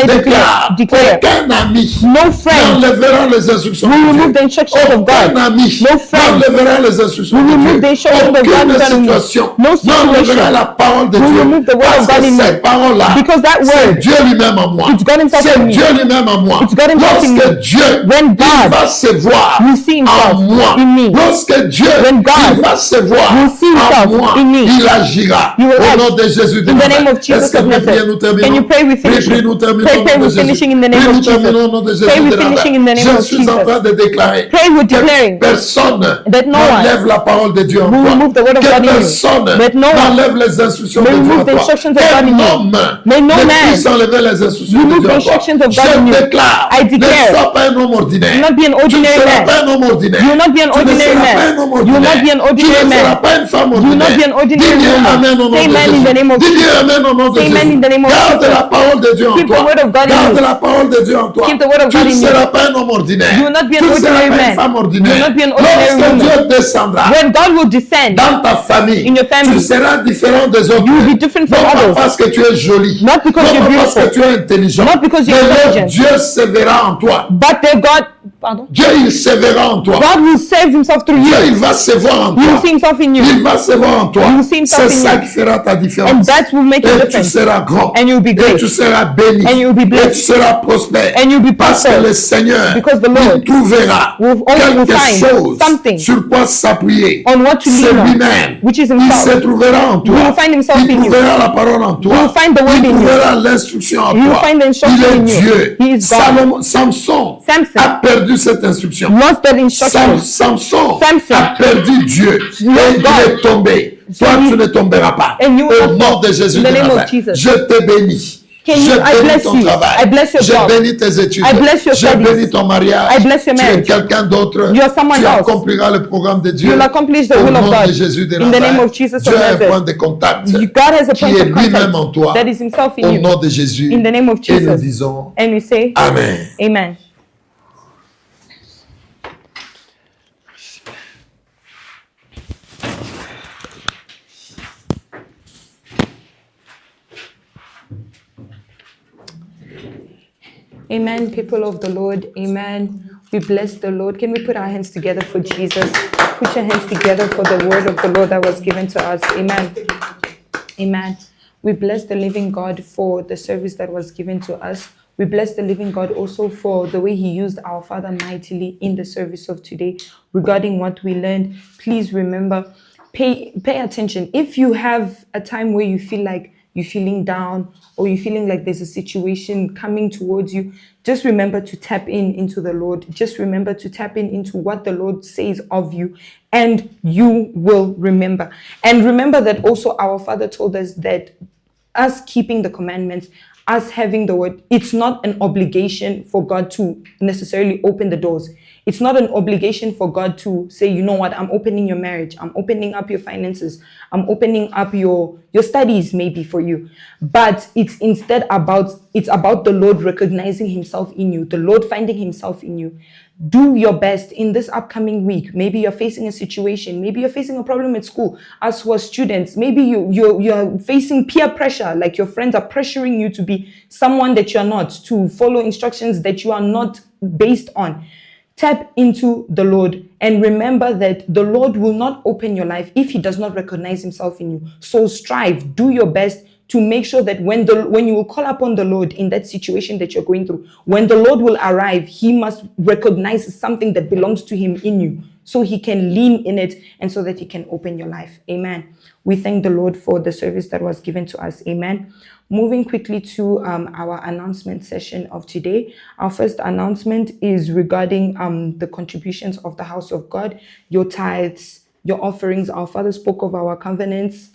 Déclare. Declare. Aucun ami No friend n'enlèvera les instructions will de remove Dieu. the instructions of Aucun God. ami No friend n'enlèvera les instructions will de remove the Dieu. instructions of God Aucune concerning you. situation No situation n'enlèvera la parole de will Dieu. remove the word Parce of God que in you. cette parole-là, Because that c'est word, Dieu lui-même en moi. it's God himself C'est in me. Dieu lui-même en moi. It's God himself in Lorsque me. Dieu When God il va se voir will see himself en moi, in me. lorsque Dieu When God il va se voir will see himself en moi, in me, il agira. you will Au act. nom de Jésus de In the name Nazareth. of Jesus Est-ce que of vous priez, Nazareth. nous terminons? Can you pray with Prie, finishing? nous terminons Pray au nom de with Jésus. finishing in the name Prie, of nous terminons au Jesus. nom de Jésus Pray with de finishing in the Nazareth. name Je of suis en Jesus. train de déclarer Pray with que declaring personne that no n'enlève one la parole de Dieu en will toi. remove the word of Que God in you. personne That no one n'enlève les instructions de may Dieu en remove the toi. instructions of God Qu'un in you. homme May no ne man puisse enlever les instructions de remove Dieu the en toi. instructions of God in Je you. déclare, I ne declare, sois pas un homme ordinaire. do not be an Tu ne ordinary seras man. pas un homme ordinaire. You will not be an Tu ne ordinary seras pas man. un homme You will not ordinaire. be an Tu ordinary ne seras man. pas une femme You will not ordinaire. be an ordinary Dis-lui woman. amen au nom Say de amen in Jésus. the name of Dis-lui Jesus. amen au nom de Say amen Jésus. in the name of Garde Jesus. la parole de Dieu en Keep the toi. word of God in Garde you. la parole de Dieu en toi. Keep the word of Tu God ne in you. seras pas un homme ordinaire. You will not be an Tu ne seras ordinary pas une man. femme You will ordinaire. not be an ordinary Lorsque woman. Dieu descendra When God will descend dans ta famille, in your family, tu seras différent des autres. you will be different from Non pas others. parce que tu es jolie, Not because non you're pas parce que beautiful. tu es intelligent, Not because you're mais intelligent. Dieu se verra en toi. but that God, pardon, Dieu, il se verra en toi. God will save himself through Dieu, you. il va se voir en He will toi. see himself in you. Il va se voir en toi. You will see himself C'est in ça you. qui fera ta And différence. that will make a Et tu difference. seras grand. And you'll be Et great. tu seras béni. And you'll be blessed. Et tu seras prospère. And you'll be Parce que prosperous. le Seigneur, Because the il Lord trouvera will quelque find chose something sur quoi s'appuyer. on what to C'est lean on, lui-même. which is Il himself. se trouvera en toi. He will find himself Il in you. trouvera la parole en toi. He will find the word Il in you. trouvera l'instruction en He will toi. find the instruction Il est in you. Dieu. He is God. Samson Samson a perdu cette instruction. lost that instruction. Samson Samson a perdu Dieu et il God. est tombé. Toi, So tu ne tomberas pas. and you will Au not nom fall. de Jésus In de the name of Nazareth, Jesus. je te bénis. Can Je you- I bénis bless ton you. travail. I bless your Je job. bénis tes études. I bless your Je studies. bénis ton mariage. I bless your Tu es marriage. quelqu'un d'autre. You're someone Tu else. accompliras le programme de Dieu. You'll accomplish the Au will of nom God. de Jésus de In the name Nazareth. of Jesus of Dieu a un Nazareth. point de contact God has a qui point est of lui-même en toi. contact that is himself in Au you. nom de Jésus. In the name of Et nous Jesus. disons And we say, Amen. Amen. Amen, people of the Lord. Amen. We bless the Lord. Can we put our hands together for Jesus? Put your hands together for the word of the Lord that was given to us. Amen. Amen. We bless the living God for the service that was given to us. We bless the living God also for the way He used our Father mightily in the service of today regarding what we learned. Please remember, pay attention. If you have a time where you feel like you're feeling down or you're feeling like there's a situation coming towards you, just remember to tap into the Lord. Just remember to tap into what the Lord says of you, and you will remember. And remember that also our Father told us that us keeping the commandments, us having the word, it's not an obligation for God to necessarily open the doors. It's not an obligation for God to say, you know what, I'm opening your marriage, I'm opening up your finances, I'm opening up your studies maybe for you. But it's instead about the Lord recognizing Himself in you, the Lord finding Himself in you. Do your best in this upcoming week. Maybe you're facing a situation. Maybe you're facing a problem at school. As who are students, maybe you're facing peer pressure, like your friends are pressuring you to be someone that you're not, to follow instructions that you are not based on. Tap into the Lord and remember that the Lord will not open your life if He does not recognize Himself in you. So strive, do your best to make sure that when you will call upon the Lord in that situation that you're going through, when the Lord will arrive, He must recognize something that belongs to Him in you, so He can lean in it and so that He can open your life. Amen. We thank the Lord for the service that was given to us. Amen. Moving quickly to our announcement session of today. Our first announcement is regarding the contributions of the house of God, your tithes, your offerings. Our Father spoke of our covenants.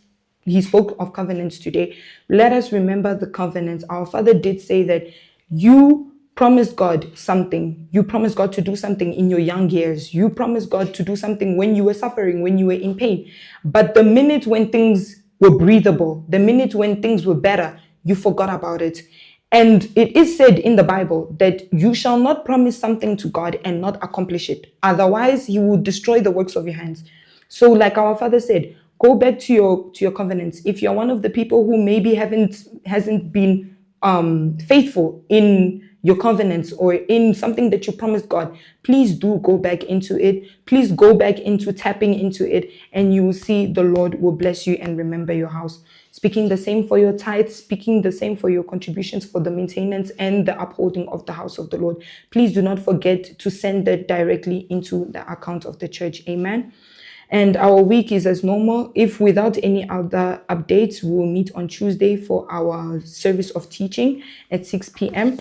He spoke of covenants today. Let us remember the covenants. Our Father did say that you promised God something. You promised God to do something in your young years. You promised God to do something when you were suffering, when you were in pain. But the minute when things were breathable, the minute when things were better, you forgot about it. And it is said in the Bible that you shall not promise something to God and not accomplish it. Otherwise, He will destroy the works of your hands. So like our Father said, Go back to your covenants. If you're one of the people who maybe hasn't been faithful in your covenants or in something that you promised God, please do go back into it. Please go back into tapping into it, and you will see the Lord will bless you and remember your house. Speaking the same for your tithes, speaking the same for your contributions for the maintenance and the upholding of the house of the Lord. Please do not forget to send that directly into the account of the church. Amen. And our week is as normal. If without any other updates, we'll meet on Tuesday for our service of teaching at 6 p.m.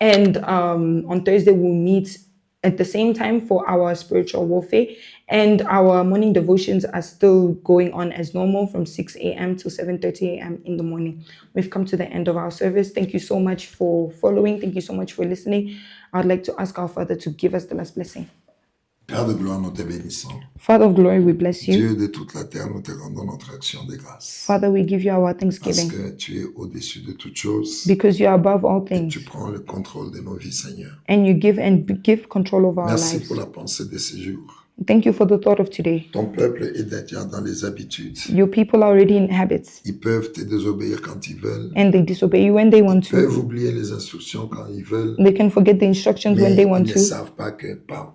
And on Thursday, we'll meet at the same time for our spiritual warfare. And our morning devotions are still going on as normal from 6 a.m. to 7:30 a.m. in the morning. We've come to the end of our service. Thank you so much for following. Thank you so much for listening. I'd like to ask our Father to give us the last blessing. Père de gloire, nous te bénissons. Father of glory, we bless you. Dieu de toute la terre, nous te rendons notre action de grâce. Father, we give you our Parce thanksgiving que tu es au-dessus de toutes choses. because you are above all Et things tu prends le contrôle de nos vies, Seigneur. and you give control of our Merci lives. pour la pensée de ces jours. Thank you for the thought of today. Ton peuple est déjà dans les habitudes. Your people are already in habits Ils peuvent te désobéir quand ils veulent. and they disobey you when they want Ils peuvent to. oublier les instructions quand ils veulent. They can forget the instructions Mais when they ils want ne to, savent pas que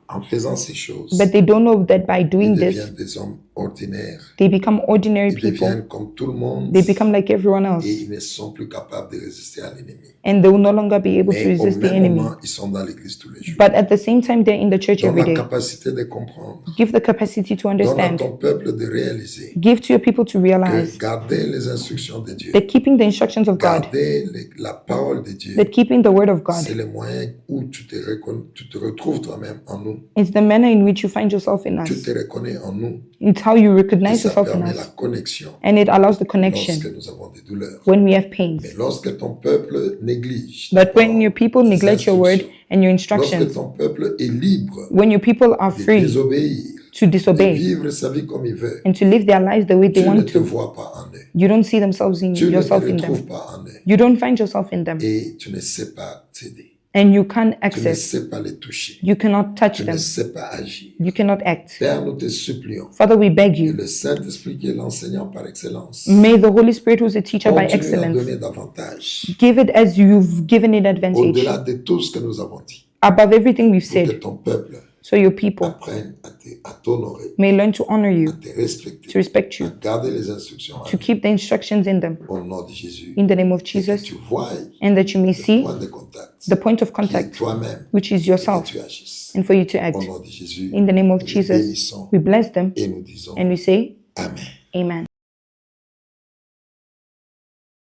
en faisant ces choses, but they don't know that by ils doing this, deviennent des hommes ordinaires. they become ordinary Ils people. deviennent comme tout le monde. They become like everyone else, Et ils ne sont plus capables de résister à l'ennemi. and they will no longer be able to Mais au resist the même enemy. moment, ils sont dans l'église tous les jours. But at the same time, they're in the church Donne every la day. capacité de comprendre. Give the capacity to Donne à understand. ton peuple de réaliser Give to your people to que realize garder les instructions de Dieu, that keeping the instructions of God, garder la parole de Dieu, that keeping the word of c'est God, le moyen où tu te retrouves toi-même en nous. is the manner in which you find yourself in Tu us. te reconnais en nous. It's how you Et recognize ça yourself in permet la us, connexion and it allows the connection lorsque nous avons des douleurs. when we have pains. Mais lorsque ton peuple néglige But when your tes people neglect your word instructions, and your lorsque instructions, ton peuple est libre when your people are de free désobéir, to de disobey vivre sa vie comme il veut, and to live their lives the way they tu ne want te to, vois pas en eux. you don't see Tu ne te yourself in retrouves them. pas en eux. You don't find yourself in them, Et tu ne sais pas t'aider. and you can't Tu ne access. sais pas les toucher. You cannot touch Tu ne them. sais pas agir. You cannot act. Père, nous te supplions Father, we beg que you, le Saint-Esprit qui est l'enseignant par excellence may the Holy Spirit, who is a teacher by continue à excellence, donner davantage give it as you've given it advantage, au-delà de tout ce que nous avons dit, above everything we've pour que said, ton peuple so your people apprenne à t'honorer, may learn to honor à you, te respecter, to respect à you, garder les instructions to keep the instructions in them, au nom de Jésus. in the name of Et que Jesus, tu vois and that you may le see point de contact the point of qui est contact, toi-même which is et que yourself, tu agisses. and for you to act. Au nom de Jésus, In the name of nous les Jesus, bénissons we bless them et nous disons and we say, Amen. Amen.